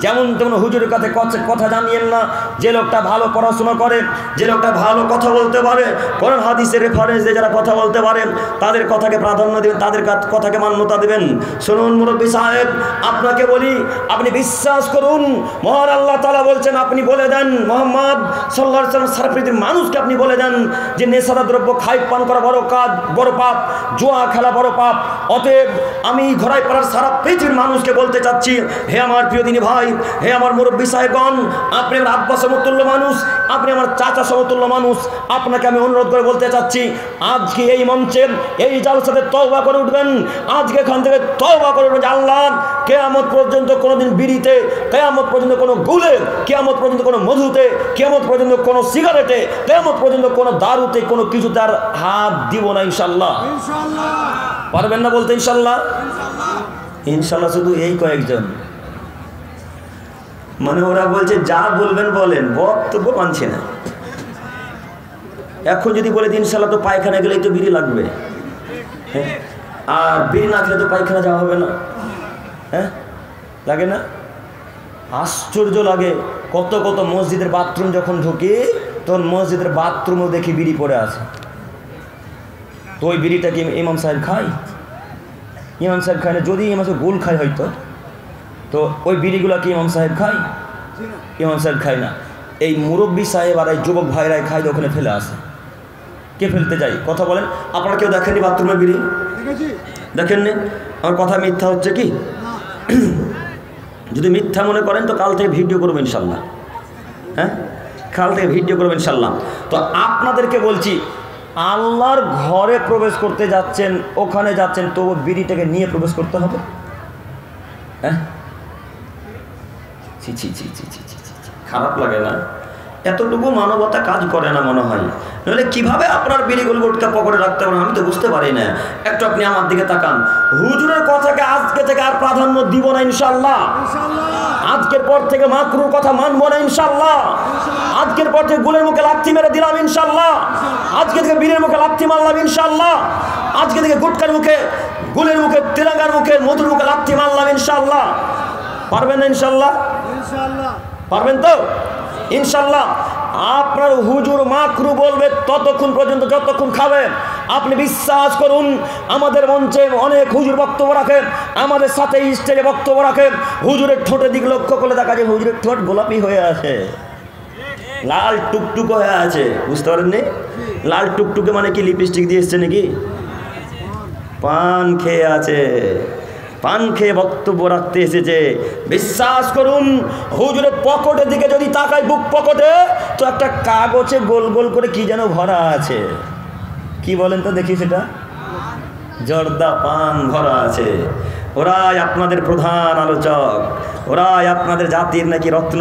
যেমন তেমন হুজুরের কাছে কথা জানিয়েন না। যে লোকটা ভালো পড়াশোনা করে, যে লোকটা ভালো কথা বলতে পারে, কোরআন হাদিসের রেফারেন্স দিয়ে যারা কথা বলতে পারেন তাদের কথাকে প্রাধান্য দেবেন, তাদের কথাকে মান্যতা দেবেন। শুনুন মুরব্বী সাহেব, আপনাকে বলি, আপনি বিশ্বাস করুন, মহান আল্লাহ তাআলা বলছেন, আপনি বলে দেন মুহাম্মদ সাল্লাল্লাহু আলাইহি ওয়াসাল্লাম সারা পৃথিবীর মানুষকে আপনি বলে দেন যে নেশাদার দ্রব্য খাই পান করা বড় কাজ, বড় পাপ, জুয়া খেলা বড় পাপ। অতএব আমি ঘোড়ায় পাড়ার সারা পৃথিবীর মানুষকে বলতে চাচ্ছি, হে আমার প্রিয় দিনী ভাই, হে আমার মুরব্বী সাহেবগণ, আপনি আমার আব্বা সমতুল্য মানুষ, আপনি আমার চাচা সমতুল্য মানুষ, আপনাকে আমি অনুরোধ করে বলতে চাচ্ছি, আজকে এই মঞ্চে এই জালসাতে তওবা করে উঠবেন। আজকে এখান থেকে তওবা করে উঠবেন। আল্লাহ কিয়ামত পর্যন্ত কোনোদিন বিড়িতে, কিয়ামত পর্যন্ত কোনো গুলে, কিয়ামত পর্যন্ত কোনো মধুতে, কিয়ামত পর্যন্ত কোনো সিগারেটে, কিয়ামত পর্যন্ত কোনো দারুতে, কোনো কিছুতে আর হাত দিব না ইনশাআল্লাহ। পারবেন না বলতে ইনশাআল্লাহ? ইনশাআল্লাহ শুধু এই কয়েকজন, মানে ওরা বলছে যা বলবেন বলেন, বক্তব্য মানছে না। এখন যদি বলে দিন ইনশাআল্লাহ তো পায়খানা গেলেই তো বিড়ি লাগবে, হ্যাঁ, আর বিড়ি না খেলে তো পায়খানা যাওয়া হবে না, হ্যাঁ লাগে না? আশ্চর্য লাগে, কত কত মসজিদের বাথরুম যখন ঢুকি তখন মসজিদের বাথরুমও দেখি বিড়ি পড়ে আছে। তো ওই বিড়িটা কি ইমাম সাহেব খায়? ইমাম সাহেব খায় না। যদি ইমাম সাহেব গোল খায় হয়তো, তো ওই বিড়িগুলো কি ইমাম সাহেব খায়? ইমাম সাহেব খায় না। এই মুরব্বী সাহেব আর এই যুবক ভাইরাই খায়, ওখানে ফেলে আসে। কে ফেলতে যায়? কথা বলেন। আপনারা কেউ দেখেননি বাথরুমে বিড়ি? দেখেননি? আমার কথা মিথ্যা হচ্ছে কি? যদি মিথ্যা মনে করেন তো কাল থেকে ভিডিও করবো ইনশাল্লাহ, হ্যাঁ, কাল থেকে ভিডিও করবো ইনশাল্লাহ। তো আপনাদেরকে বলছি, আল্লাহর ঘরে প্রবেশ করতে যাচ্ছেন, ওখানে যাচ্ছেন, তো বিড়িটাকে নিয়ে প্রবেশ করতে হবে? হ্যাঁ, ছি ছি ছি ছি ছি ছি ছি, খারাপ লাগে না? এতটুকু মানবতা কাজ করে না মনে হয়। নাহলে কিভাবে আপনার বিড়িগুলো গুটকা পকেটে রাখতে পারেন আমি তো বুঝতে পারি না। একটু আপনি আমার দিকে তাকান। হুজুরের কথাকে আজকে থেকে আর প্রাধান্য দিব না ইনশাআল্লাহ। আজকের পর থেকে মাকরুর কথা মানবো না ইনশাআল্লাহ। আজকের পর থেকে গুলের মুখে লাথি মেরে দিলাম ইনশাআল্লাহ। আজকে থেকে বীরের মুখে লাথি মারলাম ইনশাআল্লাহ। আজকে থেকে গুটকার মুখে, গুলের মুখে, তিরাঙ্গার মুখে, মধুর মুখে লাথি মারলাম ইনশাআল্লাহ। পারবেন না ইনশাআল্লাহ? পারবেন তো ইনশাআল্লাহ? আপনার হুজুর মাকরু বলবে ততক্ষণ পর্যন্ত যতক্ষণ খাবেন। আপনি বিশ্বাস করুন, আমাদের মঞ্চে অনেক হুজুর বক্তব্য রাখেন, আমাদের সাথে স্টেজে বক্তব্য রাখেন। হুজুরের ঠোঁটের দিকে লক্ষ্য করলে দেখা যায় হুজুরের ঠোঁট গোলাপি হয়ে আছে, লাল টুকটুক হয়ে আছে। বুঝতে পারেননি? লাল টুকটুকে মানে কি লিপস্টিক দিয়ে এসছে নাকি? পান খেয়ে আছে, পান খেয়ে বক্তব্য রাখতে এসেছে। বিশ্বাস করুন, হুজুরের পকেটের দিকে যদি তাকাই, বুক পকেটে, তো একটা কাগজে গোল গোল করে কি যেন ভরা আছে। কি বলেন তো দেখি সেটা? জর্দা পান ভরা আছে। ওরাই আপনাদের প্রধান আলোচক, ওরাই আপনাদের জাতির নাকি রত্ন,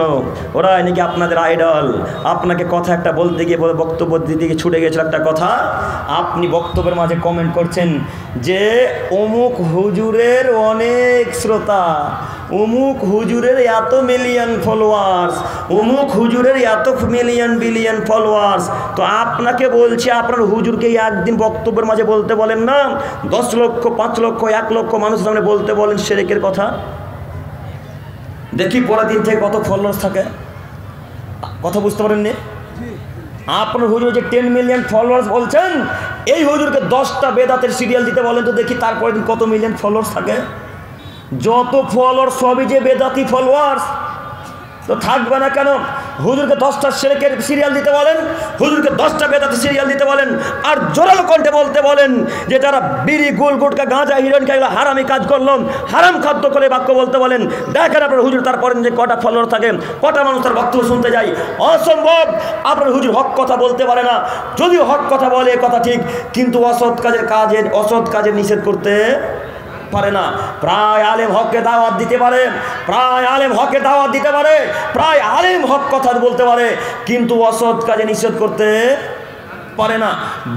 ওরাই নাকি আপনাদের আইডল। আপনাকে কথা একটা বলতে গিয়ে বক্তব্য দিতে গিয়ে ছুটে গেছিল একটা কথা, আপনি বক্তব্যের মাঝে কমেন্ট করছেন যে অমুক হুজুরের অনেক শ্রোতা, অমুক হুজুরের এত মিলিয়ন ফলোয়ার্স, অমুক হুজুরের এত মিলিয়ন বিলিয়ন ফলোয়ার্স। তো আপনাকে বলছি, আপনার হুজুরকে একদিন বক্তব্যের মাঝে বলতে বলেন না, 10 লক্ষ, 5 লক্ষ, 1 লক্ষ মানুষের সামনে বলতে বলেন শিরকের কথা। দেখি পরের দিন থেকে কত ফলোয়ার্স থাকে। কথা বুঝতে পারেননি? আপনার হুজুর যে 10 মিলিয়ন ফলোয়ার্স বলছেন, এই হুজুরকে 10টা বেদাতের সিরিয়াল দিতে বলেন তো দেখি তারপরের দিন কত মিলিয়ন ফলোয়ার্স থাকে। যত ফলোয়ার্স সবই যে বেদাতি ফলোয়ার্স, তো থাকবে না কেন? হুজুরকে 10টা শিরকের সিরিয়াল দিতে বলেন, হুজুরকে 10টা বেদাতি সিরিয়াল দিতে বলেন, আর জোরালো কণ্ঠে বলতে বলেন যে যারা বিড়ি, গোল, গুটকা, গাঁজা, হিরোইন খাইলো, হারামি কাজ করলাম, হারাম খাদ্য করে বাক্য বলতে বলেন। দেখেন আপনার হুজুর তারপরে যে কটা ফলোয়ার থাকে, কটা মানুষ তার বক্তব্য শুনতে যায়। অসম্ভব। আপনার হুজুর হক কথা বলতে পারে না। যদিও হক কথা বলে কথা ঠিক, কিন্তু অসৎ কাজের নিষেধ করতে পারে না। প্রায় আলেম হককে দাওয়াত দিতে পারে, প্রায় আলেম হককে দাওয়াত দিতে পারে, প্রায় আলেম হক কথা বলতে পারে, কিন্তু অসৎ কাজে নিষেধ করতে পারে না।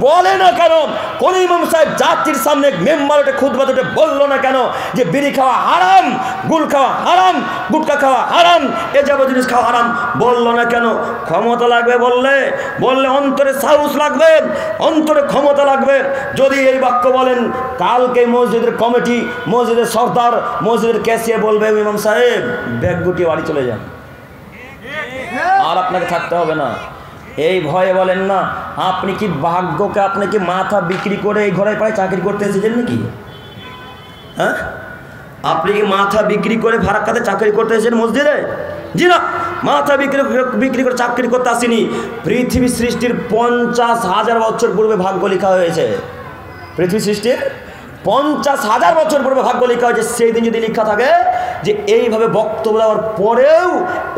বলে না কেন? কোন ইমাম সাহেব জাতির সামনে মেম্বারে খুতবা দিতে বললো না কেন যে বিড়ি খাওয়া হারাম, গুল খাওয়া হারাম, গুটকা খাওয়া হারাম, এ যাবতীয় জিনিস খাওয়া হারাম? বললো না কেন? ক্ষমতা লাগবে বললে অন্তরে সাহস লাগবে, অন্তরে ক্ষমতা লাগবে। যদি এই বাক্য বলেন, কালকে মসজিদের কমিটি, মসজিদের সর্দার, মসজিদের ক্যাশিয়ার বলবে ইমাম সাহেব ব্যাগ গুটিয়ে বাড়ি চলে যান, আর আপনাকে থাকতে হবে না। এই ভয়ে বলেন না। আপনি কি ভাগ্যকে, আপনি কি মাথা বিক্রি করে এই ঘরে পায়ে চাকরি করতে এসেছেন নাকি? হ্যাঁ, আপনি কি মাথা বিক্রি করে ফারাক্কাতে চাকরি করতে এসেছেন মসজিদে? জি না, মাথা বিক্রি করে চাকরি করতে আসেনি। পৃথিবী সৃষ্টির 50,000 বছর পূর্বে ভাগ্য লেখা হয়েছে। পৃথিবী সৃষ্টির 50,000 বছর পূর্বে ভাগ্য লেখা হয়েছে। সেই দিন যদি লেখা থাকে যে এইভাবে বক্তব্য দেওয়ার পরেও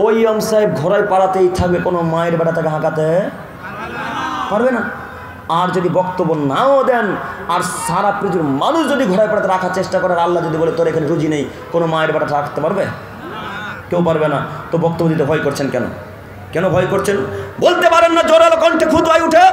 ওই ইমাম সাহেব ঘোড়ায় পাড়াতেই থাকবে, কোনো মায়ের বেটা তাকে হাঁকাতে পারবে না। আর যদি বক্তব্য নাও দেন, আর সারা পৃথিবীর মানুষ যদি ঘোড়ায় পাড়াতে রাখার চেষ্টা করে, আল্লাহ যদি বলে তোর এখানে রুজি নেই, কোনো মায়ের বেটা রাখতে পারবে? কেউ পারবে না। তো বক্তব্য দিতে ভয় করছেন কেন? কেন ভয় করছেন? বলতে পারেন না জোরালো কণ্ঠে খুতবায় উঠে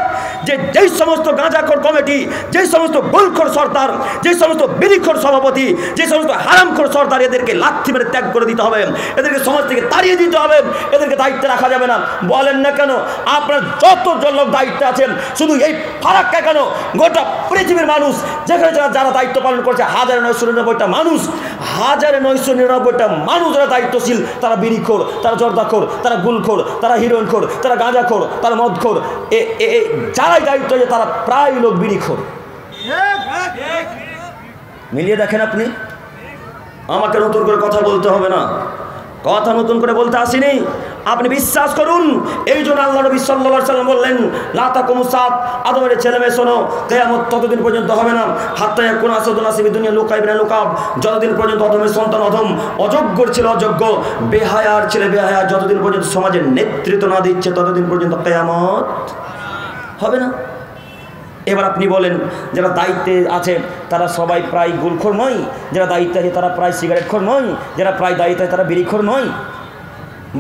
যে যেই সমস্ত গাঁজাখোর কমিটি, যেই সমস্ত গুলখোর সর্দার, যেই সমস্ত বিড়িখোর সভাপতি, যে সমস্ত হারামখোর সর্দার, এদেরকে লাথি মেরে ত্যাগ করে দিতে হবে, এদেরকে সমাজ থেকে তাড়িয়ে দিতে হবে, এদেরকে দায়িত্বে রাখা যাবে না। বলেন না কেন? আপনার যতজন লোক দায়িত্বে আছেন, শুধু এই ফারাক্কা কেন, গোটা পৃথিবীর মানুষ যেখানে যারা দায়িত্ব পালন করছে, 1999টা মানুষ, 1999টা মানুষ যারা দায়িত্বশীল, তারা বিড়িখোর, তারা জর্দাখোর, তারা গুলখোর, তারা হিরোইনখোর, তারা গাঁজাখোর, তারা মদখোর, যারাই দায়িত্ব আছে তারা প্রায় লোক বিড়িখোর। মিলিয়ে দেখেন আপনি। আমাকে নতুন করে কথা বলতে হবে না, কথা নতুন করে বলতে আসিনি। আপনি বিশ্বাস করুন। এই জন্য আল্লাহ নবী সাল্লাল্লাহু আলাইহি ওয়াসাল্লাম বললেন, লা তাকুমু সাত, আদমের ছেলে মেয়ে শোনো, কিয়ামত ততদিন পর্যন্ত হবে না, হাত্তা ইয়াকুনা আসাদুন নাসি বিদুনিয়া লুকাইবিনা লুকাব, যতদিন পর্যন্ত অধমের সন্তান অধম, অযোগ্যর ছেলে অযোগ্য, বেহায়ার ছেলে বেহায়া যতদিন পর্যন্ত সমাজের নেতৃত্ব না দিচ্ছে, ততদিন পর্যন্ত কিয়ামত হবে না। এবার আপনি বলেন, যারা দায়িত্বে আছে তারা সবাই প্রায় গুলখোর নয়, যারা দায়িত্বে আছে তারা প্রায় সিগারেটখোর নয়, যারা প্রায় দায়িত্বে তারা বিড়িখোর নয়?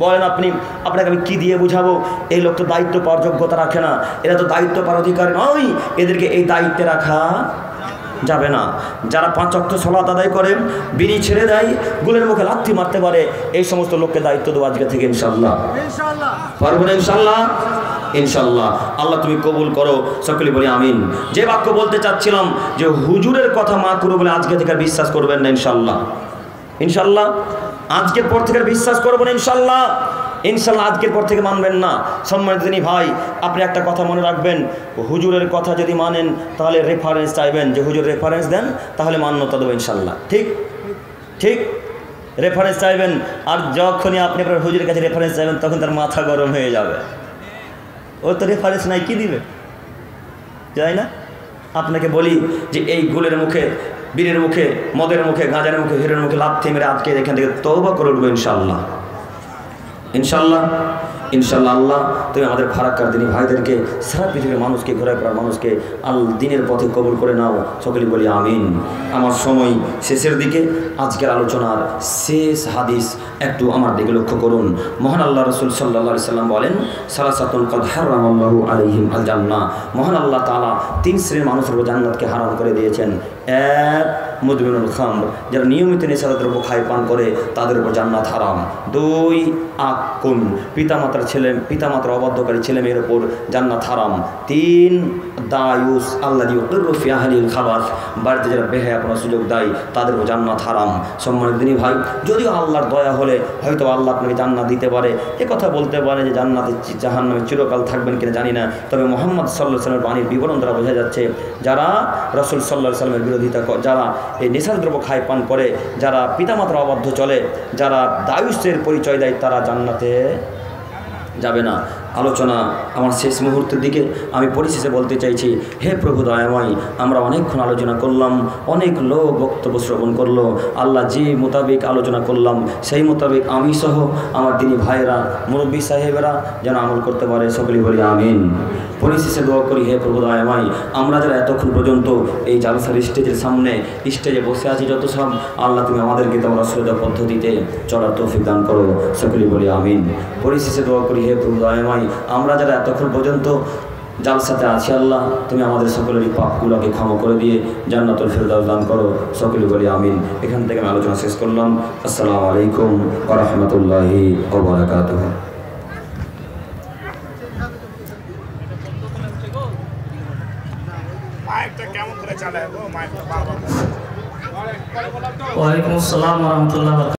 বলেন আপনি, আপনাকে আমি কী দিয়ে বুঝাবো? এই লোক তো দায়িত্ব পাওয়ার যোগ্যতা রাখে না, এরা তো দায়িত্ব পাওয়ার অধিকার নয়, এদেরকে এই দায়িত্বে রাখা যাবে না। যারা 5 ওয়াক্ত সালাত আদায় করে, বিড়ি ছেড়ে দেয়, গুলের মুখে লাথি মারতে পারে, এই সমস্ত লোককে দায়িত্ব দেবো আজকে থেকে ইনশাআল্লাহ। পারবো না ইনশাআল্লাহ? ইনশাআল্লাহ। আল্লাহ তুমি কবুল করো, সকলে বলি আমিন। যে বাক্য বলতে চাচ্ছিলাম যে হুজুরের কথা মা করো বলে আজকে থেকে বিশ্বাস করবেন না ইনশাআল্লাহ। ইনশাআল্লাহ আজকের পর থেকে বিশ্বাস করবো না ইনশাআল্লাহ। ইনশাআল্লাহ আজকের পর থেকে মানবেন না। সম্মানিত দিনী ভাই, আপনি একটা কথা মনে রাখবেন, হুজুরের কথা যদি মানেন তাহলে রেফারেন্স চাইবেন, যে হুজুর রেফারেন্স দেন তাহলে মান্যতা দেবো ইনশাআল্লাহ। ঠিক ঠিক রেফারেন্স চাইবেন। আর যখনই আপনি আপনার হুজুরের কাছে রেফারেন্স চাইবেন তখন তার মাথা গরম হয়ে যাবে। ও তো রেফারেন্স নাই, কি দিবে? যাই না? আপনাকে বলি যে এই গুলের মুখে, বীরের মুখে, মদের মুখে, গাঁজার মুখে, হিরের মুখে লাথি মেরে আজকে এখান থেকে তওবা করে উঠবো ইনশাআল্লাহ। ইনশাআল্লাহ ইনশাআল্লাহ। আল্লাহ তুমি আমাদের ফারাক্কার দিনী ভাইদেরকে, সারা পৃথিবীর মানুষকে, ঘোরায় পড়ার মানুষকে দিনের পথে কবুল করে নাও, সকলে বলি আমিন। আমার সময় শেষের দিকে, আজকের আলোচনার শেষ হাদিস একটু আমার দিকে লক্ষ্য করুন। মহান আল্লাহ রসুল সাল্লাল্লাহু আলাইহি সাল্লাম বলেন, সালাসাতুন কাদ হারামাল্লাহু আলাইহিম আল জান্নাহ। মহান আল্লাহ তাআলা 3 শ্রেণীর মানুষের উপর জান্নাতকে হারাম করে দিয়েছেন। 1, মুদমিনুল খামর, যারা নিয়মিত নেশাদার দ্রব্য খায় পান করে তাদের উপর জান্নাত হারাম। 2, আকুন, পিতামাতার অবাধ্যকারী ছেলে মেয়ের উপর জান্নাত হারাম। 3, দায়ুস, আল্লাযী ইউকিরু ফি আহলিল খাবাস, বাড়িতে যারা বেহায়াপনার সুযোগ দেয় তাদের উপর জান্নাত হারাম। সম্মানিত দিনী ভাই, যদিও আল্লাহর দয়া হলে হয়তো আল্লাহ আপনাকে জান্নাত দিতে পারে, এ কথা বলতে পারে যে জান্নাতে জাহান্নামে চিরকাল থাকবেন কিনা জানি না। তবে মুহাম্মদ সাল্লাল্লাহু আলাইহি ওয়াসাল্লামের বাণীর বিবরণ দ্বারা বোঝা যাচ্ছে, যারা রাসূল সাল্লাল্লাহু আলাইহি ওয়াসাল্লামের বিরোধিতা, যারা এই নেশার দ্রব্য খায় পান করে, যারা পিতামাতার অবাধ্য চলে, যারা দায়ুসের পরিচয় দেয়, তারা জান্নাতে যাবে না। আলোচনা আমার শেষ মুহূর্তের দিকে আমি পরিশেষে বলতে চাইছি, হে প্রভু দয়াময়, আমরা অনেকক্ষণ আলোচনা করলাম, অনেক লোক বক্তব্য শ্রবণ করলো। আল্লাহ যে মোতাবেক আলোচনা করলাম সেই মোতাবেক আমি সহ আমার দিনী ভাইয়েরা, মুরব্বী সাহেবেরা যেন আমল করতে পারে, সকলেই বলি আমিন। পরিশেষে দোয়া করি, হে প্রভু দয়াময়, আমরা যারা এতক্ষণ পর্যন্ত এই জালসার স্টেজের সামনে স্টেজে বসে আছি যত সব, আল্লাহ তুমি আমাদেরকে তোমার সোজা পদ্ধতিতে চলার তৌফিক দান করো, সকলেই বলি আমিন। পরিশেষে দোয়া করি, হে প্রভু দয়াময়, আমরা যারা এতক্ষণ পর্যন্ত জালসাতে আছি আল্লাহ, তুমি আমাদের সকলেরই পাপগুলোকে ক্ষমা করে দিয়ে জান্নাতুল ফেরদাউস দান করো, সকলে বলি আমিন। এখান থেকে আমি আলোচনা শেষ করলাম। আসসালামু আলাইকুম ওয়া রাহমাতুল্লাহি ওয়া বারাকাতুহু। ওয়ালাইকুম আসসালাম ওয়া রাহমাতুল্লাহি ওয়া বারাকাতুহু।